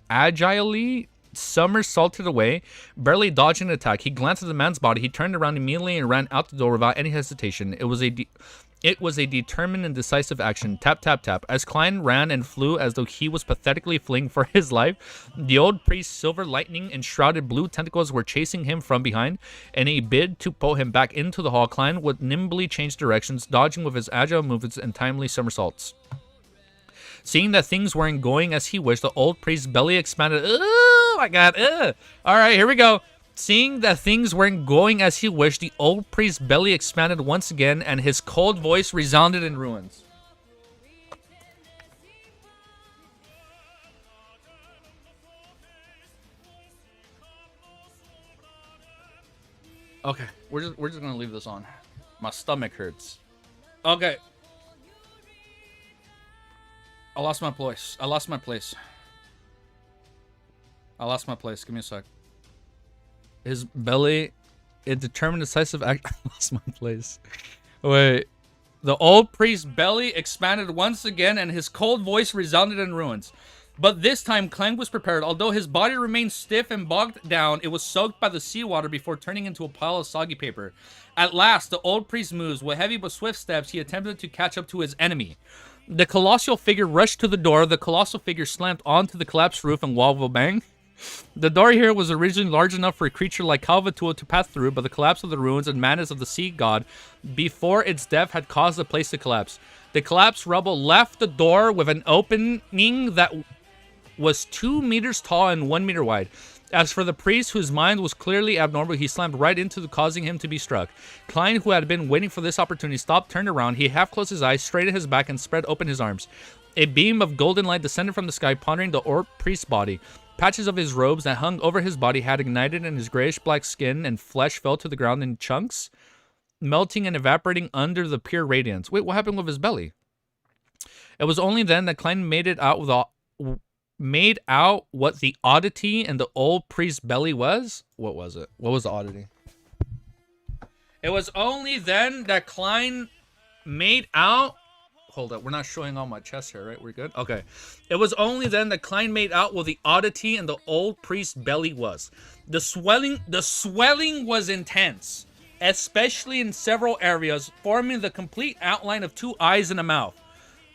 agilely somersaulted away, barely dodging an attack. He glanced at the man's body. He turned around immediately and ran out the door without any hesitation. It was a determined and decisive action. Tap, tap, tap. As Klein ran and flew as though he was pathetically fleeing for his life, the old priest's silver lightning enshrouded blue tentacles were chasing him from behind. In a bid to pull him back into the hall, Klein would nimbly change directions, dodging with his agile movements and timely somersaults. Seeing that things weren't going as he wished, the old priest's belly expanded. Oh my god. All right, here we go. Seeing that things weren't going as he wished, the old priest's belly expanded once again, and his cold voice resounded in ruins. Okay, we're just gonna leave this on. My stomach hurts. Okay. I lost my place. Give me a sec. His belly, it determined decisive act. I lost my place. Wait. The old priest's belly expanded once again, and his cold voice resounded in ruins. But this time, Klein was prepared. Although his body remained stiff and bogged down, it was soaked by the seawater before turning into a pile of soggy paper. At last, the old priest moves. With heavy but swift steps, he attempted to catch up to his enemy. The colossal figure rushed to the door. The colossal figure slammed onto the collapsed roof and wall with a bang. The door here was originally large enough for a creature like Calvatua to pass through, but the collapse of the ruins and madness of the sea god before its death had caused the place to collapse. The collapsed rubble left the door with an opening that was 2 meters tall and 1 meter wide. As for the priest, whose mind was clearly abnormal, he slammed right into causing him to be struck. Klein, who had been waiting for this opportunity, stopped, turned around. He half closed his eyes, straightened his back, and spread open his arms. A beam of golden light descended from the sky, pondering the orb priest's body. Patches of his robes that hung over his body had ignited, and his grayish-black skin and flesh fell to the ground in chunks, melting and evaporating under the pure radiance. Wait, what happened with his belly? It was only then that Klein made out what the oddity in the old priest's belly was. What was it? What was the oddity? It was only then that Klein made out... Hold up, we're not showing all my chest here, right? We're good? Okay. It was only then that Klein made out what the oddity in the old priest's belly was. The swelling was intense, especially in several areas, forming the complete outline of 2 eyes and a mouth.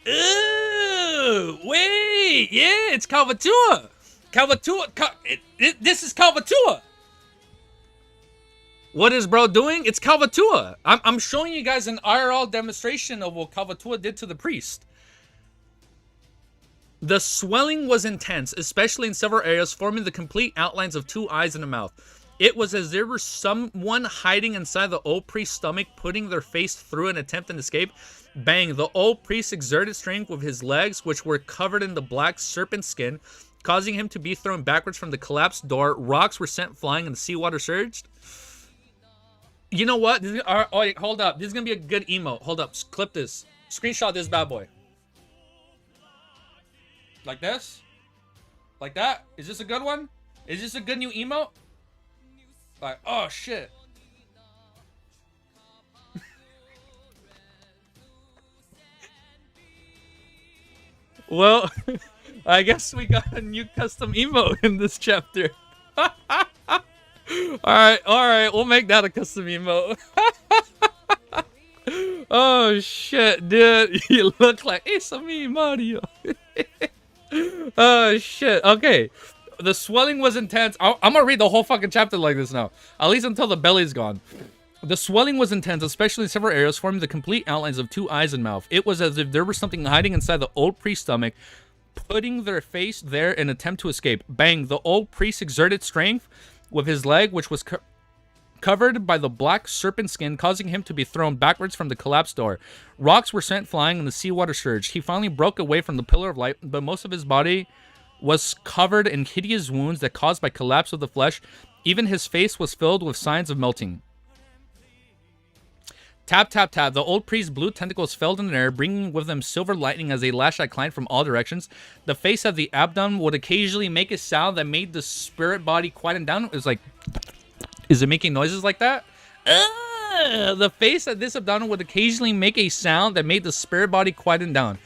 Ooh, wait, yeah, it's Calvatua. This is Calvatua. What is bro doing? It's Calvatua. I'm showing you guys an IRL demonstration of what Calvatua did to the priest. The swelling was intense, especially in several areas, forming the complete outlines of 2 eyes and a mouth. It was as there was someone hiding inside the old priest's stomach, putting their face through an attempt and escape. Bang! The old priest exerted strength with his legs, which were covered in the black serpent skin, causing him to be thrown backwards from the collapsed door. Rocks were sent flying and the seawater surged. You know what? Oh, wait, hold up. This is going to be a good emote. Hold up. Clip this. Screenshot this bad boy. Like this? Like that? Is this a good one? Is this a good new emote? Like, oh, shit. Well, I guess we got a new custom emote in this chapter. Alright, we'll make that a custom emote. Oh shit, dude, you look like it's me, Mario. Oh shit, okay. The swelling was intense. I'm gonna read the whole fucking chapter like this now. At least until the belly's gone. The swelling was intense, especially in several areas, forming the complete outlines of 2 eyes and mouth. It was as if there was something hiding inside the old priest's stomach, putting their face there in an attempt to escape. Bang! The old priest exerted strength with his leg, which was covered by the black serpent skin, causing him to be thrown backwards from the collapsed door. Rocks were sent flying and the seawater surged. He finally broke away from the pillar of light, but most of his body was covered in hideous wounds that caused by collapse of the flesh. Even his face was filled with signs of melting. Tap, tap, tap. The old priest's blue tentacles fell in the air, bringing with them silver lightning as they lashed at Klein from all directions. The face of the abdomen would occasionally make a sound that made the spirit body quieten down. It was like, is it making noises like that? The face of this abdomen would occasionally make a sound that made the spirit body quieten down.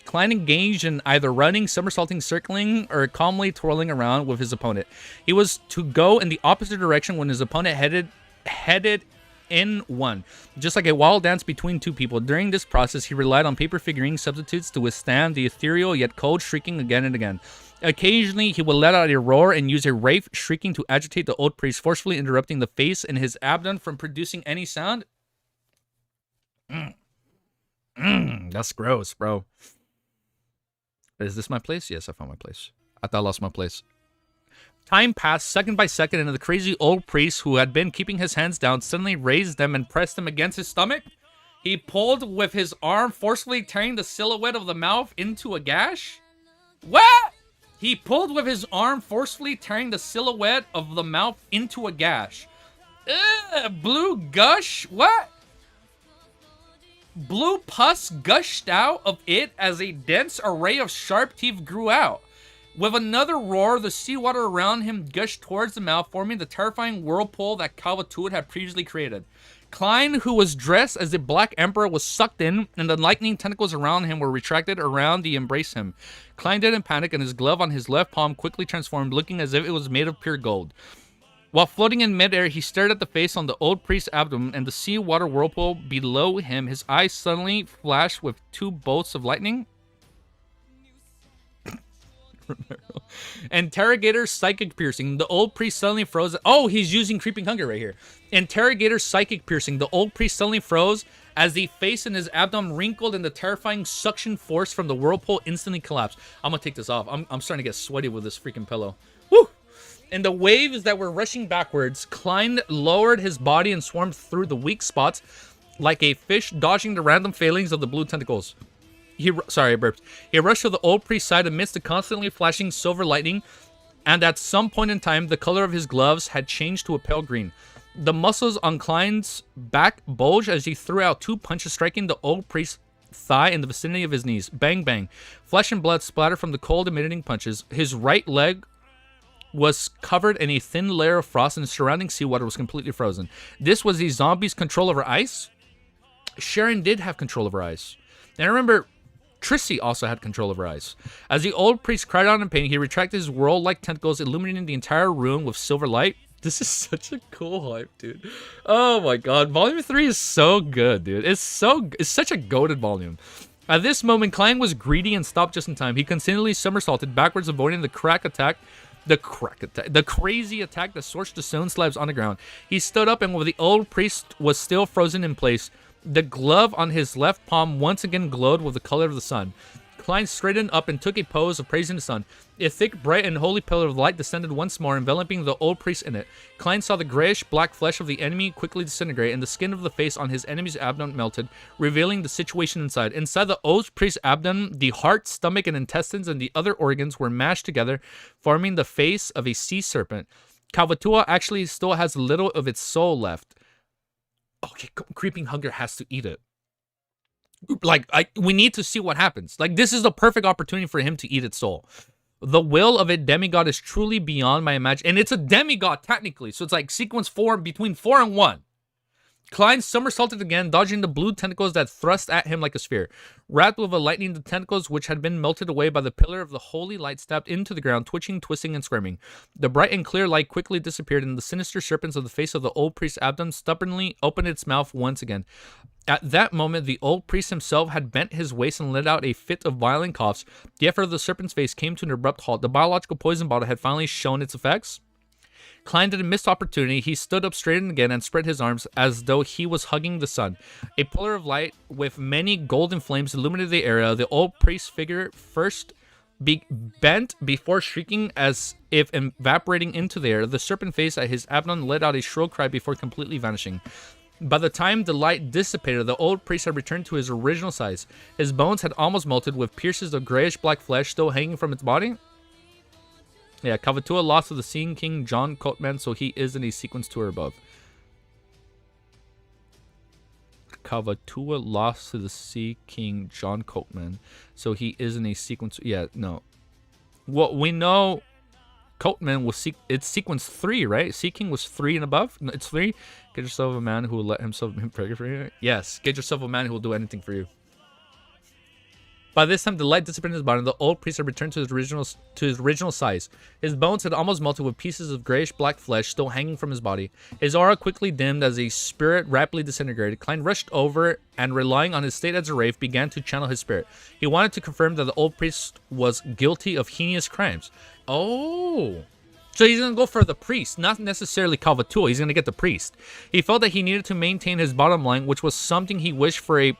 Klein engaged in either running, somersaulting, circling, or calmly twirling around with his opponent. He was to go in the opposite direction when his opponent headed in one, just like a wild dance between 2 people. During this process, he relied on paper figurine substitutes to withstand the ethereal yet cold shrieking again and again. Occasionally, he would let out a roar and use a wraith shrieking to agitate the old priest, forcefully interrupting the face in his abdomen from producing any sound. That's gross, bro. Is this my place? Yes, I found my place. I thought I lost my place. Time passed second by second, and the crazy old priest, who had been keeping his hands down, suddenly raised them and pressed them against his stomach. He pulled with his arm, forcefully tearing the silhouette of the mouth into a gash. What? He pulled with his arm, forcefully tearing the silhouette of the mouth into a gash. Blue gush? What? Blue pus gushed out of it as a dense array of sharp teeth grew out. With another roar, the seawater around him gushed towards the mouth, forming the terrifying whirlpool that Calvatuit had previously created. Klein, who was dressed as the Black Emperor, was sucked in, and the lightning tentacles around him were retracted around to embrace him. Klein didn't panic, and his glove on his left palm quickly transformed, looking as if it was made of pure gold. While floating in midair, he stared at the face on the old priest's abdomen and the seawater whirlpool below him. His eyes suddenly flashed with 2 bolts of lightning. Interrogator psychic piercing. The old priest suddenly froze. Oh, he's using creeping hunger right here. Interrogator psychic piercing. The old priest suddenly froze as the face in his abdomen wrinkled and the terrifying suction force from the whirlpool instantly collapsed. I'm gonna take this off. I'm starting to get sweaty with this freaking pillow. Woo! In the waves that were rushing backwards, Klein lowered his body and swarmed through the weak spots like a fish dodging the random failings of the blue tentacles. Sorry, I burped. He rushed to the old priest's side amidst the constantly flashing silver lightning, and at some point in time, the color of his gloves had changed to a pale green. The muscles on Klein's back bulged as he threw out 2 punches, striking the old priest's thigh in the vicinity of his knees. Bang, bang. Flesh and blood splattered from the cold emitting punches. His right leg was covered in a thin layer of frost, and the surrounding seawater was completely frozen. This was the zombie's control over ice? Sharon did have control over ice. And I remember Trissy also had control over ice. As the old priest cried out in pain, he retracted his whirl-like tentacles, illuminating the entire room with silver light. This is such a cool hype, dude. Oh my god. Volume 3 is so good, dude. It's such a goated volume. At this moment, Klein was greedy and stopped just in time. He continually somersaulted backwards, avoiding the crazy attack that scorched the stone slabs on the ground. He stood up, and while the old priest was still frozen in place, the glove on his left palm once again glowed with the color of the sun. Klein straightened up and took a pose of praising the sun. A thick, bright, and holy pillar of light descended once more, enveloping the old priest in it. Klein saw the grayish-black flesh of the enemy quickly disintegrate, and the skin of the face on his enemy's abdomen melted, revealing the situation inside. Inside the old priest's abdomen, the heart, stomach, and intestines and the other organs were mashed together, forming the face of a sea serpent. Calvatua actually still has little of its soul left. Okay, Creeping Hunger has to eat it. Like, we need to see what happens. Like, this is the perfect opportunity for him to eat its soul. The will of a demigod is truly beyond my imagination. And it's a demigod, technically. So it's like sequence 4, between 4 and 1. Klein somersaulted again, dodging the blue tentacles that thrust at him like a sphere. Wrapped with a lightning, the tentacles, which had been melted away by the pillar of the holy light, stepped into the ground, twitching, twisting, and screaming. The bright and clear light quickly disappeared, and the sinister serpents of the face of the old priest's abdomen stubbornly opened its mouth once again. At that moment, the old priest himself had bent his waist and let out a fit of violent coughs. The effort of the serpent's face came to an abrupt halt. The biological poison bottle had finally shown its effects. Klein didn't miss opportunity. He stood up straight again and spread his arms as though he was hugging the sun. A pillar of light with many golden flames illuminated the area. The old priest's figure first bent before shrieking as if evaporating into the air. The serpent face at his abdomen let out a shrill cry before completely vanishing. By the time the light dissipated, the old priest had returned to his original size. His bones had almost melted, with pieces of grayish-black flesh still hanging from its body. Yeah, Calvatua lost to the Sea King John Coatman, so he is in a sequence 2 or above. Calvatua lost to the Sea King John Coatman, so he is in a sequence. Yeah, no. Well, we know Coatman was it's sequence 3, right? Sea King was 3 and above. No, it's 3. Get yourself a man who will let himself be pregnant for you. Yes, get yourself a man who will do anything for you. By this time, the light dissipated in his body, and the old priest had returned to his original size. His bones had almost melted, with pieces of grayish-black flesh still hanging from his body. His aura quickly dimmed as his spirit rapidly disintegrated. Klein rushed over and, relying on his state as a wraith, began to channel his spirit. He wanted to confirm that the old priest was guilty of heinous crimes. Oh. So he's going to go for the priest, not necessarily Calvatua. He's going to get the priest. He felt that he needed to maintain his bottom line, which was something he wished for a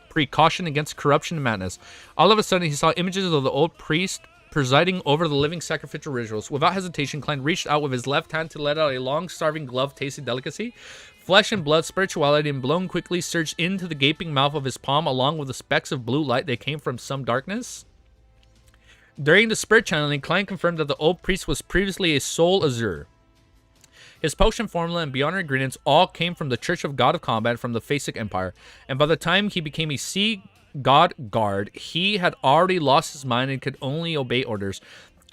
precaution against corruption and madness. All of a sudden, he saw images of the old priest presiding over the living sacrificial rituals. Without hesitation, Klein reached out with his left hand to let out a long, starving glove tasted delicacy. Flesh and blood, spirituality, and blown quickly surged into the gaping mouth of his palm, along with the specks of blue light that came from some darkness. During the spirit channeling, Klein confirmed that the old priest was previously a soul azure. His potion formula and beyond ingredients all came from the Church of God of Combat from the Phasic Empire, and by the time he became a sea god guard, he had already lost his mind and could only obey orders.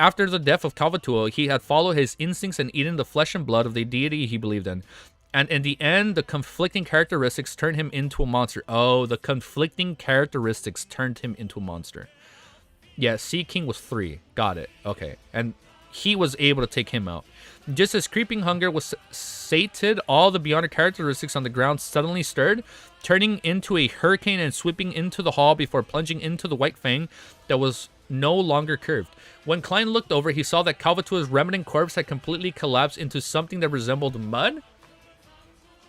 After the death of Calvatua, he had followed his instincts and eaten the flesh and blood of the deity he believed in. And in the end, the conflicting characteristics turned him into a monster. Oh, the conflicting characteristics turned him into a monster. Yeah, Sea King was 3. Got it. Okay. And he was able to take him out. Just as Creeping Hunger was sated, all the Beyonder characteristics on the ground suddenly stirred, turning into a hurricane and sweeping into the hall before plunging into the White Fang that was no longer curved. When Klein looked over, he saw that Calvatua's remnant corpse had completely collapsed into something that resembled mud.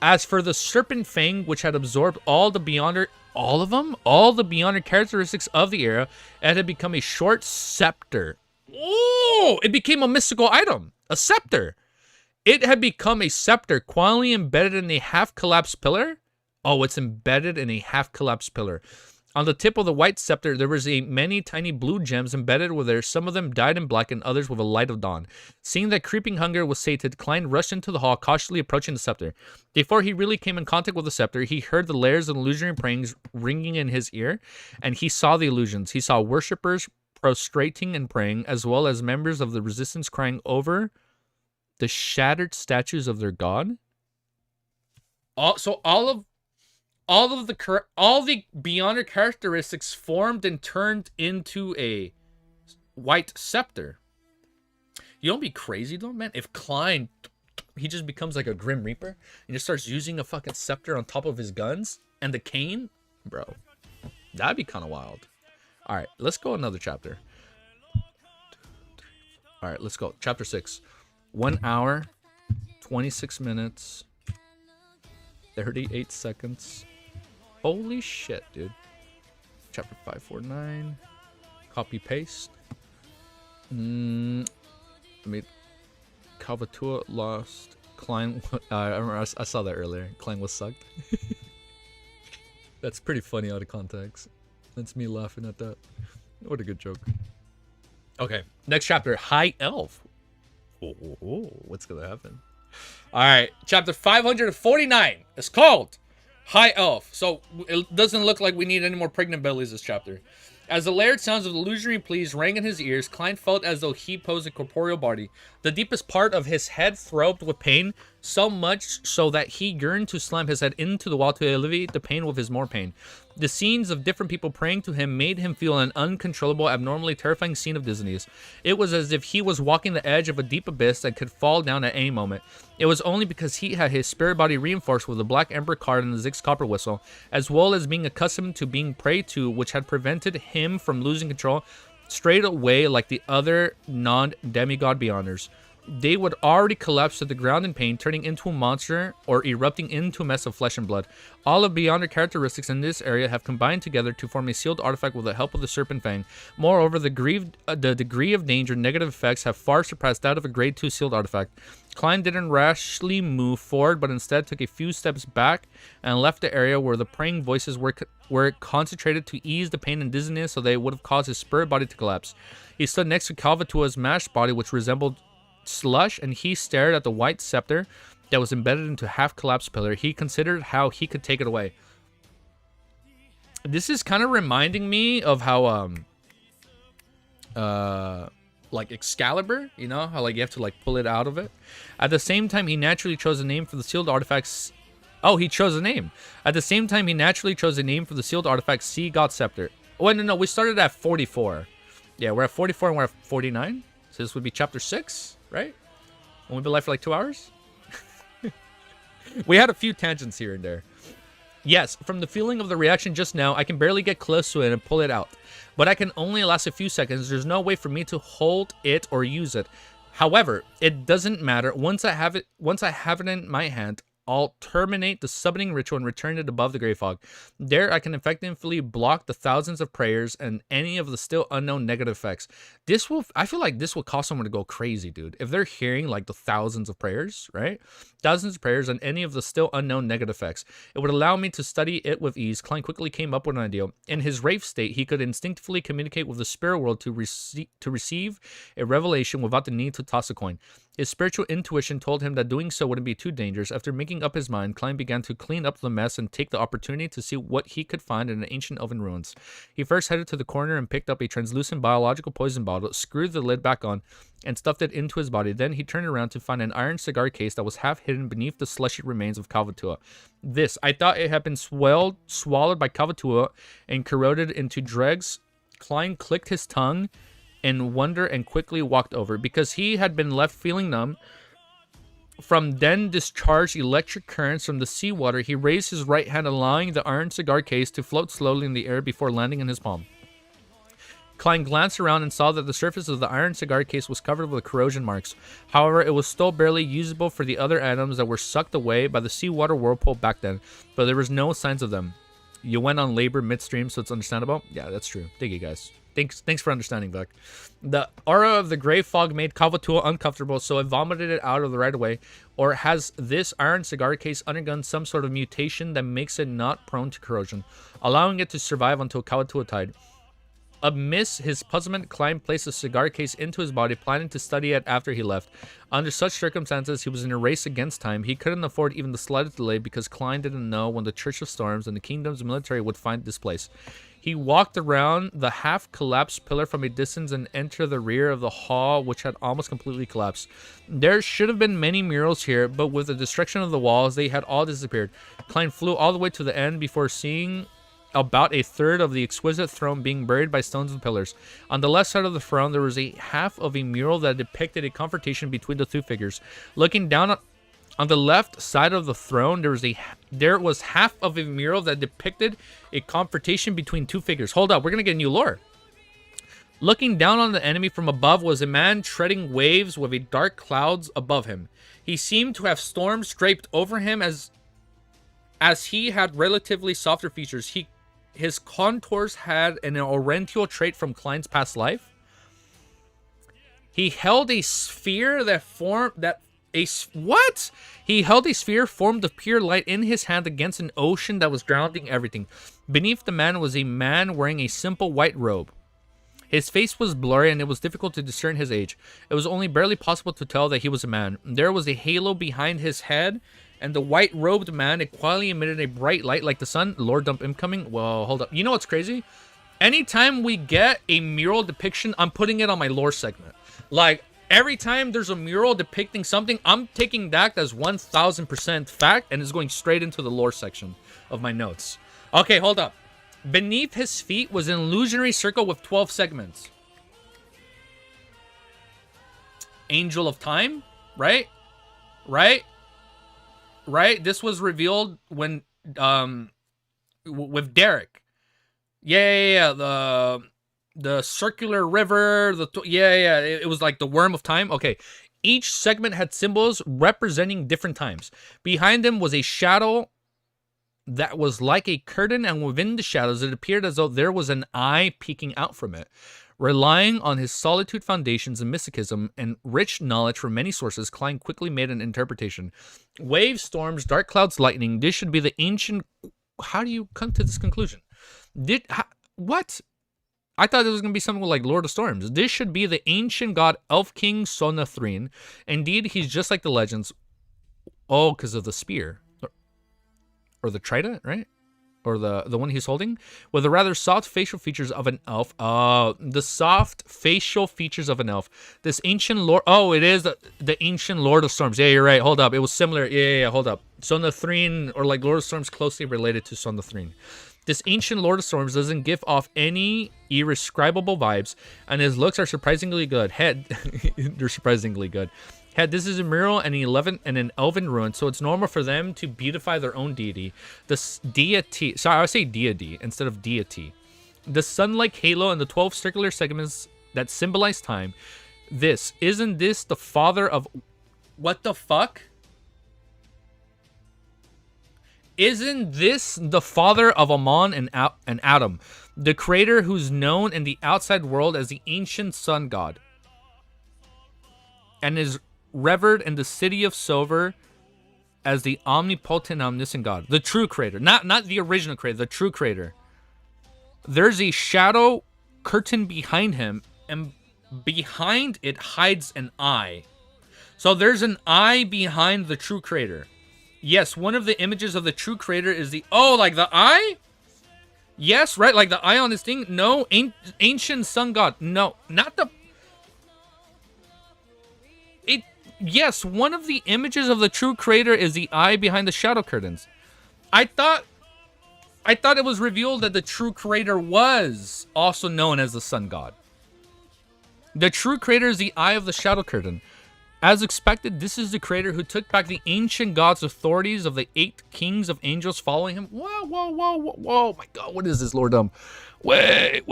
As for the Serpent Fang, which had absorbed all the Beyonder, all the Beyonder characteristics of the era, it had become a short scepter. Oh, it became a mystical item. A scepter. It had become a scepter, quietly embedded in a half-collapsed pillar. Oh, it's embedded in a half-collapsed pillar. On the tip of the white scepter, there was many tiny blue gems embedded with there. Some of them dyed in black and others with a light of dawn. Seeing that Creeping Hunger was sated, Klein rushed into the hall, cautiously approaching the scepter. Before he really came in contact with the scepter, he heard the layers of illusionary prayings ringing in his ear, and he saw the illusions. He saw worshippers prostrating and praying, as well as members of the resistance crying over the shattered statues of their god. All the Beyonder characteristics formed and turned into a white scepter. You don't be crazy though, man. If Klein, he just becomes like a Grim Reaper and just starts using a fucking scepter on top of his guns and the cane, bro, that'd be kind of wild. All right, let's go another chapter. All right, let's go. Chapter 6. 1 hour, 26 minutes, 38 seconds. Holy shit, dude. Chapter 549. Copy paste. I mean, Calvatua lost. Klein. I remember I saw that earlier. Klein was sucked. That's pretty funny out of context. That's me laughing at that. What a good joke. Okay, next chapter. High Elf. Oh, what's gonna happen? All right, chapter 549. It's called High Elf. So it doesn't look like we need any more pregnant bellies this chapter. As the layered sounds of illusionary pleas rang in his ears, Klein felt as though he posed a corporeal body. The deepest part of his head throbbed with pain, so much so that he yearned to slam his head into the wall to alleviate the pain with his more pain. The scenes of different people praying to him made him feel an uncontrollable, abnormally terrifying scene of dizziness. It was as if he was walking the edge of a deep abyss that could fall down at any moment. It was only because he had his spirit body reinforced with the Black Emperor card and the Zig's copper whistle, as well as being accustomed to being prayed to, which had prevented him from losing control straight away like the other non-demigod beyonders. They would already collapse to the ground in pain, turning into a monster or erupting into a mess of flesh and blood. All of Beyonder characteristics in this area have combined together to form a sealed artifact with the help of the Serpent Fang. Moreover, the degree of danger and negative effects have far surpassed that of a Grade 2 sealed artifact. Klein didn't rashly move forward, but instead took a few steps back and left the area where the praying voices were concentrated to ease the pain and dizziness so they would have caused his spirit body to collapse. He stood next to Calvatua's mashed body, which resembled slush, and he stared at the white scepter that was embedded into half-collapsed pillar. He considered how he could take it away. This is kind of reminding me of how like Excalibur, you know, how like you have to like pull it out of it. At the same time, he naturally chose a name for the sealed artifacts. Oh, he chose a name. At the same time, he naturally chose a name for the sealed artifact Sea God Scepter. Oh, no, we started at 44. Yeah, we're at 44 and we're at 49. So this would be chapter 6, right? And we've been live for like 2 hours? We had a few tangents here and there. Yes, from the feeling of the reaction just now, I can barely get close to it and pull it out. But I can only last a few seconds. There's no way for me to hold it or use it. However, it doesn't matter. Once I have it in my hand, I'll terminate the summoning ritual and return it above the Grey Fog. There, I can effectively block the thousands of prayers and any of the still unknown negative effects. I feel like this will cause someone to go crazy, dude. If they're hearing like the thousands of prayers, right? Thousands of prayers and any of the still unknown negative effects. It would allow me to study it with ease. Klein quickly came up with an idea. In his Wraith state, he could instinctively communicate with the spirit world to receive a revelation without the need to toss a coin. His spiritual intuition told him that doing so wouldn't be too dangerous. After making up his mind, Klein began to clean up the mess and take the opportunity to see what he could find in the ancient elven ruins. He first headed to the corner and picked up a translucent biological poison bottle, screwed the lid back on, and stuffed it into his body. Then he turned around to find an iron cigar case that was half hidden beneath the slushy remains of Calvatua. I thought it had been swallowed by Calvatua and corroded into dregs. Klein clicked his tongue in wonder and quickly walked over. Because he had been left feeling numb from then discharged electric currents from the seawater, he raised his right hand, allowing the iron cigar case to float slowly in the air before landing in his palm. Klein glanced around and saw that the surface of the iron cigar case was covered with corrosion marks. However, it was still barely usable for the other atoms that were sucked away by the seawater whirlpool back then, but there was no signs of them. You went on labor midstream, so it's understandable? Yeah, that's true. Thank you, guys. Thanks for understanding, Vec. The aura of the gray fog made Calvatua uncomfortable, so it vomited it out of the right away. Or has this iron cigar case undergone some sort of mutation that makes it not prone to corrosion, allowing it to survive until Calvatua died? Amidst his puzzlement, Klein placed the cigar case into his body, planning to study it after he left. Under such circumstances, he was in a race against time. He couldn't afford even the slightest delay because Klein didn't know when the Church of Storms and the Kingdom's military would find this place. He walked around the half-collapsed pillar from a distance and entered the rear of the hall, which had almost completely collapsed. There should have been many murals here, but with the destruction of the walls, they had all disappeared. Klein flew all the way to the end before seeing about a third of the exquisite throne being buried by stones and pillars. On the left side of the throne, there was a half of a mural that depicted a confrontation between the two figures. Looking down on the left side of the throne, there was half of a mural that depicted a confrontation between two figures. Hold up, we're gonna get new lore. Looking down on the enemy from above was a man treading waves with a dark clouds above him. He seemed to have storms draped over him as he had relatively softer features. He his contours had an oriental trait from Klein's past life. He held a sphere that formed what? He held a sphere formed of pure light in his hand against an ocean that was drowning everything. Beneath the man was a man wearing a simple white robe. His face was blurry and it was difficult to discern his age. It was only barely possible to tell that he was a man. There was a halo behind his head, and the white-robed man, it quietly emitted a bright light like the sun. Lord Dump incoming. Well, hold up. You know what's crazy? Anytime we get a mural depiction, I'm putting it on my lore segment. Like, every time there's a mural depicting something, I'm taking that as 1000% fact, and it's going straight into the lore section of my notes. Okay, hold up. Beneath his feet was an illusionary circle with 12 segments. Angel of Time, right? Right? This was revealed when, with Derek. Yeah. The circular river, it was like the worm of time. Okay, each segment had symbols representing different times. Behind them was a shadow that was like a curtain, and within the shadows it appeared as though there was an eye peeking out from it. Relying on his solitude foundations and mysticism and rich knowledge from many sources, Klein quickly made an interpretation. Waves, storms, dark clouds, lightning, this should be the ancient... How do you come to this conclusion? What? I thought it was going to be something like Lord of Storms. This should be the ancient god Elf King Sonathrine. Indeed, he's just like the legends. Oh, because of the spear. Or the trident, right? Or the one he's holding. With the rather soft facial features of an elf. The soft facial features of an elf. This ancient lord... Oh, it is the ancient Lord of Storms. Yeah, you're right. Hold up. It was similar. Yeah, hold up. Sonathrine, or like Lord of Storms, closely related to Sonathrine. This ancient Lord of Storms doesn't give off any irrescribable vibes, and his looks are surprisingly good. Head, they're surprisingly good. Head, this is a mural and an elven ruin, so it's normal for them to beautify their own deity. This deity, sorry, I would say deity instead of deity. The sun-like halo and the 12 circular segments that symbolize time. Isn't this the father of... What the fuck? Isn't this the father of Amon and Adam, the creator who's known in the outside world as the ancient sun god, and is revered in the city of Silver as the omnipotent, omniscient god, the true creator, not the original creator, the true creator. There's a shadow curtain behind him, and behind it hides an eye. So there's an eye behind the true creator. Yes, one of the images of the true creator is the... Oh, like the eye? Yes, right? Like the eye on this thing? No. Ancient sun god. No, not the... Yes, one of the images of the true creator is the eye behind the shadow curtains. I thought it was revealed that the true creator was also known as the sun god. The true creator is the eye of the shadow curtain. As expected, this is the creator who took back the ancient god's authorities of the 8 kings of angels following him. Whoa, my god, what is this, Lord Dumb? Wait,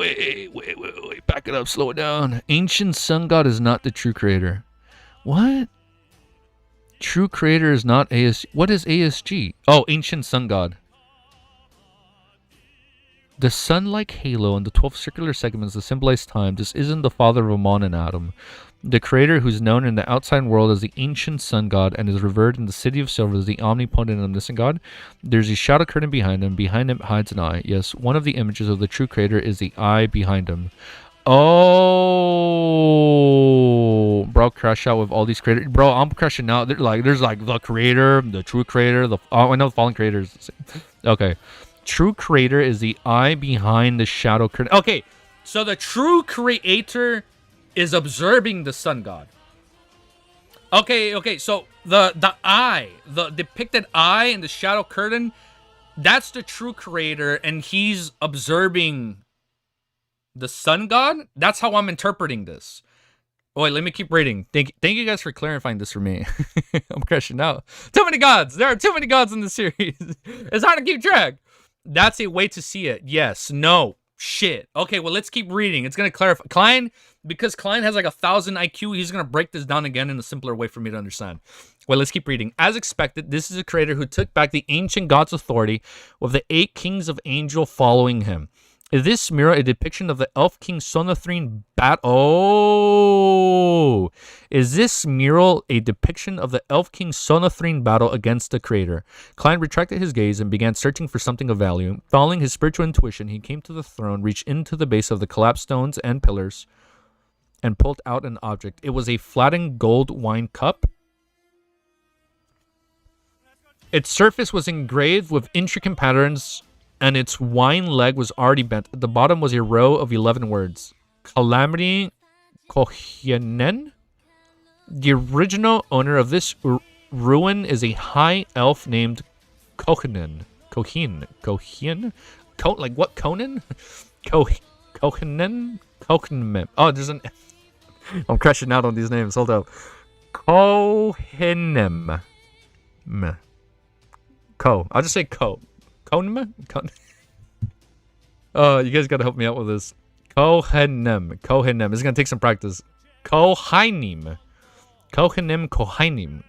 back it up, slow it down. Ancient sun god is not the true creator. What? True creator is not ASG. What is ASG? Oh, ancient sun god. The sun-like halo and the 12 circular segments that symbolize time. This isn't the father of Amon and Adam, the creator who's known in the outside world as the ancient sun god and is revered in the city of Silver as the omnipotent and omniscient god. There's a shadow curtain behind him. Behind him hides an eye. Yes, one of the images of the true creator is the eye behind him. Oh, bro, crash out with all these creators. Bro, I'm crashing out. There's like the creator, the true creator, I know the fallen creators. Okay. True creator is the eye behind the shadow curtain. Okay, so the true creator is observing the sun god. Okay, so the eye, the depicted eye in the shadow curtain, that's the true creator, and he's observing the sun god. That's how I'm interpreting this. Oh, wait, let me keep reading. Thank you guys for clarifying this for me. I'm crashing out. Too many gods. There are too many gods in the series. It's hard to keep track. That's a way to see it. Yes. No. Shit. Okay, well, let's keep reading. It's going to clarify. Klein, because Klein has like 1,000 IQ, he's going to break this down again in a simpler way for me to understand. Well, let's keep reading. As expected, this is a creator who took back the ancient god's authority with the 8 kings of angel following him. Is this mural a depiction of the elf king Sonathrine battle? Oh! Is this mural a depiction of the elf king Sonathrine battle against the creator? Klein retracted his gaze and began searching for something of value. Following his spiritual intuition, he came to the throne, reached into the base of the collapsed stones and pillars, and pulled out an object. It was a flattened gold wine cup. Its surface was engraved with intricate patterns, and its wine leg was already bent. At the bottom was a row of 11 words. Calamity Kohienen? The original owner of this ruin is a high elf named Kohinen. Like what, Conan? Kohinen? Kohinen. Oh, there's an... I'm crashing out on these names. Hold up. Kohinem. I'll just say Ko. Konem? Oh, you guys gotta help me out with this. Kohenem. This is gonna take some practice. Kohainim. Kohenim.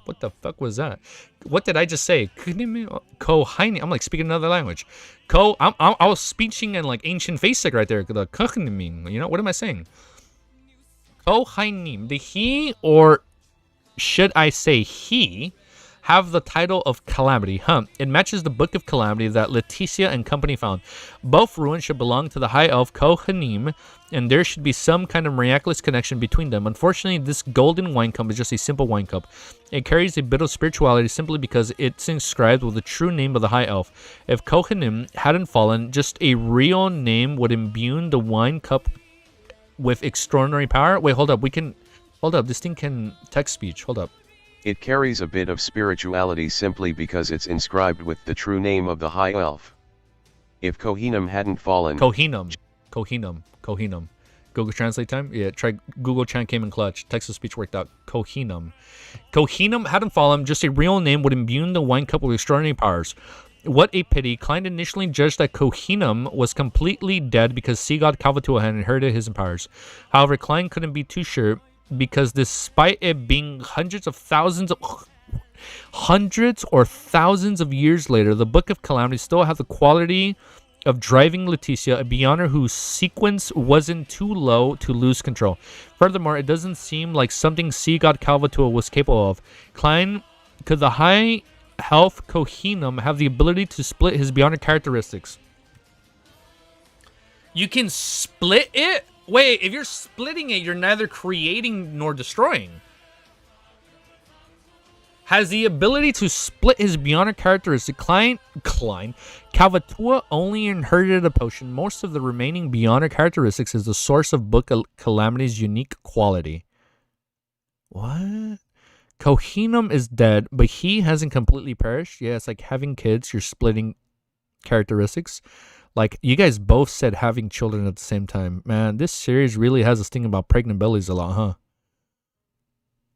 What the fuck was that? What did I just say? Kohainim. I'm like speaking another language. I was speaking in like ancient basic right there. The Kohainim. You know, what am I saying? Kohainim. The he, or should I say he, have the title of Calamity. It matches the Book of Calamity that Leticia and company found. Both ruins should belong to the High Elf Kohanim, and there should be some kind of miraculous connection between them. Unfortunately, this golden wine cup is just a simple wine cup. It carries a bit of spirituality simply because it's inscribed with the true name of the High Elf. If Kohanim hadn't fallen, just a real name would imbue the wine cup with extraordinary power. Wait, hold up. Hold up. This thing can text speech. Hold up. It carries a bit of spirituality simply because it's inscribed with the true name of the High Elf. If Kohinum hadn't fallen... Kohinum. Google Translate time? Yeah, try Google Chan came in clutch. Text-to-speech worked out. Kohinum hadn't fallen, just a real name would imbue the wine cup with extraordinary powers. What a pity. Klein initially judged that Kohinum was completely dead because sea god Kalvatua had inherited his powers. However, Klein couldn't be too sure, because despite it being hundreds or thousands of years later, the Book of Calamity still had the quality of driving Leticia, a Beyonder whose sequence wasn't too low to lose control. Furthermore, it doesn't seem like something sea god Kalvatua was capable of. Klein, could the High Elf Kohinum have the ability to split his Beyonder characteristics? You can split it? Wait, if you're splitting it, you're neither creating nor destroying. Has the ability to split his Beyonder characteristic. Klein, Kalvatua only inherited a potion. Most of the remaining Beyonder characteristics is the source of Book of Calamity's unique quality. What? Kohinum is dead, but he hasn't completely perished. Yeah, it's like having kids, you're splitting characteristics. Like, you guys both said having children at the same time. Man, this series really has this thing about pregnant bellies a lot, huh?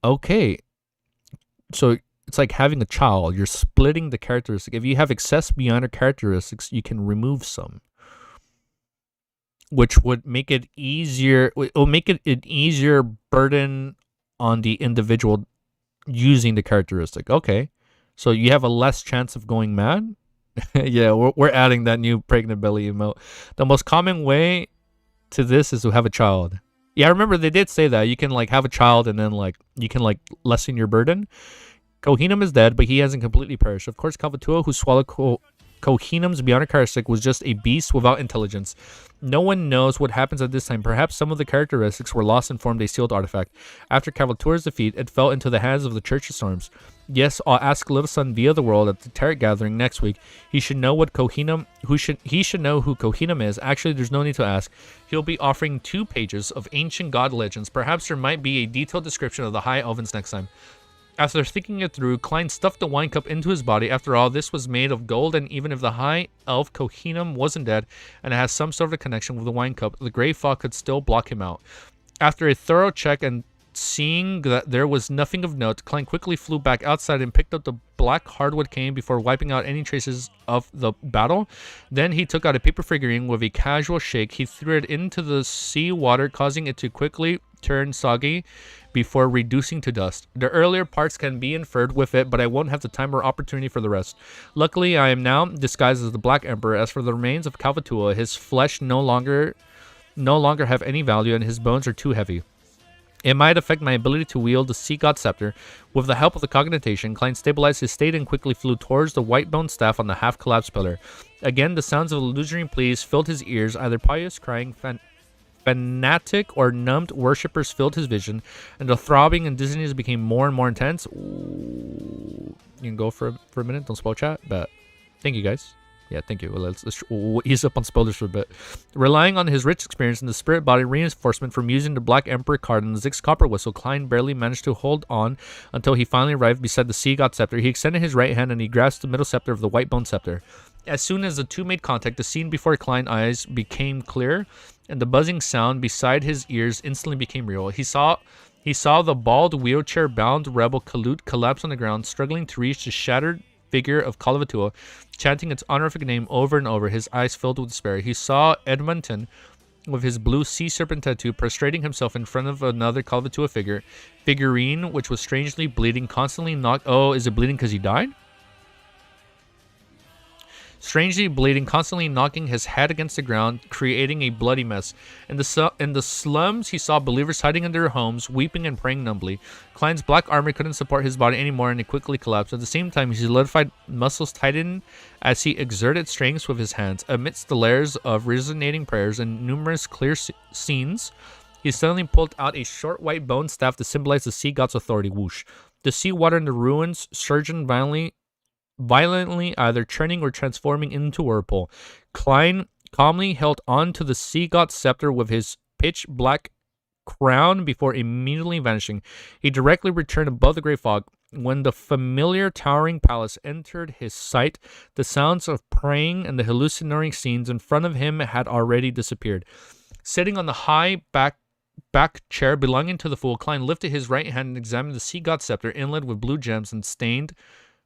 Okay. So, it's like having a child. You're splitting the characteristic. If you have excess Beyonder characteristics, you can remove some. Which would make it easier. It will make it an easier burden on the individual using the characteristic. Okay. So, you have a less chance of going mad? Yeah, we're adding that new pregnant belly emote. The most common way to this is to have a child. Yeah, I remember they did say that. You can, like, have a child and then, like, you can, like, lessen your burden. Kohinum is dead, but he hasn't completely perished. Of course, Kalvatua, who swallowed Kohinum's Beyonder characteristic, was just a beast without intelligence. No one knows what happens at this time. Perhaps some of the characteristics were lost and formed a sealed artifact. After Kalvatua's defeat, it fell into the hands of the Church of Storms. Yes, I'll ask Little Sun via the world at the Tarot Gathering next week. He should know what Kohinum, he should know who Kohinum is. Actually, there's no need to ask. He'll be offering 2 pages of ancient god legends. Perhaps there might be a detailed description of the High Elvens next time. After thinking it through, Klein stuffed the wine cup into his body. After all, this was made of gold, and even if the High Elf Kohinum wasn't dead and it has some sort of connection with the wine cup, the Grey Fog could still block him out. After a thorough check and Seeing that there was nothing of note, Klein quickly flew back outside and picked up the black hardwood cane before wiping out any traces of the battle. Then he took out a paper figurine with a casual shake. He threw it into the sea water, causing it to quickly turn soggy before reducing to dust. The earlier parts can be inferred with it, but I won't have the time or opportunity for the rest. Luckily, I am now disguised as the Black Emperor. As for the remains of Kalvatua, his flesh no longer have any value, and his bones are too heavy. It might affect my ability to wield the Sea God Scepter. With the help of the Cognitation, Klein stabilized his state and quickly flew towards the white bone staff on the half-collapsed pillar. Again, the sounds of illusory pleas filled his ears, either pious crying, fanatic, or numbed worshippers filled his vision, and the throbbing and dizziness became more and more intense. Ooh. You can go for a minute, don't spoil chat, but thank you guys. Yeah, thank you. Well, we'll ease up on spoilers for a bit. Relying on his rich experience in the spirit body reinforcement from using the Black Emperor card and the Zix copper whistle, Klein barely managed to hold on until he finally arrived beside the Sea God Scepter. He extended his right hand and he grasped the middle scepter of the white bone scepter. As soon as the two made contact, the scene before Klein's eyes became clear, and the buzzing sound beside his ears instantly became real. He saw the bald, wheelchair-bound rebel Kalut collapse on the ground, struggling to reach the shattered figure of Kalavatua, chanting its honorific name over and over, his eyes filled with despair. He saw Edmonton, with his blue sea serpent tattoo, prostrating himself in front of another Kalavatua figurine, which was strangely bleeding, constantly knocked. Oh, is it bleeding because he died? Strangely bleeding, constantly knocking his head against the ground, creating a bloody mess. In the slums, he saw believers hiding in their homes, weeping and praying numbly. Klein's black armor couldn't support his body anymore, and it quickly collapsed. At the same time, his solidified muscles tightened as he exerted strength with his hands. Amidst the layers of resonating prayers and numerous clear scenes, he suddenly pulled out a short white bone staff to symbolize the sea god's authority. Whoosh. The sea water in the ruins surged violently, either churning or transforming into a whirlpool. Klein calmly held on to the Sea God Scepter with his pitch black crown before immediately vanishing. He directly returned above the great fog. When the familiar towering palace entered his sight, the sounds of praying and the hallucinatory scenes in front of him had already disappeared. Sitting on the high back chair belonging to the fool, Klein lifted his right hand and examined the Sea God Scepter, inlaid with blue gems and stained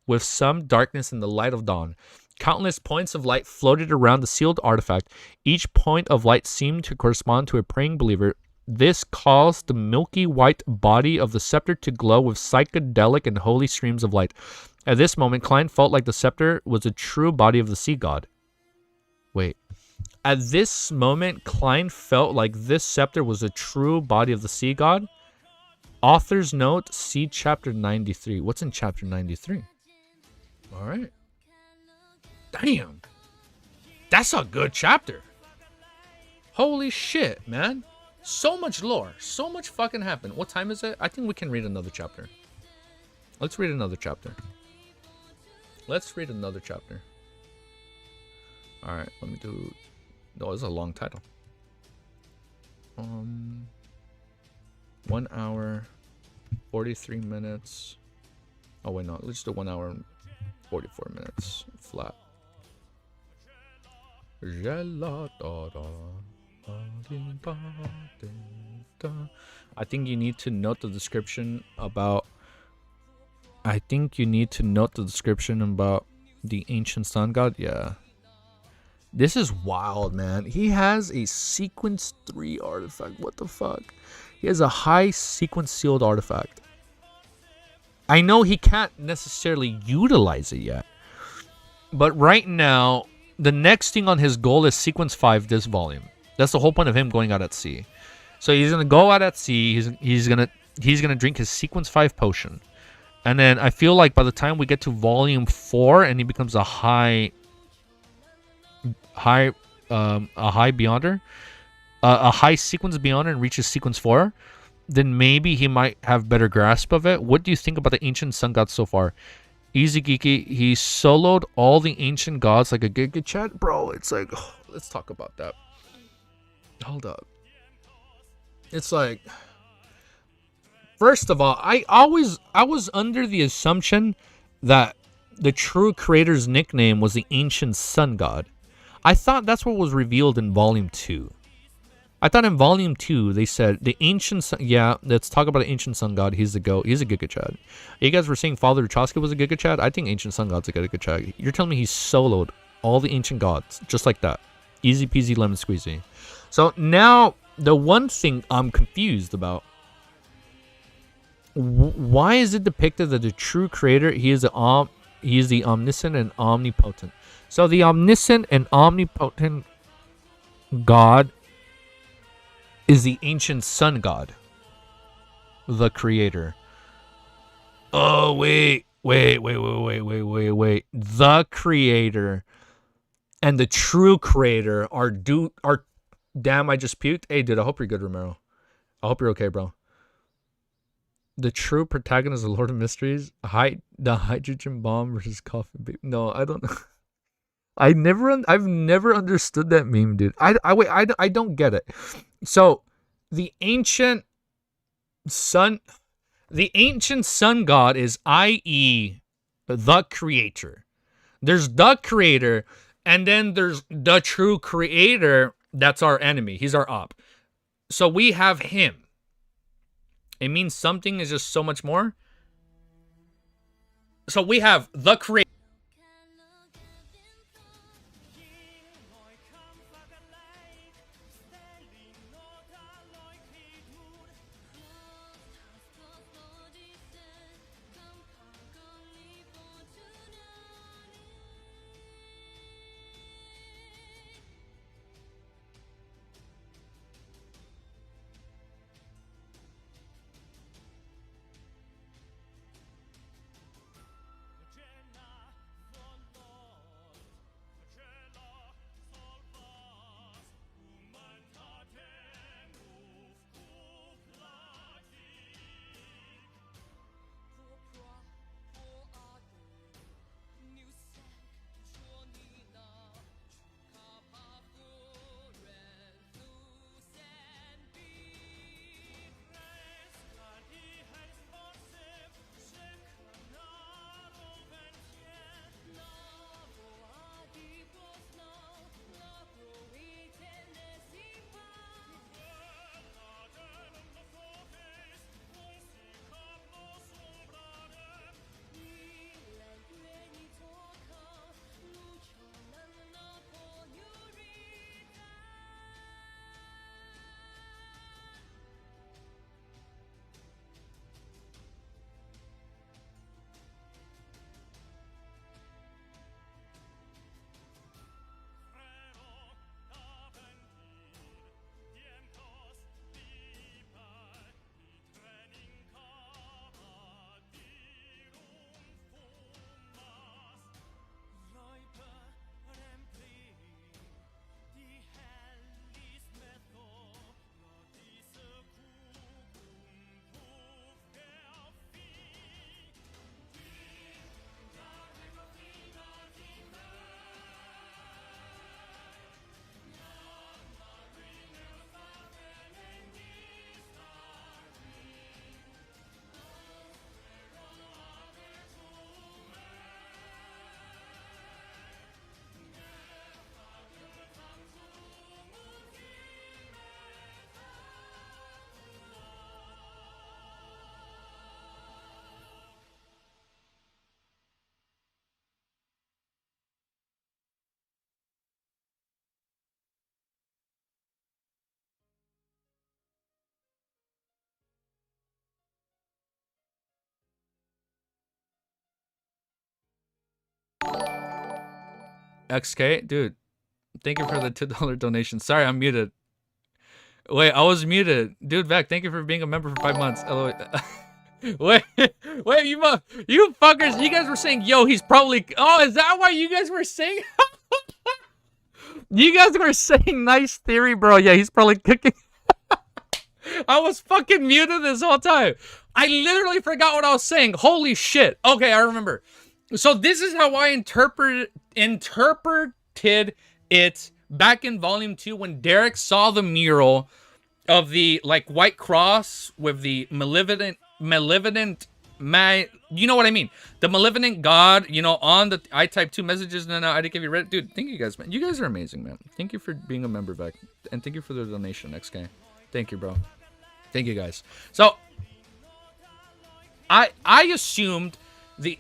with some darkness in the light of dawn. Countless points of light floated around the sealed artifact. Each point of light seemed to correspond to a praying believer. This caused the milky white body of the scepter to glow with psychedelic and holy streams of light. At this moment, Klein felt like the scepter was a true body of the sea god. Wait. At this moment, Klein felt like this scepter was a true body of the sea god? Author's note, see chapter 93. What's in chapter 93? All right. Damn. That's a good chapter. Holy shit, man. So much lore. So much fucking happened. What time is it? I think we can read another chapter. Let's read another chapter. Let's read another chapter. All right. Let me do... No, it's a long title. 1 hour, 43 minutes. Oh, wait, no. Let's do 1 hour and 44 minutes flat. I think you need to note the description about... the ancient sun god. Yeah. This is wild, man. He has a sequence 3 artifact. What the fuck? He has a high sequence sealed artifact. I know he can't necessarily utilize it yet. But right now, the next thing on his goal is sequence 5 this volume. That's the whole point of him going out at sea. So he's going to go out at sea. He's going to drink his sequence 5 potion. And then I feel like by the time we get to volume 4 and he becomes a high beyonder, a high sequence beyonder and reaches sequence 4, then maybe he might have better grasp of it. What do you think about the ancient sun gods so far? Easy Geeky, he soloed all the ancient gods like a Giga Chat. Bro, it's like, oh, let's talk about that. Hold up. It's like, first of all, I was under the assumption that the true creator's nickname was the ancient sun god. I thought that's what was revealed in volume 2. I thought in volume 2 they said the ancient sun. Yeah, let's talk about the ancient sun god. He's the goat. He's a Giga Chad. You guys were saying Father Trotsky was a Giga Chad. I think ancient sun god's a Giga Chad. You're telling me he soloed all the ancient gods just like that, easy peasy lemon squeezy. So now the one thing I'm confused about. Why is it depicted that the true creator, he is the omniscient and omnipotent? So the omniscient and omnipotent God is the ancient sun god, the creator. Oh, wait. The creator and the true creator are damn, I just puked. Hey, dude, I hope you're good, Romero. I hope you're okay, bro. The true protagonist of Lord of Mysteries, the hydrogen bomb versus coffee baby. No, I don't know. I've never understood that meme, dude. I don't get it. So, the ancient sun god is, i.e., the creator. There's the creator, and then there's the true creator. That's our enemy. He's our op. So we have him. It means something is just so much more. So we have the creator. XK, dude, thank you for the $2 donation. Sorry, I'm muted. Wait, I was muted. Dude, Vec, thank you for being a member for 5 months. LOL. Wait, you fuckers, you guys were saying, yo, he's probably, oh, is that why you guys were saying? You guys were saying nice theory, bro. Yeah, he's probably cooking. I was fucking muted this whole time. I literally forgot what I was saying. Holy shit. Okay, I remember. So this is how I interpreted it back in volume 2 when Derek saw the mural of the like white cross with the malevolent man, you know what I mean. The malevolent god, you know, on the I type 2 messages and then I didn't give you read. Dude, thank you guys, man. You guys are amazing, man. Thank you for being a member back. And thank you for the donation, XK. Thank you, bro. Thank you guys. So I assumed the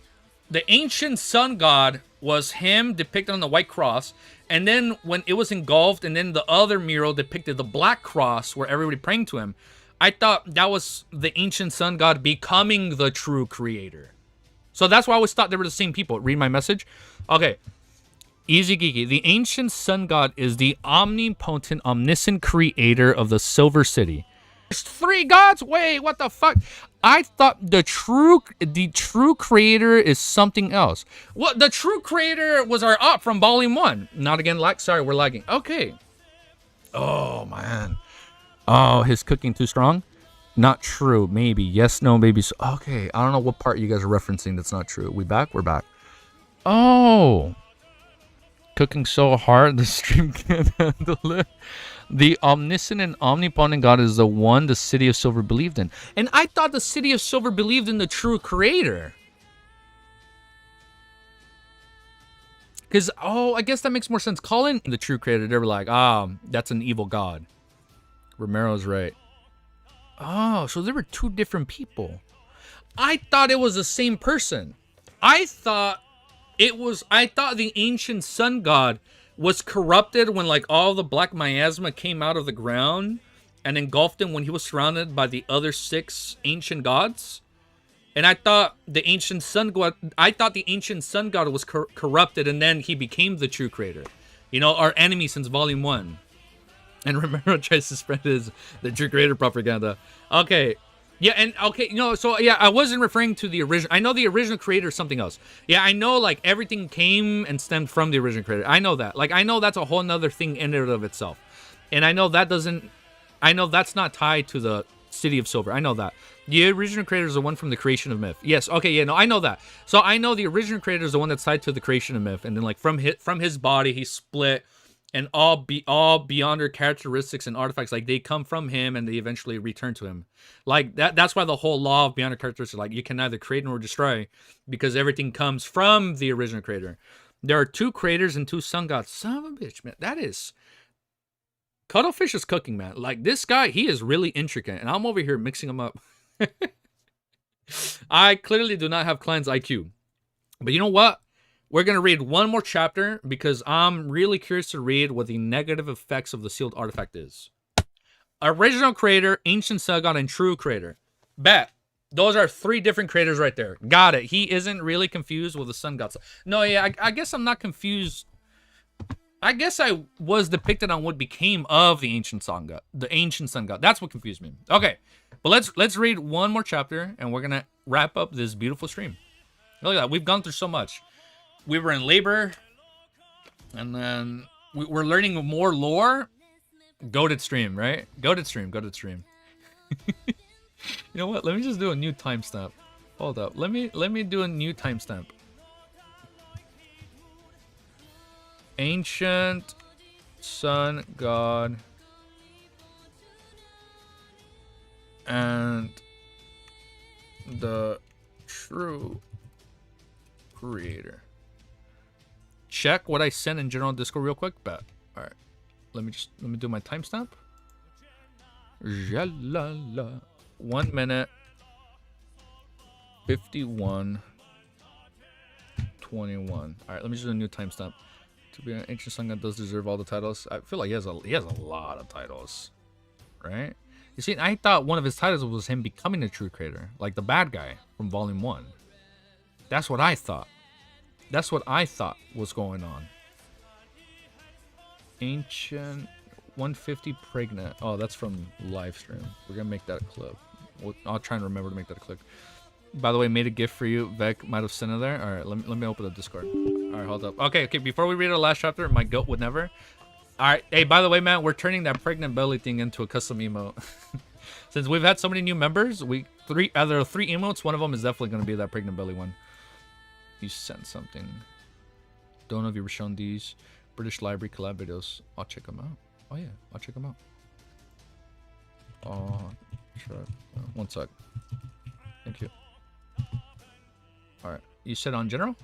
ancient sun god was him depicted on the white cross, and then when it was engulfed, and then the other mural depicted the black cross where everybody praying to him, I thought that was the ancient sun god becoming the true creator. So that's why I always thought they were the same people. Read my message. Okay. Easy geeky. The ancient sun god is the omnipotent, omniscient creator of the Silver City. There's 3 gods? Wait, what the fuck? I thought the true creator is something else. Well, the true creator was our op from volume 1. Not again, sorry, we're lagging. Okay. Oh, man. Oh, his cooking too strong? Not true. Maybe. Yes, no, maybe. Okay, I don't know what part you guys are referencing that's not true. We back? We're back. Oh. Cooking so hard, the stream can't handle it. The omniscient and omnipotent God is the one the City of Silver believed in. And I thought the City of Silver believed in the true creator. Because, oh, I guess that makes more sense. Calling the true creator, they were like, that's an evil god. Romero's right. Oh, so there were 2 different people. I thought it was the same person. I thought the ancient sun god was corrupted when like all the black miasma came out of the ground and engulfed him when he was surrounded by the other 6 ancient gods. And I thought the ancient sun god was corrupted, and then he became the true creator. You know, our enemy since volume 1. And Romero tries to spread the true creator propaganda. Okay. Yeah, and okay, you know, so yeah, I wasn't referring to the original. I know the original creator is something else. Yeah, I know like everything came and stemmed from the original creator. I know that. Like, I know that's a whole nother thing in and of itself. And I know that's not tied to the City of Silver. I know that. The original creator is the one from the creation of myth. Yes, okay, yeah, no, I know that. So I know the original creator is the one that's tied to the creation of myth. And then like from his body, he split. And all beyond their characteristics and artifacts, like they come from him and they eventually return to him. Like that's why the whole law of beyond their characteristics, like you can neither create nor destroy, because everything comes from the original creator. There are 2 creators and 2 sun gods. Son of a bitch, man. That is Cuttlefish is cooking, man. Like this guy, he is really intricate, and I'm over here mixing them up. I clearly do not have Klein's IQ. But you know what? We're going to read one more chapter because I'm really curious to read what the negative effects of the sealed artifact is. Original creator, ancient sun god, and true creator. Bet. Those are 3 different creators right there. Got it. He isn't really confused with the sun god. No, yeah, I guess I'm not confused. I guess I was depicted on what became of the ancient sun god. The ancient sun god. That's what confused me. Okay. But let's read one more chapter and we're going to wrap up this beautiful stream. Look at that. We've gone through so much. We were in labor, and then we're learning more lore. Goated stream, right? Goated stream. You know what? Let me just do a new timestamp. Hold up. Let me do a new timestamp. Ancient sun god and the true creator. Check what I sent in general Discord real quick. Bet. All right. Let me do my timestamp. 1 minute 51:21. All right. Let me just do a new timestamp. To be an ancient sun god does deserve all the titles. I feel like he has a lot of titles, right? You see, I thought one of his titles was him becoming the true creator, like the bad guy from Volume 1. That's what I thought. That's what I thought was going on. Ancient 150 pregnant. Oh, that's from live stream. We're gonna make that a clip. I'll try and remember to make that a clip. By the way, made a gift for you. Vec might have sent it there. All right, let me open the Discord. All right, hold up. Okay. Before we read our last chapter, my goat would never. All right. Hey, by the way, man, we're turning that pregnant belly thing into a custom emote. Since we've had so many new members, there are 3 emotes. One of them is definitely gonna be that pregnant belly one. You sent something. Don't know if you were shown these British Library collab videos. I'll check them out. Oh yeah, I'll check them out. Oh, sure. 1 sec. Thank you. All right. You said on general?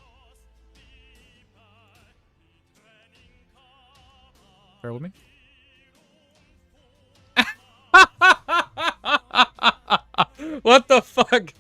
Bear with me. What the fuck?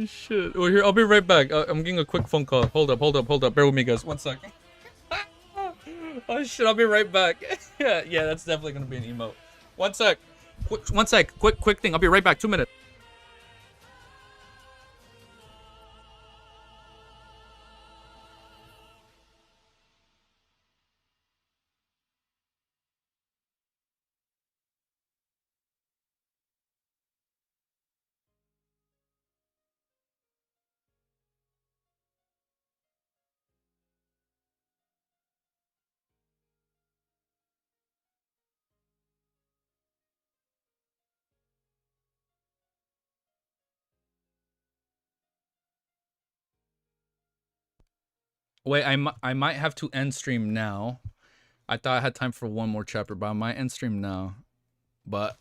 Shit. Well, here, I'll be right back. I'm getting a quick phone call. Hold up. Bear with me, guys. One sec. Oh shit, I'll be right back. yeah, that's definitely gonna be an emote. One sec. Quick thing. I'll be right back. 2 minutes. Wait, I might have to end stream now. I thought I had time for one more chapter, but I might end stream now. But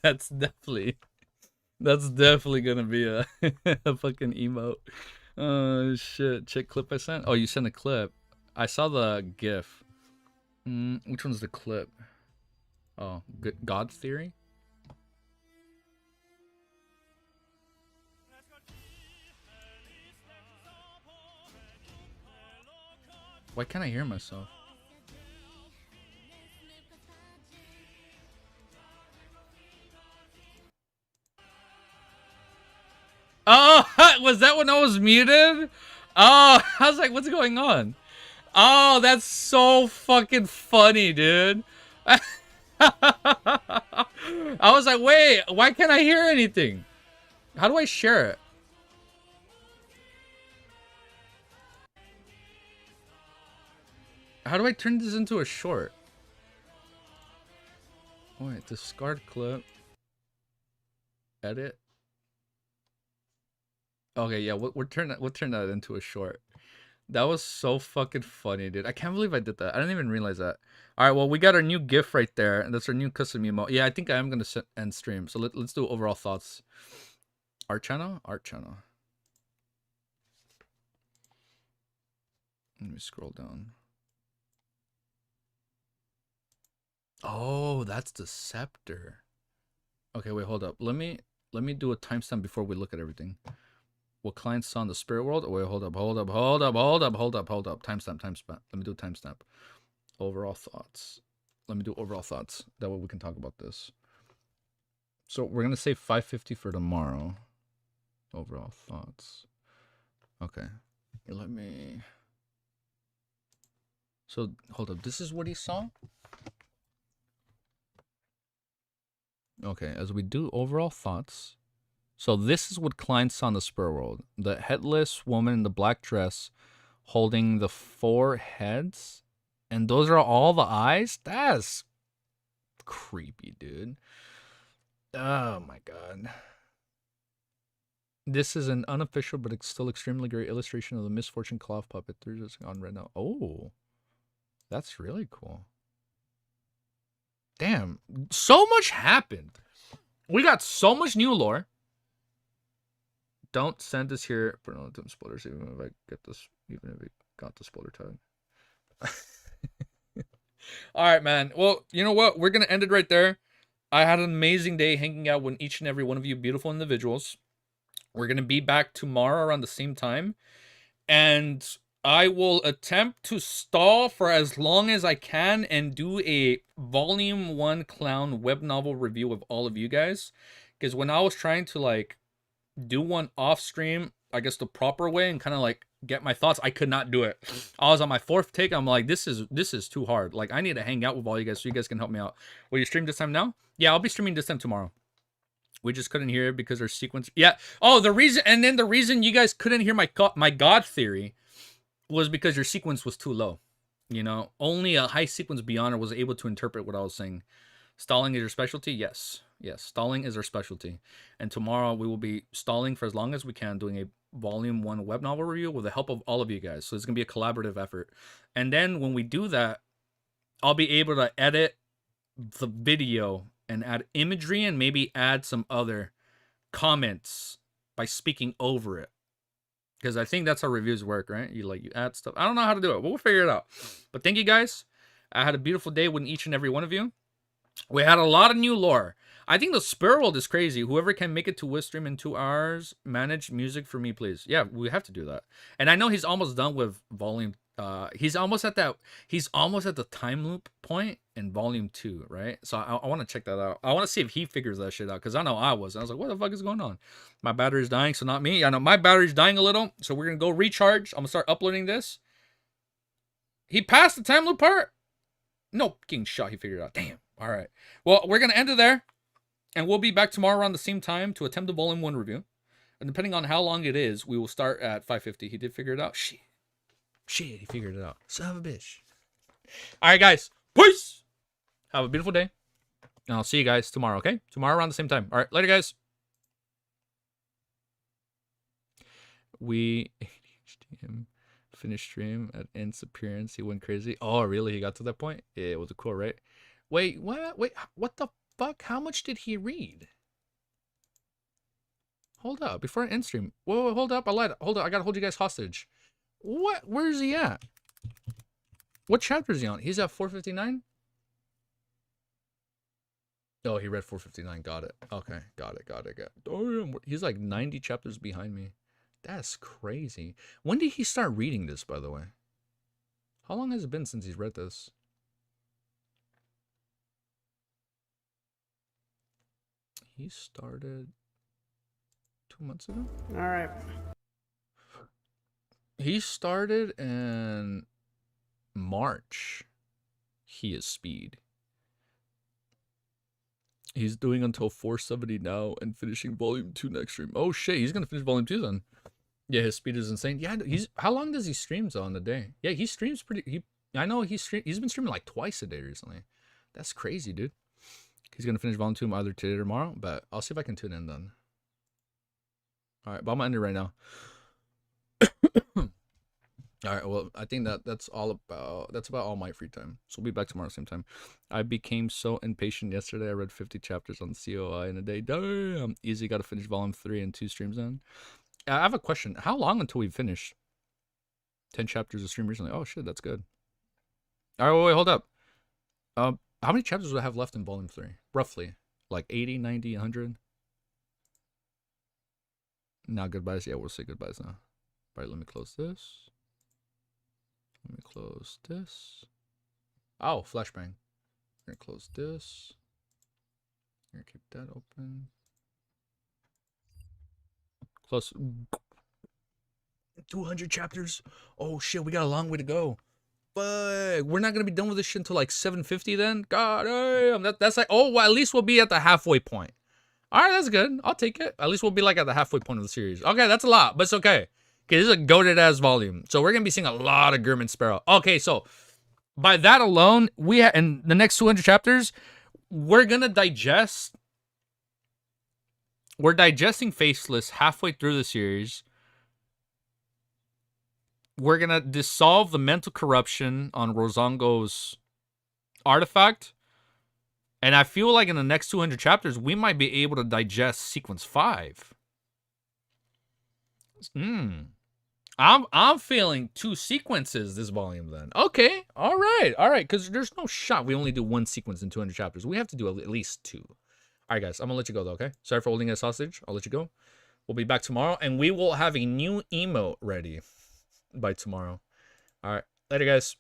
that's definitely gonna be a, a fucking emote. Oh shit! Check clip I sent. Oh, you sent a clip. I saw the GIF. Which one's the clip? Oh, God Theory. Why can't I hear myself? Oh, was that when I was muted? Oh, I was like, what's going on? Oh, that's so fucking funny, dude. I was like, wait, why can't I hear anything? How do I share it? How do I turn this into a short? Wait, discard clip. Edit. Okay, yeah, we'll turn that into a short. That was so fucking funny, dude. I can't believe I did that. I didn't even realize that. All right, well, we got our new GIF right there, and that's our new custom emote. Yeah, I think I am gonna end stream. So let's do overall thoughts. Art channel. Let me scroll down. Oh, that's the scepter. Okay, wait, hold up. Let me do a timestamp before we look at everything. What clients saw in the spirit world? Oh, wait, hold up. Timestamp. Let me do a timestamp. Overall thoughts. Let me do overall thoughts. That way we can talk about this. So we're gonna say 5:50 for tomorrow. Overall thoughts. Okay. Let me. So hold up. This is what he saw. Okay, as we do overall thoughts. So this is what clients saw in the spirit world. The headless woman in the black dress holding the 4 heads. And those are all the eyes? That's creepy, dude. Oh my god. This is an unofficial but still extremely great illustration of the misfortune cloth puppet. They're just on right now. Oh, that's really cool. Damn, so much happened. We got so much new lore. Don't send this here for no spoilers, even if I get this, even if it got the spoiler tag. All right, man. Well, you know what? We're gonna end it right there. I had an amazing day hanging out with each and every one of you beautiful individuals. We're gonna be back tomorrow around the same time, and I will attempt to stall for as long as I can and do a volume 1 clown web novel review of all of you guys. Because when I was trying to like do one off stream, I guess the proper way, and kind of like get my thoughts, I could not do it. I was on my 4th take. I'm like, this is too hard. Like, I need to hang out with all you guys so you guys can help me out. Will you stream this time now? Yeah, I'll be streaming this time tomorrow. We just couldn't hear it because there's sequence. Yeah. Oh, the reason you guys couldn't hear my God theory was because your sequence was too low. You know, only a high sequence beyonder was able to interpret what I was saying. Stalling is your specialty? Yes. Yes, stalling is our specialty. And tomorrow we will be stalling for as long as we can, doing a volume 1 web novel review with the help of all of you guys. So it's going to be a collaborative effort. And then when we do that, I'll be able to edit the video and add imagery and maybe add some other comments by speaking over it. Because I think that's how reviews work, right? You add stuff. I don't know how to do it, but we'll figure it out. But thank you guys. I had a beautiful day with each and every one of you. We had a lot of new lore. I think the Spur World is crazy. Whoever can make it to Wistream in 2 hours, manage music for me, please. Yeah, we have to do that. And I know he's almost done with volume. He's almost at the time loop point in volume 2, right? So I want to check that out. I want to see if he figures that shit out, because I know I was like, what the fuck is going on? My battery's dying, so not me. I know my battery's dying a little, so we're gonna go recharge. I'm gonna start uploading this. He passed the time loop part. No getting shot. He figured it out. Damn. All right. Well, we're gonna end it there, and we'll be back tomorrow around the same time to attempt the volume 1 review. And depending on how long it is, we will start at 5:50. He did figure it out. Shit, he figured it out. Son of a bitch. All right, guys. Peace. Have a beautiful day. And I'll see you guys tomorrow, okay? Tomorrow around the same time. All right, later, guys. We ADHD him. Finished stream at Ent's appearance. He went crazy. Oh, really? He got to that point? Yeah, it was cool, right? Wait, what? Wait, what the fuck? How much did he read? Hold up. Before I end stream. Whoa, hold up. Hold up. I gotta hold you guys hostage. What? Where is he at? What chapter is he on? He's at 459? Oh, he read 459. Got it. Okay. Got it. Damn. He's like 90 chapters behind me. That's crazy. When did he start reading this, by the way? How long has it been since he's read this? He started 2 months ago? All right. He started in March. He is speed. He's doing until 470 now and finishing volume 2 next stream. Oh shit, he's gonna finish volume 2 then. Yeah, his speed is insane. Yeah, how long does he stream on the day? Yeah, he streams I know he's been streaming like twice a day recently. That's crazy, dude. He's gonna finish volume 2 either today or tomorrow, but I'll see if I can tune in then. Alright, but I'm gonna end it right now. All right, well, I think that's about all my free time. So we'll be back tomorrow same time. I became so impatient yesterday. I read 50 chapters on COI in a day. Damn, easy. Got to finish volume 3 and 2 streams in. I have a question. How long until we finish 10 chapters of stream recently? Oh shit, that's good. All right, wait, hold up. How many chapters do I have left in volume 3? Roughly, like 80, 90, 100. Now goodbyes. Yeah, we'll say goodbyes now. All right, let me close this. Let me close this. Oh, flashbang. We're gonna close this. We're gonna keep that open. Close. 200 chapters. Oh shit, we got a long way to go. But we're not gonna be done with this shit until like 750 then. God damn, that's like, oh, well, at least we'll be at the halfway point. All right, that's good. I'll take it. At least we'll be like at the halfway point of the series. Okay, that's a lot, but it's okay. Okay, this is a goated ass volume. So we're going to be seeing a lot of Grim and Sparrow. Okay, so by that alone, in the next 200 chapters, we're going to digest. We're digesting Faceless halfway through the series. We're going to dissolve the mental corruption on Rosongo's artifact. And I feel like in the next 200 chapters, we might be able to digest Sequence 5. I'm feeling 2 sequences this volume then. Okay, all right, because there's no shot we only do 1 sequence in 200 chapters. We have to do at least 2. All right, guys, I'm going to let you go though, okay? Sorry for holding us hostage. I'll let you go. We'll be back tomorrow, and we will have a new emote ready by tomorrow. All right, later, guys.